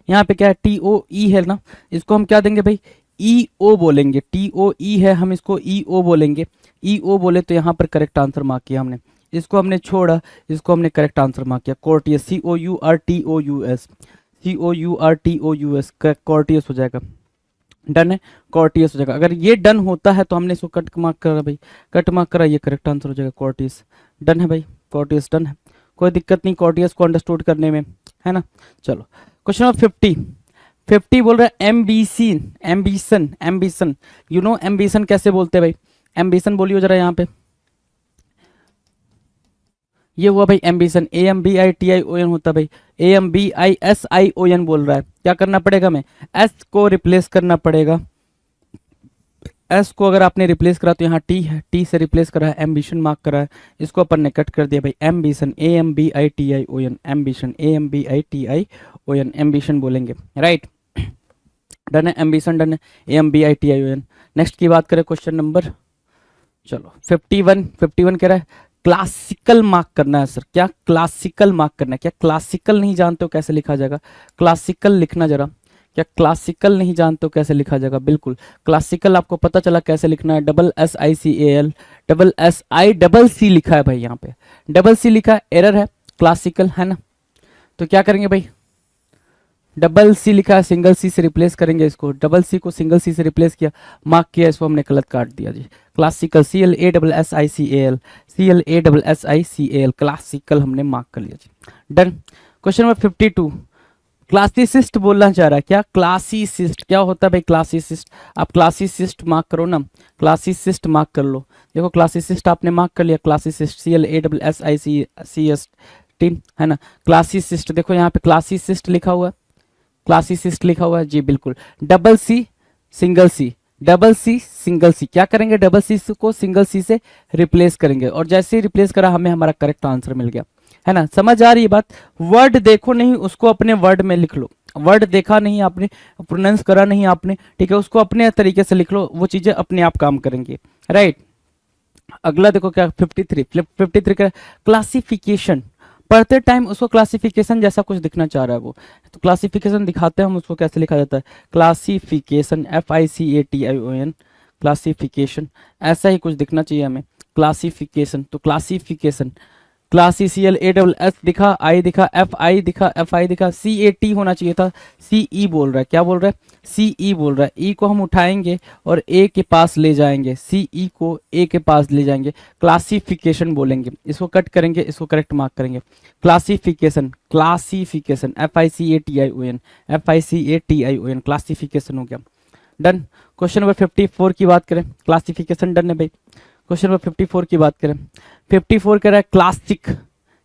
यहाँ पे क्या है, TOE है ना, इसको हम क्या देंगे भाई, EO बोलेंगे, TOE है, हम इसको EO बोलेंगे, EO बोले तो यहाँ पर करेक्ट आंसर मार्क किया हमने, इसको हमने छोड़ा, इसको हमने करेक्ट आंसर मार्क किया, कॉर्टियस, COURTOUS, COURTOUS, कॉर्टियस हो जाएगा, डन है, कॉर्टियस हो जाएगा। अगर ये डन होता है तो हमने इसको कट मार्क करा भाई, कट मार्क करा, ये करेक्ट आंसर हो जाएगा, कॉर्टियस, डन है भाई, कॉर्टियस डन है, कोई दिक्कत नहीं कॉर्टियस को अंडरस्टूड करने में, है ना। चलो क्वेश्चन नंबर 50 बोल रहा है ambition, ambition, you know ambition कैसे बोलते हैं भाई, एम्बिशन बोलियो जरा यहाँ पे, ये हुआ भाई एम्बिशन, AMBITION होता है भाई, AMBISION बोल रहा है, क्या करना पड़ेगा, हमें S को रिप्लेस करना पड़ेगा, S को अगर आपने रिप्लेस करा तो यहाँ T है, T से रिप्लेस करा है, एम्बिशन मार्क करा है, इसको अपन ने कट कर दिया भाई, ambition, AMBITION, ambition, AMBITION, ambition बोलेंगे, राइट, डन है, एम्बिशन डन है, AMBITION। नेक्स्ट की बात करें क्वेश्चन नंबर, चलो 51 कह रहा है क्लासिकल मार्क करना है सर, क्या क्लासिकल मार्क करना है, क्या क्लासिकल नहीं जानते हो कैसे लिखा जाएगा, क्लासिकल लिखना जरा, क्या क्लासिकल नहीं जानते हो कैसे लिखा जाएगा, बिल्कुल क्लासिकल आपको पता चला कैसे लिखना है, SSICAL, SI लिखा है भाई, यहाँ पे C लिखा है, एरर है, क्लासिकल है ना, तो क्या करेंगे भाई, C लिखा है, C से रिप्लेस करेंगे इसको, C को C से रिप्लेस किया, मार्क किया, इसको हमने गलत काट दिया जी, क्लासिकल, CLASSICAL, क्लासिकल हमने मार्क कर लिया जी, डन। क्वेश्चन नंबर 52, क्लासिसिस्ट बोलना चाह रहा है, क्या क्लासिसिस्ट क्या होता है भाई, क्लासिसिस्ट, आप क्लासिसिस्ट मार्क करो ना, क्लासिसिस्ट मार्क कर लो, देखो क्लासिसिस्ट आपने मार्क कर लिया, क्लासिसिस्ट CLASSICT है ना, क्लासिसिस्ट देखो यहाँ पे क्लासिसिस्ट लिखा हुआ है, क्लासिसिस्ट लिखा हुआ है जी, बिल्कुल, C सिंगल C, क्या करेंगे, C को C से रिप्लेस करेंगे, और जैसे ही रिप्लेस करा हमें हमारा करेक्ट आंसर मिल गया, है ना, समझ आ रही है बात। वर्ड देखो नहीं, उसको अपने वर्ड में लिख लो, वर्ड देखा नहीं आपने, प्रोनाउंस करा नहीं आपने, ठीक है, उसको अपने तरीके से लिख लो, वो चीजें अपने आप काम करेंगी, राइट। अगला देखो क्या 53 का क्लासिफिकेशन, पढ़ते टाइम उसको क्लासिफिकेशन जैसा कुछ दिखना चाह रहा है वो, तो क्लासिफिकेशन दिखाते हैं हम उसको कैसे लिखा जाता है, क्लासिफिकेशन, FICATION, क्लासिफिकेशन, ऐसा ही कुछ दिखना चाहिए हमें, क्लासिफिकेशन, तो classification, classi, C L A double S दिखा, आई दिखा, एफ आई दिखा, एफ आई दिखा, सी ए टी होना चाहिए था, सी ई बोल रहा है, क्या बोल रहा है, सी ई बोल रहा है। ई को हम उठाएंगे और ए के पास ले जाएंगे, सी ई को ए के पास ले जाएंगे, क्लासिफिकेशन बोलेंगे, इसको कट करेंगे, इसको करेक्ट मार्क करेंगे। Classification, classification, F I C A T I O N, F I C A T I O N, classification हो गया। डन। क्वेश्चन नंबर 54 की बात करें, क्लासिफिकेशन डन है भाई। क्वेश्चन नंबर 54 की बात करें, 54 कह रहा है क्लासिक,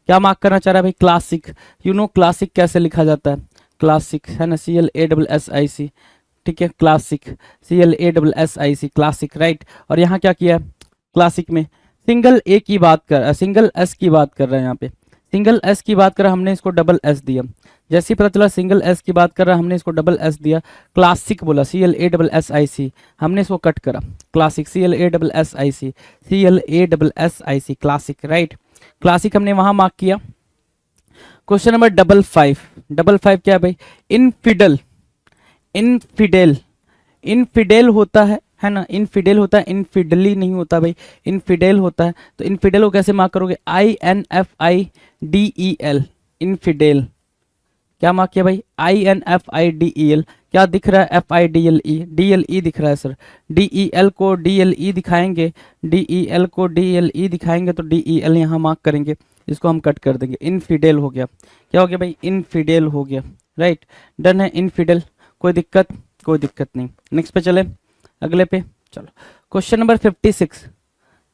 क्या मार्क करना चाह रहा है भाई, क्लासिक। यू नो क्लासिक कैसे लिखा जाता है, क्लासिक है ना, C L A double S I C, ठीक है, classic, C L A double S I C, classic, right. और यहाँ क्या किया है, क्लासिक में सिंगल ए की बात कर, सिंगल एस की बात कर रहे हैं, यहाँ पे सिंगल एस की बात कर रहा, हमने इसको डबल एस दिया। जैसे ही पता चला सिंगल एस की बात कर रहा, हमने इसको डबल एस दिया, क्लासिक बोला, C L A double S I C, हमने इसको कट करा, classic, C L A double S I C, C L A double S I C, classic, right. Classic हमने वहां मार्क किया। क्वेश्चन नंबर 55, 55 क्या है भाई, इनफिडल, इनफिडेल, इनफिडेल होता है ना, इनफिडेल होता है, इनफिडली नहीं होता भाई, इनफिडेल होता है। तो इनफिडेल को कैसे मार्क करोगे, I N F I D E L, infidel, क्या मार्क किया भाई, I N F I D E L, क्या दिख रहा है, F I D L E दिख रहा है सर, डी ई एल को डी एल ई दिखाएंगे, डी ई एल को डी एल ई दिखाएंगे, तो डी ई एल यहाँ मार्क करेंगे, इसको हम कट कर देंगे, इनफिडेल हो गया, क्या हो गया भाई, इनफिडेल हो गया, राइट। डन है, इनफिडेल, कोई दिक्कत, कोई दिक्कत नहीं। नेक्स्ट पे चले, अगले पे चलो। क्वेश्चन नंबर 56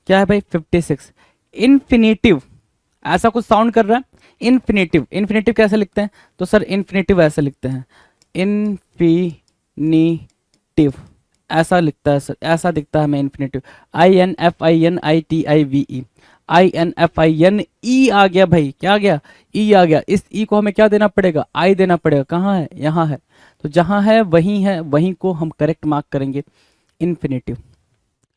क्या है भाई, 56 इन्फिनेटिव, ऐसा कुछ साउंड कर रहा है, इन्फिनेटिव, इन्फिनेटिव कैसे लिखते हैं, तो सर इन्फिनेटिव ऐसे लिखते हैं, इन्फिनेटिव ऐसा लिखता है सर, ऐसा दिखता है हमें infinitive, I N F I N I T I V E, I N F I N E आ गया भाई, क्या आ गया, ई आ गया। इस ई को हमें क्या देना पड़ेगा, आई देना पड़ेगा, कहाँ है, यहाँ है, तो जहाँ है वहीं को हम करेक्ट मार्क करेंगे, इन्फिनेटिव,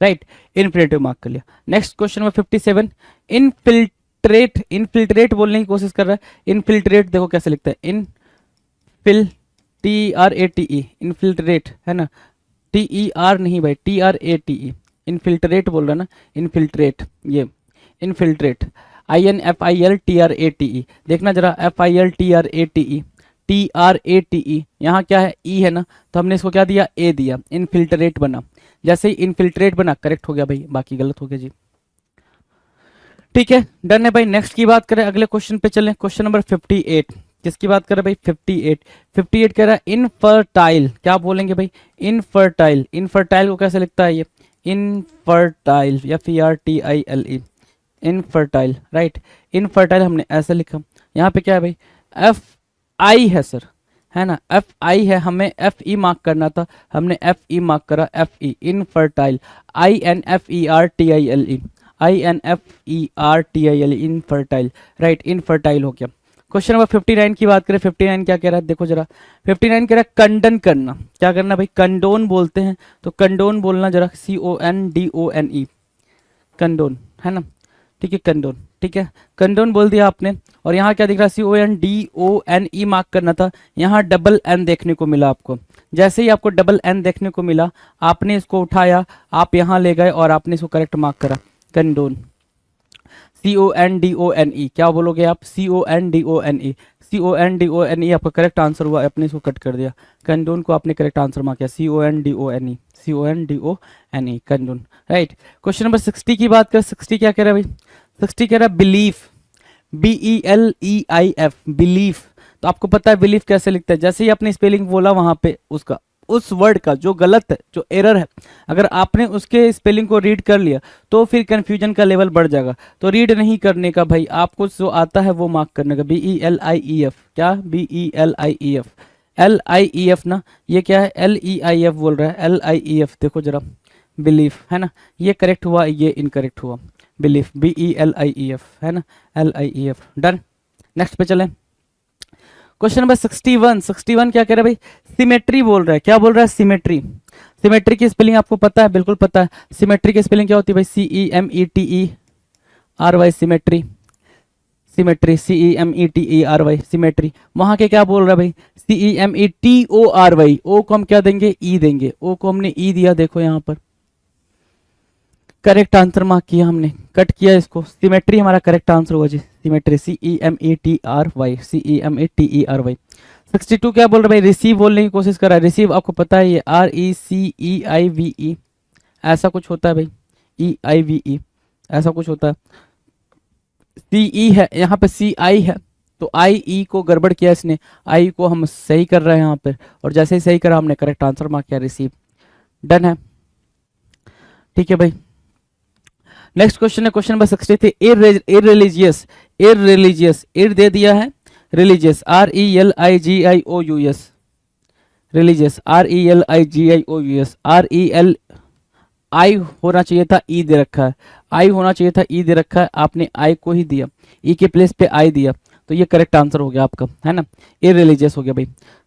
राइट, इन्फिनेटिव मार्क कर लिया। Next question number 57, infiltrate, infiltrate बोलने की कोशिश कर रहा है, इनफिल्ट्रेट देखो कैसे लिखता है, infil T R A T E, infiltrate है ना, टी ई आर नहीं भाई, T R A T E, infiltrate बोल रहा है ना, इनफिल्ट्रेट, ये infiltrate, I N F I L T R A T E, देखना जरा, F I L T R A T E, T R A T E, यहाँ क्या है, ई है ना, तो हमने इसको क्या दिया, ए दिया, इनफिल्ट्रेट बना। जैसे ही इनफिल्ट्रेट बना करेक्ट हो गया भाई, बाकी गलत हो गया जी, ठीक है, डन है भाई। नेक्स्ट की बात करें, अगले क्वेश्चन पे चलें, क्वेश्चन नंबर 58, किसकी बात कर रहे भाई, 58, 58 कह रहा है इनफर्टाइल, क्या बोलेंगे भाई, इनफर्टाइल, इनफर्टाइल को कैसे लिखता है ये, infertile, F E R T I L E, infertile, right, infertile हमने ऐसे लिखा, यहाँ पे क्या है भाई, एफ आई है सर, है ना, एफ आई है, हमें एफ ई मार्क करना था, हमने एफ ई मार्क करा, F E, infertile, I N F E R T I L E, I N F E R T I L, infertile, right, infertile हो गया। क्वेश्चन नंबर 59 की बात करें, 59 क्या कह रहा है, देखो जरा, 59 कह रहा है कंडन करना, क्या करना भाई, कंडोन बोलते हैं, तो कंडोन बोलना जरा, C O N D O N E, condone है ना, ठीक है, कंडोन, ठीक है, कंडोन बोल दिया आपने। और यहाँ क्या दिख रहा है, C O N D O N E mark करना था, यहाँ डबल एन देखने को मिला आपको, जैसे ही आपको डबल एन देखने को मिला, आपने इसको उठाया, आप यहाँ ले गए और आपने इसको करेक्ट मार्क करा, condone, C O N D O N E, क्या बोलोगे आप, C O N D O N E, C O N D O N E आपका करेक्ट आंसर हुआ, आपने इसको कट कर दिया, कंडोन को आपने करेक्ट आंसर मार्क किया, C O N D O N E, C O N D O N E, condone, right. Question number 60 की बात करें, 60 क्या कह रहा है भाई, 60 कह रहा है belief, B E L E I F, belief, तो आपको पता है बिलीफ कैसे लिखते हैं, जैसे ही आपने स्पेलिंग बोला वहां पे उसका, उस वर्ड का जो गलत है, जो एरर है, अगर आपने उसके स्पेलिंग को रीड कर लिया तो फिर कंफ्यूजन का लेवल बढ़ जाएगा, तो रीड नहीं करने का भाई, आपको जो आता है वो मार्क करने का, B E L I E F, क्या, B E L I E F, L I E F ना, ये क्या है, एल ई आई एफ बोल रहा है, एल आई ई एफ, देखो जरा, बिलीफ है ना, ये करेक्ट हुआ, ये इनकरेक्ट हुआ, belief, B E L I E F है ना, L I E F, done. Next पे चलें, क्वेश्चन नंबर 61, 61 क्या कह रहा है भाई, सिमेट्री बोल रहा है, क्या बोल रहा है, सिमेट्री, सिमेट्री की स्पेलिंग आपको पता है, बिल्कुल पता है, सिमेट्री की स्पेलिंग क्या होती है भाई, C E M E T E R Y, cemetery, cemetery, C E M E T E R Y, cemetery, वहां के क्या बोल रहा है भाई, C E M E T O R Y, O को हम क्या देंगे, ई देंगे, ओ को हमने ई दिया, देखो यहाँ पर करेक्ट आंसर मार्क किया हमने, कट किया इसको, सिमेट्री हमारा करेक्ट आंसर होगा जी, सीमेट्री, CEMETRY, CEMETERY। 62 क्या बोल रहा है भाई, रिसीव बोलने की कोशिश कर रहा है। रिसीव आपको पता है ये RECEIVE ऐसा कुछ होता है भाई, EIVE ऐसा कुछ होता है। CE है यहाँ पे, CI है, तो IE को गड़बड़ किया इसने, I को हम सही कर रहे हैं यहाँ पे, और जैसे ही सही करा हमने करेक्ट आंसर मार्क किया, रिसीव। डन है, ठीक है भाई। नेक्स्ट क्वेश्चन है क्वेश्चन नंबर 63, इररिलीजियस, इररिलीजियस, इर दे दिया है, religious RELIGIOUS, religious RELIGIOUS, REL आई होना चाहिए था, ई दे रखा है, आई होना चाहिए था, ई दे रखा है, आपने आई को ही दिया, ई के प्लेस पे आई दिया, तो ये करेक्ट आंसर हो गया आपका, है ना, इररिलीजियस हो गया भाई।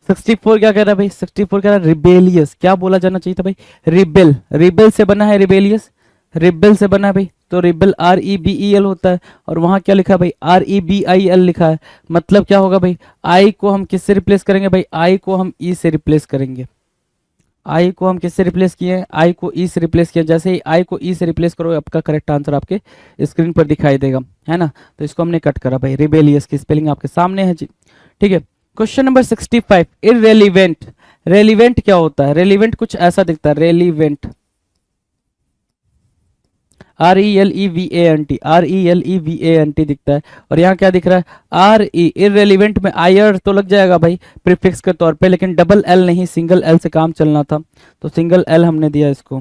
64 क्या कह रहा है भाई, 64 कह रहा है रिबेलियस, क्या बोला जाना चाहिए था भाई, रिबेल, रिबेल से बना है रिबेलियस, रिबेल से बना है भाई, तो रिबेल REBEL होता है, और वहां क्या लिखा है भाई, REBIL लिखा है, मतलब क्या होगा भाई, आई को हम किससे रिप्लेस करेंगे भाई, आई को हम ई से रिप्लेस करेंगे, आई को हम किससे रिप्लेस किए हैं, आई को ई से रिप्लेस किया, जैसे ही आई को ई से रिप्लेस करो आपका करेक्ट आंसर आपके स्क्रीन पर दिखाई देगा, है ना, तो इसको हमने कट करा भाई, रिबेलियस की स्पेलिंग आपके सामने है जी, ठीक है। क्वेश्चन नंबर 65, इररेलीवेंट, रेलिवेंट क्या होता है, रेलिवेंट कुछ ऐसा दिखता है, रेलिवेंट RELEVANT, RELEVANT दिखता है, और यहाँ क्या दिख रहा है RE, इररेलीवेंट में आयर तो लग जाएगा भाई प्रीफिक्स के तौर पे, लेकिन डबल एल नहीं, सिंगल एल से काम चलना था, तो सिंगल एल हमने दिया इसको,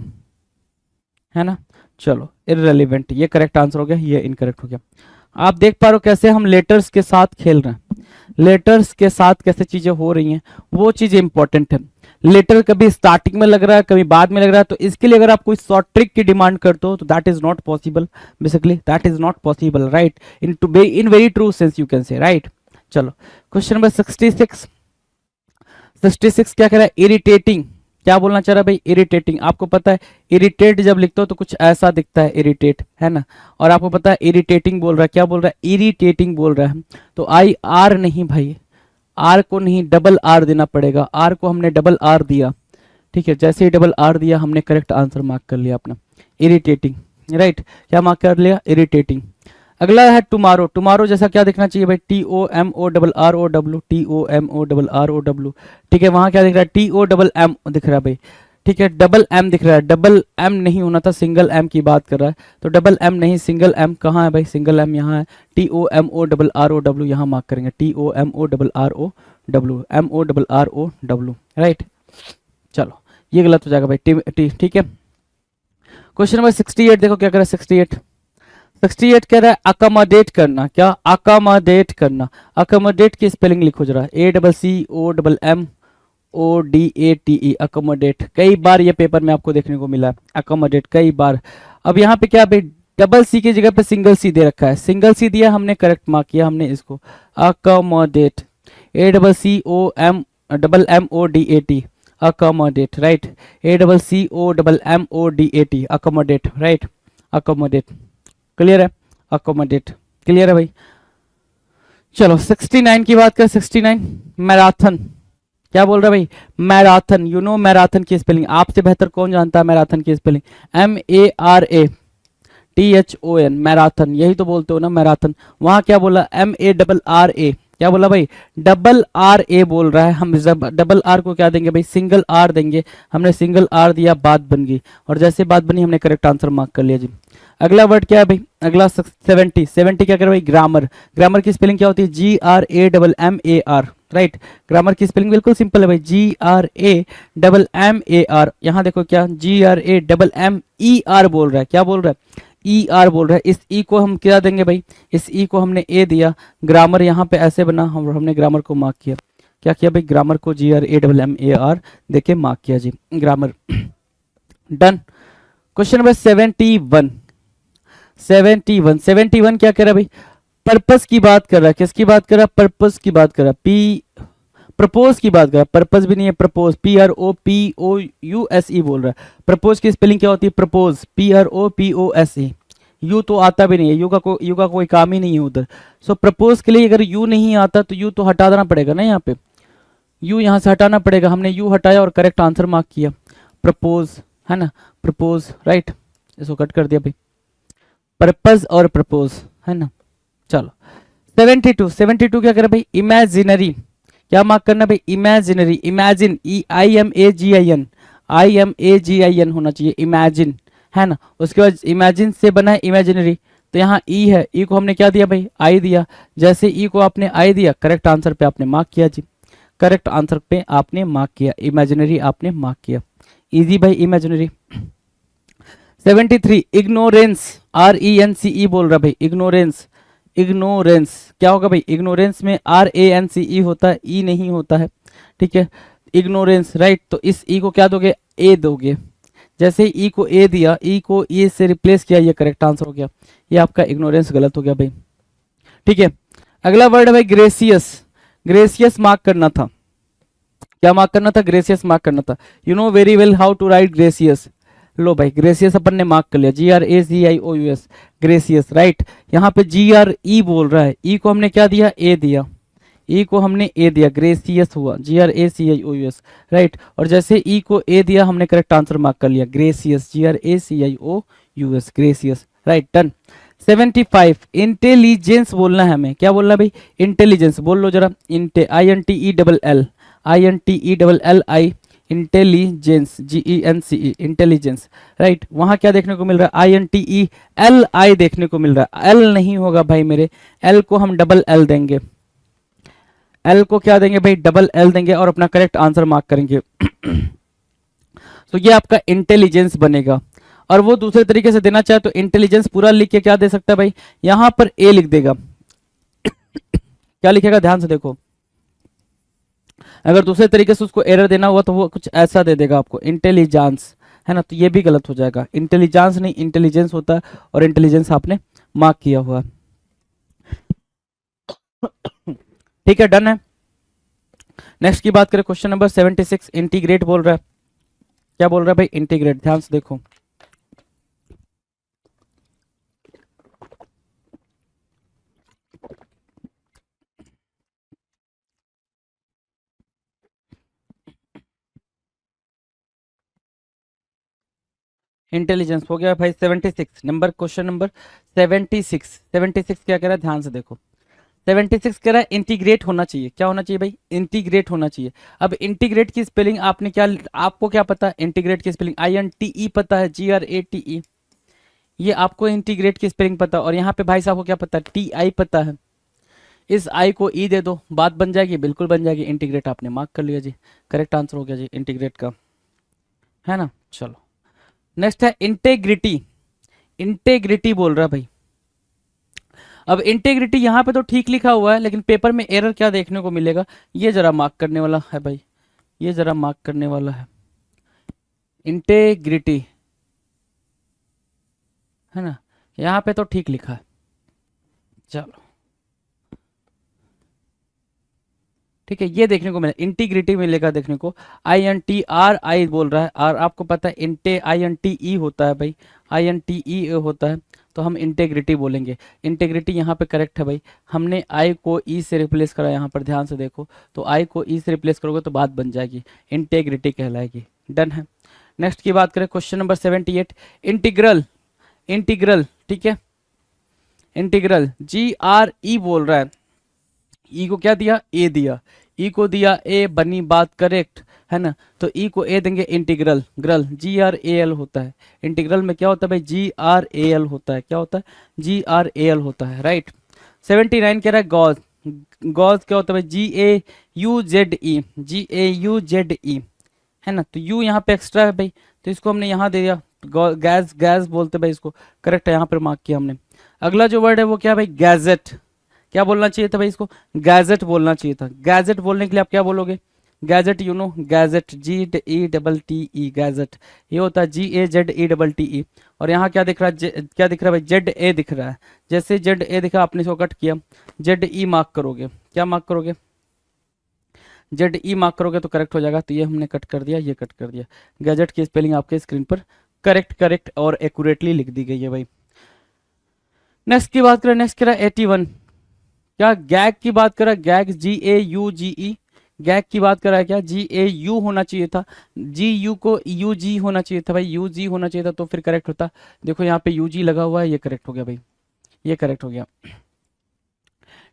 है ना। चलो इररेलीवेंट, ये करेक्ट आंसर हो गया, ये इनकरेक्ट हो गया। आप देख पा रहे हो कैसे हम लेटर्स के साथ खेल रहे हैं, लेटर्स के साथ कैसे चीजें हो रही हैं, वो चीज इंपॉर्टेंट है। लेटर कभी स्टार्टिंग में लग रहा है, कभी बाद में लग रहा है, तो इसके लिए अगर आप कोई शॉर्ट ट्रिक की डिमांड करते हो तो that is not possible, basically that is not possible, right, in very true sense you can say, right. चलो क्वेश्चन नंबर 66, 66 क्या कह रहा है, इरिटेटिंग, क्या बोलना चाह रहा है भाई, इरिटेटिंग, आपको पता है इरिटेट जब लिखते हो तो कुछ ऐसा दिखता है, इरिटेट, है ना, और आपको पता है इरिटेटिंग बोल रहा है, क्या बोल रहा है, इरिटेटिंग बोल रहा है, तो आई आर नहीं भाई, आर को नहीं, डबल आर देना पड़ेगा, आर को हमने डबल आर दिया, ठीक है, जैसे ही डबल आर दिया हमने करेक्ट आंसर मार्क कर लिया अपना, इरिटेटिंग, राइट, क्या मार्क कर लिया, इरिटेटिंग। अगला है टुमारो, टुमारो जैसा क्या दिखना चाहिए भाई, TOMORROW, TOMORROW, ठीक है, वहां क्या दिख रहा है, TOMM दिख रहा है भाई, ठीक है, डबल एम दिख रहा है, डबल एम नहीं होना था, सिंगल एम की बात कर रहा है, तो डबल एम नहीं, सिंगल एम कहाँ है भाई, सिंगल एम यहाँ है, TOMORROW यहाँ मार्क करेंगे, TOMORROW, MORROW, राइट। चलो ये गलत हो जाएगा भाई, ठीक है। क्वेश्चन नंबर 68 देखो क्या कर रहा है, 68 कह रहा है अकोमोडेट करना, क्या अकोमोडेट करना, अकोमोडेट की स्पेलिंग लिखो जरा, ACCOMMODATE, अकोमोडेट, कई बार ये पेपर में आपको देखने को मिला है, अकोमोडेट कई बार। अब यहाँ पे क्या भाई, डबल सी की जगह पे सिंगल सी दे रखा है, सिंगल सी दिया हमने, करेक्ट मार्क किया हमने इसको, accommodate, ACCOMMODAT, accommodate, right, ACCOMMODAT, accommodate, right, accommodate, clear है, अकोमोडेट, क्लियर है भाई। चलो 69 की बात करें, 69 मैराथन, क्या बोल रहा है भाई, मैराथन, यू नो मैराथन की स्पेलिंग, आपसे बेहतर कौन जानता है मैराथन की स्पेलिंग, MARATHON, मैराथन, यही तो बोलते हो ना मैराथन, वहां क्या बोला, MARRA, क्या बोला भाई, डबल आर ए बोल रहा है, हम डबल आर को क्या देंगे भाई, सिंगल आर देंगे, हमने सिंगल आर दिया, बात बन गई, और जैसे बात बनी हमने करेक्ट आंसर मार्क कर लिया जी। अगला वर्ड क्या है भाई, अगला 70 क्या कर भाई, ग्रामर, ग्रामर की स्पेलिंग क्या होती है, GRAMMAR, राइट, ग्रामर की स्पेलिंग बिल्कुल सिंपल है भाई, GRAMMAR, यहाँ देखो क्या, GRAMMER बोल रहा है, क्या बोल रहा है, ER बोल रहा है, इस E को हम क्या देंगे भाई, इस E को हमने A दिया, ग्रामर यहाँ पे ऐसे बना, हमने ग्रामर को मार्क किया, क्या किया भाई, ग्रामर को GRAMMAR देके मार्क किया जी, ग्रामर। डन। क्वेश्चन नंबर 71 क्या कह रहा है भाई, पर्पस की बात कर रहा है, किसकी बात कर रहा है, पर्पस की बात कर रहा है, प्रपोज की बात कर रहा है, पर्पस भी नहीं है, प्रपोज, PROPOUSE बोल रहा है, प्रपोज की स्पेलिंग क्या होती है, प्रपोज, PROPOSE, यू तो आता भी नहीं है, यू का कोई काम ही नहीं है उधर, सो प्रपोज के लिए अगर यू नहीं आता तो यू तो हटा देना पड़ेगा ना, यहाँ पे यू यहाँ से हटाना पड़ेगा, हमने यू हटाया और करेक्ट आंसर मार्क किया, प्रपोज, है ना, प्रपोज, राइट, इसको कट कर दिया भाई, पर्पस और प्रपोज, है ना। चलो 72 क्या करे भाई, इमेजिनरी। क्या मार्क करना भाई, इमेजिनरी, इमेजिन, IMAGIN होना चाहिए, इमेजिन, है ना। उसके बाद इमेजिन से बना है इमेजिनरी, तो यहाँ ई है, ई को हमने क्या दिया भाई, आई दिया। जैसे ई को आपने आई दिया, करेक्ट आंसर पे आपने मार्क किया जी, करेक्ट आंसर पे आपने मार्क किया, इमेजिनरी आपने मार्क किया, इजी भाई इमेजिनरी। 73 इग्नोरेंस, RENCE बोल रहा भाई, इग्नोरेंस, इग्नोरेंस क्या होगा भाई, इग्नोरेंस में RANCE होता है, ई नहीं होता है, ठीक है, इग्नोरेंस, राइट। तो इस ई को क्या दोगे, ए दोगे। जैसे ई को ए दिया, ई को ए से रिप्लेस किया, ये करेक्ट आंसर हो गया, ये आपका इग्नोरेंस गलत हो गया भाई, ठीक है। अगला वर्ड है भाई ग्रेसियस, ग्रेसियस मार्क करना था, क्या मार्क करना था, ग्रेसियस मार्क करना था। You know very well how to write gracious. लो भाई ग्रेसियस अपन ने मार्क कर लिया, GRACIOUS, ग्रेसियस, राइट। यहाँ पे GRE बोल रहा है, ई को हमने क्या दिया, ए दिया, ई को हमने ए दिया, ग्रेसियस हुआ, GRACIOUS, राइट। और जैसे ई को ए दिया, हमने करेक्ट आंसर मार्क कर लिया, gracious, GRACIOUS, gracious, right, done. 75 intelligence बोलना है हमें, क्या बोलना है भाई, इंटेलिजेंस, बोल लो जरा, INTELLI, intelligence, GENCE, intelligence, right. वहां क्या देखने को मिल रहा है, INTELLI देखने को मिल रहा है, एल नहीं होगा भाई मेरे, एल को हम डबल एल देंगे, एल को क्या देंगे भाई, डबल एल देंगे, और अपना करेक्ट आंसर मार्क करेंगे। तो ये आपका इंटेलिजेंस बनेगा। और वो दूसरे तरीके से देना चाहे तो इंटेलिजेंस पूरा लिख के क्या दे सकता है भाई, यहां पर ए लिख देगा। क्या लिखेगा, ध्यान से देखो, अगर दूसरे तरीके से उसको एरर देना हुआ तो वो कुछ ऐसा दे देगा आपको, इंटेलिजेंस, है ना। तो ये भी गलत हो जाएगा, इंटेलिजेंस नहीं इंटेलिजेंस होता है, और इंटेलिजेंस आपने मार्क किया हुआ, ठीक है, डन है। नेक्स्ट की बात करें, क्वेश्चन नंबर 76 इंटीग्रेट बोल रहा है, क्या बोल रहा है भाई, इंटीग्रेट, ध्यान से देखो। इंटेलिजेंस हो गया भाई 76 नंबर, क्वेश्चन नंबर 76 क्या कह रहा है, ध्यान से देखो। 76 कह रहा है इंटीग्रेट होना चाहिए, क्या होना चाहिए भाई, इंटीग्रेट होना चाहिए। अब इंटीग्रेट की स्पेलिंग आपने क्या, आपको क्या पता है इंटीग्रेट की स्पेलिंग, INTE पता है, GRATE, ये आपको इंटीग्रेट की स्पेलिंग पता है। और यहाँ पे भाई साहब को क्या पता है, TI पता है। इस आई को ई दे दो, बात बन जाएगी, बिल्कुल बन जाएगी, इंटीग्रेट आपने मार्क कर लिया जी, करेक्ट आंसर हो गया जी इंटीग्रेट का, है ना। चलो नेक्स्ट है इंटेग्रिटी, इंटेग्रिटी बोल रहा है भाई। अब इंटेग्रिटी यहाँ पे तो ठीक लिखा हुआ है, लेकिन पेपर में एरर क्या देखने को मिलेगा, ये जरा मार्क करने वाला है भाई, ये जरा मार्क करने वाला है, इंटेग्रिटी, है ना। यहाँ पे तो ठीक लिखा है, चलो ठीक है, ये देखने को मिला, इंटीग्रिटी मिलेगा देखने को, INTRI बोल रहा है, और आपको पता है INTE होता है भाई, INTE होता है, तो हम इंटेग्रिटी बोलेंगे। इंटेग्रिटी यहाँ पे करेक्ट है भाई, हमने आई को ई से रिप्लेस करा, यहाँ पर ध्यान से देखो, तो आई को ई से रिप्लेस करोगे तो बात बन जाएगी, इंटेग्रिटी कहलाएगी, डन है। नेक्स्ट की बात करें, क्वेश्चन नंबर 78 इंटीग्रल, इंटीग्रल, ठीक है, इंटीग्रल, GRE बोल रहा है, ई को क्या दिया, ए दिया, ई को दिया ए, बनी बात करेक्ट, है ना। तो ई को ए देंगे, इंटीग्रल, ग्रल, GRAL होता है, इंटीग्रल में क्या होता है भाई, GRAL होता है, क्या होता है, GRAL होता है, राइट। 79 कह रहा है गॉज, गॉज क्या होता है भाई, GAUZE, है ना। तो यू यहाँ पे एक्स्ट्रा है भाई, तो इसको हमने यहाँ दे दिया, गैस, गैस बोलते भाई इसको, करेक्ट है, यहाँ पर मार्क किया हमने। अगला जो वर्ड है वो क्या भाई, गैजेट, क्या बोलना चाहिए था भाई इसको, गैजेट बोलना चाहिए था। गैजेट बोलने के लिए आप क्या बोलोगे, gadget, you know gadget, GETTE, gadget, ये होता है GAZETTE। और यहाँ क्या दिख रहा है, क्या दिख रहा है भाई, ZA दिख रहा है, जैसे ZA दिखा आपने इसको कट किया, ZE मार्क करोगे, क्या मार्क करोगे, ZE मार्क करोगे तो करेक्ट हो जाएगा। तो ये हमने कट कर दिया, ये कट कर दिया, गैजेट की स्पेलिंग आपके स्क्रीन पर करेक्ट करेक्ट और एक्यूरेटली लिख दी गई है भाई। नेक्स्ट की बात करें, नेक्स्ट करा 81, क्या गैग की बात करा, गैग, GAUGE, गैग की बात करा है, क्या GAU होना चाहिए था, GU को UG होना चाहिए था भाई, UG होना चाहिए था तो फिर करेक्ट होता। देखो यहाँ पे UG लगा हुआ है, ये करेक्ट हो गया भाई, ये करेक्ट हो गया,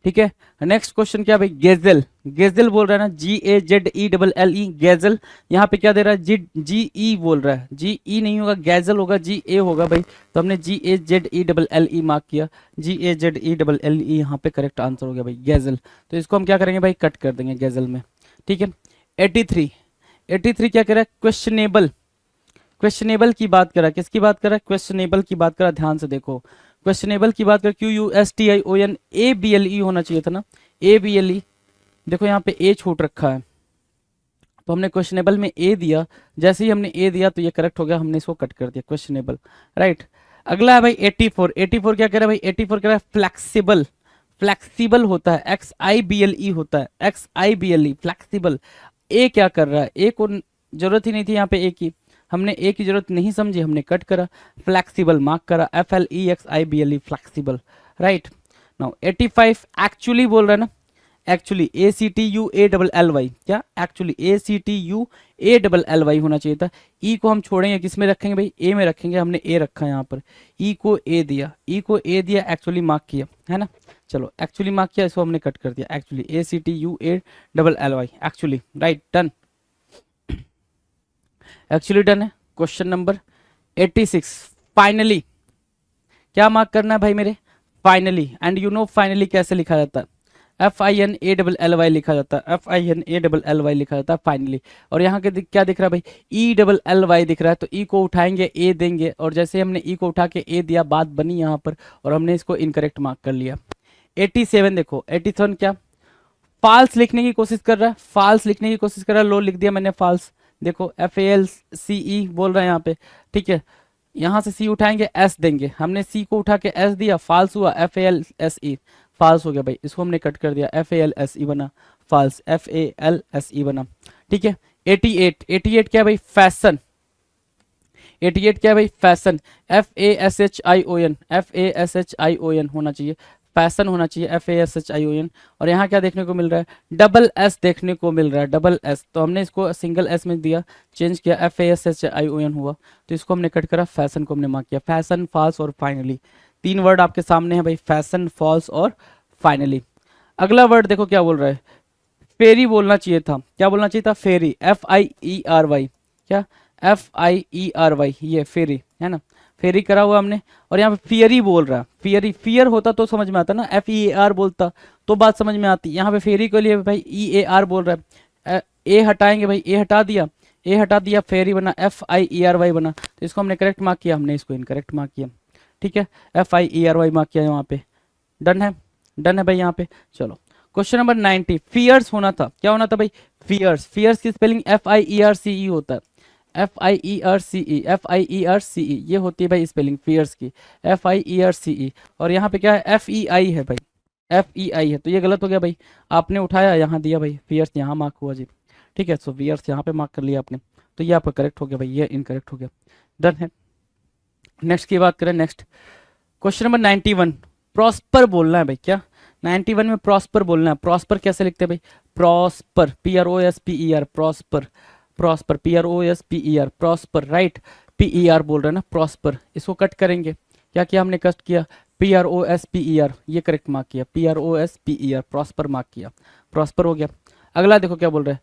ठीक है। नेक्स्ट क्वेश्चन क्या भाई, गेजल। गेजल बोल रहा है ना, GAZELLE, गेजल। यहाँ पे क्या दे रहा है, GE बोल रहा है, GE नहीं होगा, गैजल होगा, GA होगा भाई। तो हमने GAZELLE मार्क किया, GAZELLE यहाँ पे करेक्ट आंसर हो गया भाई, गैजल। तो इसको हम क्या करेंगे भाई, कट कर देंगे गैजल में, ठीक है। 83 क्या कह रहा है, क्वेश्चनेबल। क्वेश्चनेबल की बात करा, किसकी बात करा, क्वेश्चनेबल की बात करा, ध्यान से देखो। क्वेश्चनेबल की बात कर, QUSTION ABLE होना चाहिए था ना, ABLE। देखो यहाँ पे ए छूट रखा है, तो हमने क्वेश्चनेबल में ए दिया। जैसे ही हमने ए दिया तो ये करेक्ट हो गया, हमने इसको कट कर दिया, क्वेश्चनेबल, राइट। अगला है भाई 84। 84 क्या कह रहा है भाई, 84 कह रहा है फ्लेक्सिबल। फ्लेक्सिबल होता है, XIBLE होता है, XIBLE फ्लेक्सिबल। ए क्या कर रहा है, ए को जरूरत ही नहीं थी यहाँ पे ए की, हमने ए की जरूरत नहीं समझी, हमने कट करा, फ्लेक्सिबल मार्क करा, FLEXIBLE flexible, right. Now 85 actually बोल रहा है ना, एक्चुअली ACTUALLY, क्या एक्चुअली ACTUALLY होना चाहिए था। ई को हम छोड़ेंगे, किस में रखेंगे भाई, ए में रखेंगे, हमने ए रखा है यहाँ पर, ई को ए दिया, ई को ए दिया, एक्चुअली मार्क किया है ना। चलो एक्चुअली मार्क किया, इसको हमने कट कर दिया, actually ACTUALLY actually, right, done, actually done है। क्वेश्चन नंबर 86 फाइनली, क्या मार्क करना है भाई मेरे, finally. And you know finally कैसे लिखा जाता है, FINALLY लिखा जाता है, FINALLY लिखा जाता है फाइनली। और यहाँ के क्या दिख रहा है भाई, ELLY दिख रहा है, तो ई को उठाएंगे, ए देंगे, और जैसे हमने ई को उठा के ए दिया, बात बनी यहाँ पर, और हमने इसको इनकरेक्ट मार्क कर लिया। 87 देखो, 87 क्या, फाल्स लिखने की कोशिश कर रहा है, फाल्स लिखने की कोशिश कर रहा है, लो लिख दिया मैंने फाल्स। देखो FALCE बोल रहा है यहाँ पे, ठीक है। यहाँ से सी उठाएंगे, एस देंगे, हमने सी को उठा के एस दिया, फाल्स हुआ, FALSE फाल्स हो गया भाई, इसको हमने कट कर दिया, FALSE बना, फाल्स, FALSE बना, ठीक है। 88 क्या है भाई, फैशन। 88 क्या है भाई, फैशन, FASHION होना चाहिए, फैशन होना चाहिए, FASHION। और यहाँ क्या देखने को मिल रहा है, डबल एस देखने को मिल रहा है, डबल एस, तो हमने इसको सिंगल एस में दिया, चेंज किया, FASHION हुआ, तो इसको हमने कट करा, फैशन को हमने मार्क किया, फैशन, फॉल्स और फाइनली। 3 वर्ड आपके सामने है भाई, फैशन, फॉल्स और फाइनली। अगला वर्ड देखो क्या बोल रहा है, फेरी बोलना चाहिए था, क्या बोलना चाहिए था, फेरी, FIERY, क्या, FIERY, ये फेरी है ना, फेरी करा हुआ हमने। और यहाँ पे फियरी बोल रहा है, फियरी, फियर होता तो समझ में आता ना, FEAR बोलता तो बात समझ में आती, यहाँ पे फेरी के लिए भाई EAR बोल रहा है, ए हटाएंगे भाई, ए हटा दिया, ए हटा दिया, फेरी बना, FIERY बना, तो इसको हमने करेक्ट मार्क किया, हमने इसको इनकरेक्ट मार्क किया, ठीक है, FIERY मार्क किया यहाँ पे, डन है, डन है भाई यहाँ पे। चलो क्वेश्चन नंबर 90, फियर्स होना था, क्या होना था भाई, फियर्स। फियर्स की स्पेलिंग FIERCE होता है, FIERCE ये होती है भाई स्पेलिंग फियर्स की, FIERCE। और यहाँ पे क्या है, FEI है भाई, FEI है, तो ये गलत हो गया भाई, आपने उठाया यहाँ दिया भाई, फियर्स यहाँ मार्क हुआ जी, ठीक है। सो फियर्स यहाँ पे मार्क कर लिया आपने, तो ये आपका करेक्ट हो गया भाई, ये इनकरेक्ट हो गया, डन है। नेक्स्ट की बात करें, नेक्स्ट क्वेश्चन नंबर 91, प्रॉस्पर बोलना है भाई, क्या 91 में प्रॉस्पर बोलना है। प्रॉस्पर कैसे लिखते हैं भाई, prosper, PROSPER, prosper, prosper, PROSPER, prosper, right, PER बोल रहे हैं ना, प्रॉस्पर। इसको कट करेंगे, क्या किया हमने, कट किया, PROSPER, ये करेक्ट मार्क किया, PROSPER, प्रॉस्पर मार्क किया, प्रॉस्पर हो गया। अगला देखो क्या बोल रहा है,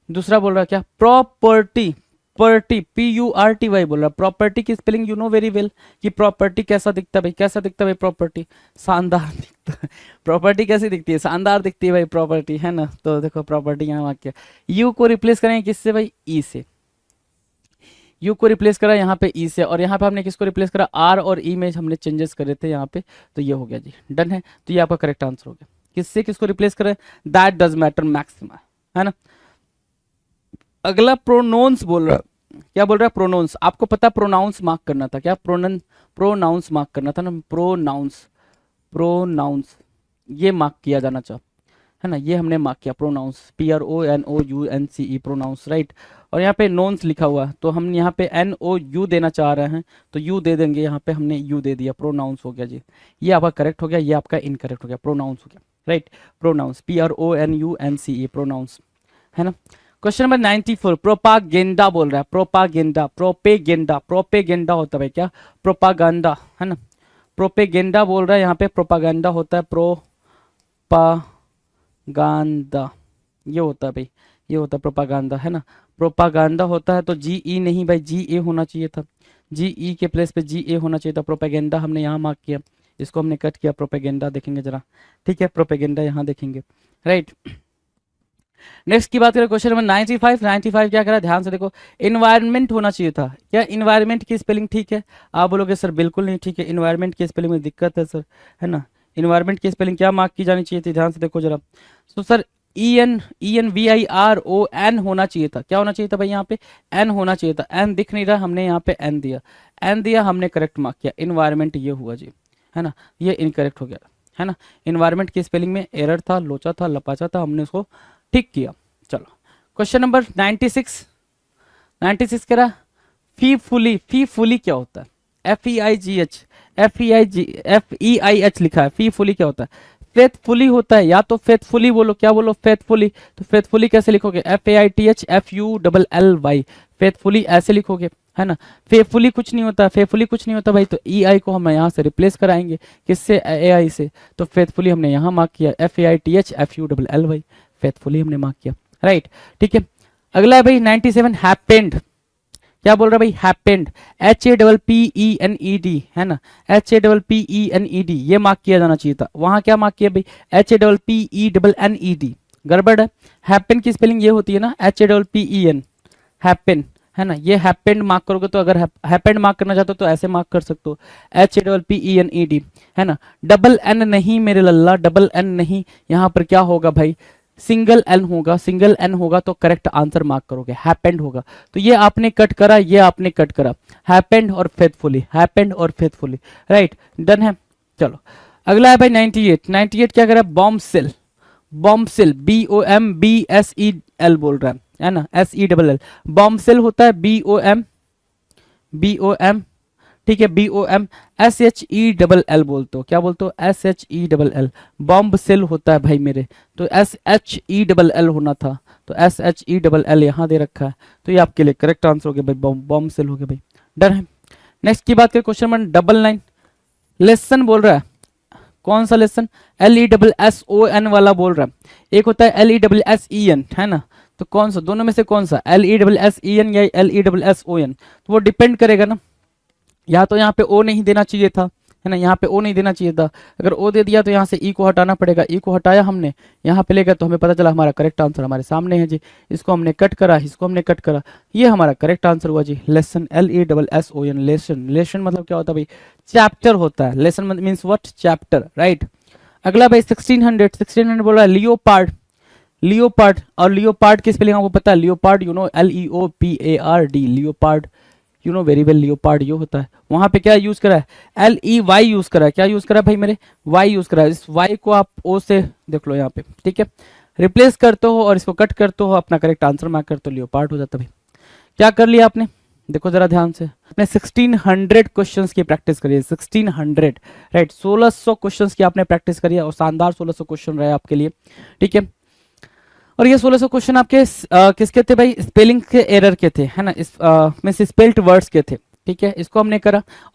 दूसरा बोल रहा है क्या, प्रॉपर्टी, पर्टी, PURTY बोल रहा है। प्रॉपर्टी की spelling you know very well, कि प्रॉपर्टी कैसा दिखता है भाई, कैसा दिखता है भाई, प्रॉपर्टी शानदार दिखता है। प्रॉपर्टी कैसी दिखती है, शानदार दिखती है भाई प्रॉपर्टी, है ना। तो देखो प्रॉपर्टी यहाँ वाक्य, यू को रिप्लेस करेंगे किससे भाई, ई से, यू को रिप्लेस करा यहाँ पे ई से, और यहाँ पे हमने किसको रिप्लेस करा, आर और ई में हमने चेंजेस करे थे यहाँ पे, तो ये हो गया जी, डन है। तो ये आपका करेक्ट आंसर हो गया, किससे किसको रिप्लेस करें, दैट डज मैटर मैक्सिमा, है ना। अगला प्रोनाउंस बोल रहा है, क्या बोल रहा है, प्रोनाउंस। आपको पता प्रोनाउंस मार्क करना था, क्या प्रोनाउंस मार्क करना था ना, प्रोनाउंस, प्रोनाउंस ये मार्क किया जाना चाहिए, है ना, ये हमने मार्क किया, प्रोनाउंस, PRONOUNCE, प्रोनाउंस, राइट। और यहाँ पे नोन्स लिखा हुआ है, तो हम यहाँ पे NOU देना चाह रहे हैं, तो यू दे देंगे, यहाँ पे हमने यू दे दिया, प्रोनाउंस हो गया जी। ये आपका करेक्ट हो गया, ये आपका इनकरेक्ट हो गया, प्रोनाउंस हो गया, राइट, प्रोनाउंस, PRONUNCE, प्रोनाउंस, है ना। क्वेश्चन नंबर 94, प्रोपागेंडा बोल रहा है, प्रोपागेंडा, प्रोपेगेंडा, प्रोपेगेंडा होता है भाई क्या, प्रोपागेंडा, है ना, प्रोपेगेंडा बोल रहा है यहाँ पे, प्रोपागेंडा होता है प्रोपागांडा, ये होता है भाई, ये होता है प्रोपागांडा, है ना। प्रोपागांडा होता है तो जी ई नहीं भाई, जी ए होना चाहिए था, जी ई के प्लेस पे जी ए होना चाहिए था। प्रोपेगेंडा हमने यहाँ मार्क किया, इसको हमने कट किया, प्रोपेगेंडा देखेंगे जरा, ठीक है, प्रोपेगेंडा यहाँ देखेंगे, राइट। नेक्स्ट की बात करें क्वेश्चन नंबर 95। 95 क्या करा, ध्यान से देखो, इन्वायरमेंट होना चाहिए था। क्या इन्वायरमेंट की स्पेलिंग ठीक है? आप बोलोगे सर बिल्कुल नहीं ठीक है, इन्वायरमेंट की स्पेलिंग में दिक्कत है सर, है ना। इन्वायरमेंट की स्पेलिंग क्या मार्क की जानी चाहिए थी, ध्यान से देखो जरा। तो सर ENVIRON होना चाहिए था। क्या होना चाहिए था भाई, यहाँ पे एन होना चाहिए था, एन दिख नहीं रहा, हमने यहाँ पे एन दिया, एन दिया, हमने करेक्ट मार्क किया। इन्वायरमेंट ये हुआ जी, है ना, ये इनकरेक्ट हो गया, है ना। इन्वायरमेंट की स्पेलिंग में एरर था, लोचा था, लपाचा था, हमने उसको ठीक किया। चलो क्वेश्चन नंबर 96। 96 कह रहा, फीफुली, फीफुली क्या होता है? FEIGH, FEIGH लिखा है, फीफुली क्या होता है? फेथफुली होता है, या तो फेथफुली बोलो, क्या बोलो, फेथफुली। तो फेथफुली कैसे लिखोगे? FAITHFULLY, फेथफुली ऐसे लिखोगे, है ना। फेफुली कुछ नहीं होता, फेफुली कुछ नहीं होता भाई, तो EI को हम यहाँ से रिप्लेस कराएंगे, किससे? AI से। तो फेथफुली हमने यहाँ मार्क किया, FAITHFULLY, फेथफुली हमने मार्क किया, राइट, ठीक है। अगला है भाई 97, हैपेंड। क्या बोल रहा है भाई, हैपेंड, HAPPENED, है ना, HAPPENED, ये मार्क किया जाना चाहिए था। वहां क्या मार्क किया भाई, HAPPENED, गड़बड़ है। हैपेन की स्पेलिंग ये होती है ना, HAPPEN, हैपेन, है ना। ये हैपेंड मार्क करोगे तो, अगर हैपेंड मार्क करना चाहते हो तो ऐसे मार्क कर सकते हो, HAPPENED, है ना। डबल एन नहीं मेरे लल्ला, डबल एन नहीं, यहाँ पर क्या होगा भाई, सिंगल एन होगा, सिंगल एन होगा तो करेक्ट आंसर मार्क करोगे, हैपेंड होगा। तो ये आपने कट करा, ये आपने कट करा, हैपेंड और फेथफुली, हैपेंड और फेथफुली, राइट, डन है। चलो अगला है भाई 98। 98 क्या करा, bombshell, bombshell, BOMBSEL बोल रहा है ना, SELL, बॉम्ब सेल होता है, BOM, ठीक है, BOMSHELL बोलते हो, क्या बोलते हो, SHELL, बॉम्ब सेल होता है भाई मेरे, तो SHELL होना था, तो SHELL यहाँ दे रखा है, तो ये आपके लिए करेक्ट आंसर हो गया भाई, बॉम्ब सेल हो गया भाई, डन है। नेक्स्ट की बात करें क्वेश्चन नंबर 99। लेसन बोल रहा है, कौन सा लेसन, LESSON वाला बोल रहा है, एक होता है LESSEN, है ना। तो कौन सा, दोनों में से कौन सा, LESSEN या LESSON? तो वो डिपेंड करेगा ना, या तो यहाँ पे ओ नहीं देना चाहिए था, है ना, यहाँ पे ओ नहीं देना चाहिए था। अगर ओ दे दिया तो यहाँ से ई को हटाना पड़ेगा, ई को हटाया हमने, यहाँ पे लेकर तो हमें पता चला हमारा करेक्ट आंसर हमारे सामने है जी। इसको हमने कट करा, इसको हमने कट करा, ये हमारा करेक्ट आंसर हुआ जी, लेसन, LESSON, लेसन। लेसन मतलब क्या होता है भाई, चैप्टर होता है, lesson means what, chapter, right. अगला भाई 1600। 1600 बोल रहा है लियोपार्ड, लियोपार्ड, और लियोपार्ड की स्पेलिंग आपको पता है, leopard, you know, LEOPARD, leopard, you know very well, leopard ये होता है। वहां पे क्या यूज करा है, LEY यूज करा है, क्या यूज करा है भाई मेरे, Y यूज करा है। इस Y को आप O से देख लो यहाँ पे, ठीक है, रिप्लेस करते हो और इसको कट करते हो, अपना करेक्ट आंसर मार्क करते हो, लियोपार्ड हो जाता है भाई। क्या कर लिया आपने, देखो जरा ध्यान से, आपने 1600 क्वेश्चंस की प्रैक्टिस करी है, 1600, राइट, 1600 क्वेश्चंस की आपने प्रैक्टिस करी है, और शानदार 1600 क्वेश्चन रहे आपके लिए, ठीक है। और ये 1600 क्वेश्चन आपके किसके थे भाई, स्पेलिंग के एरर के थे, है ना, इस में से स्पेल्ड वर्ड्स के थे, ठीक है, इसको हमने करा।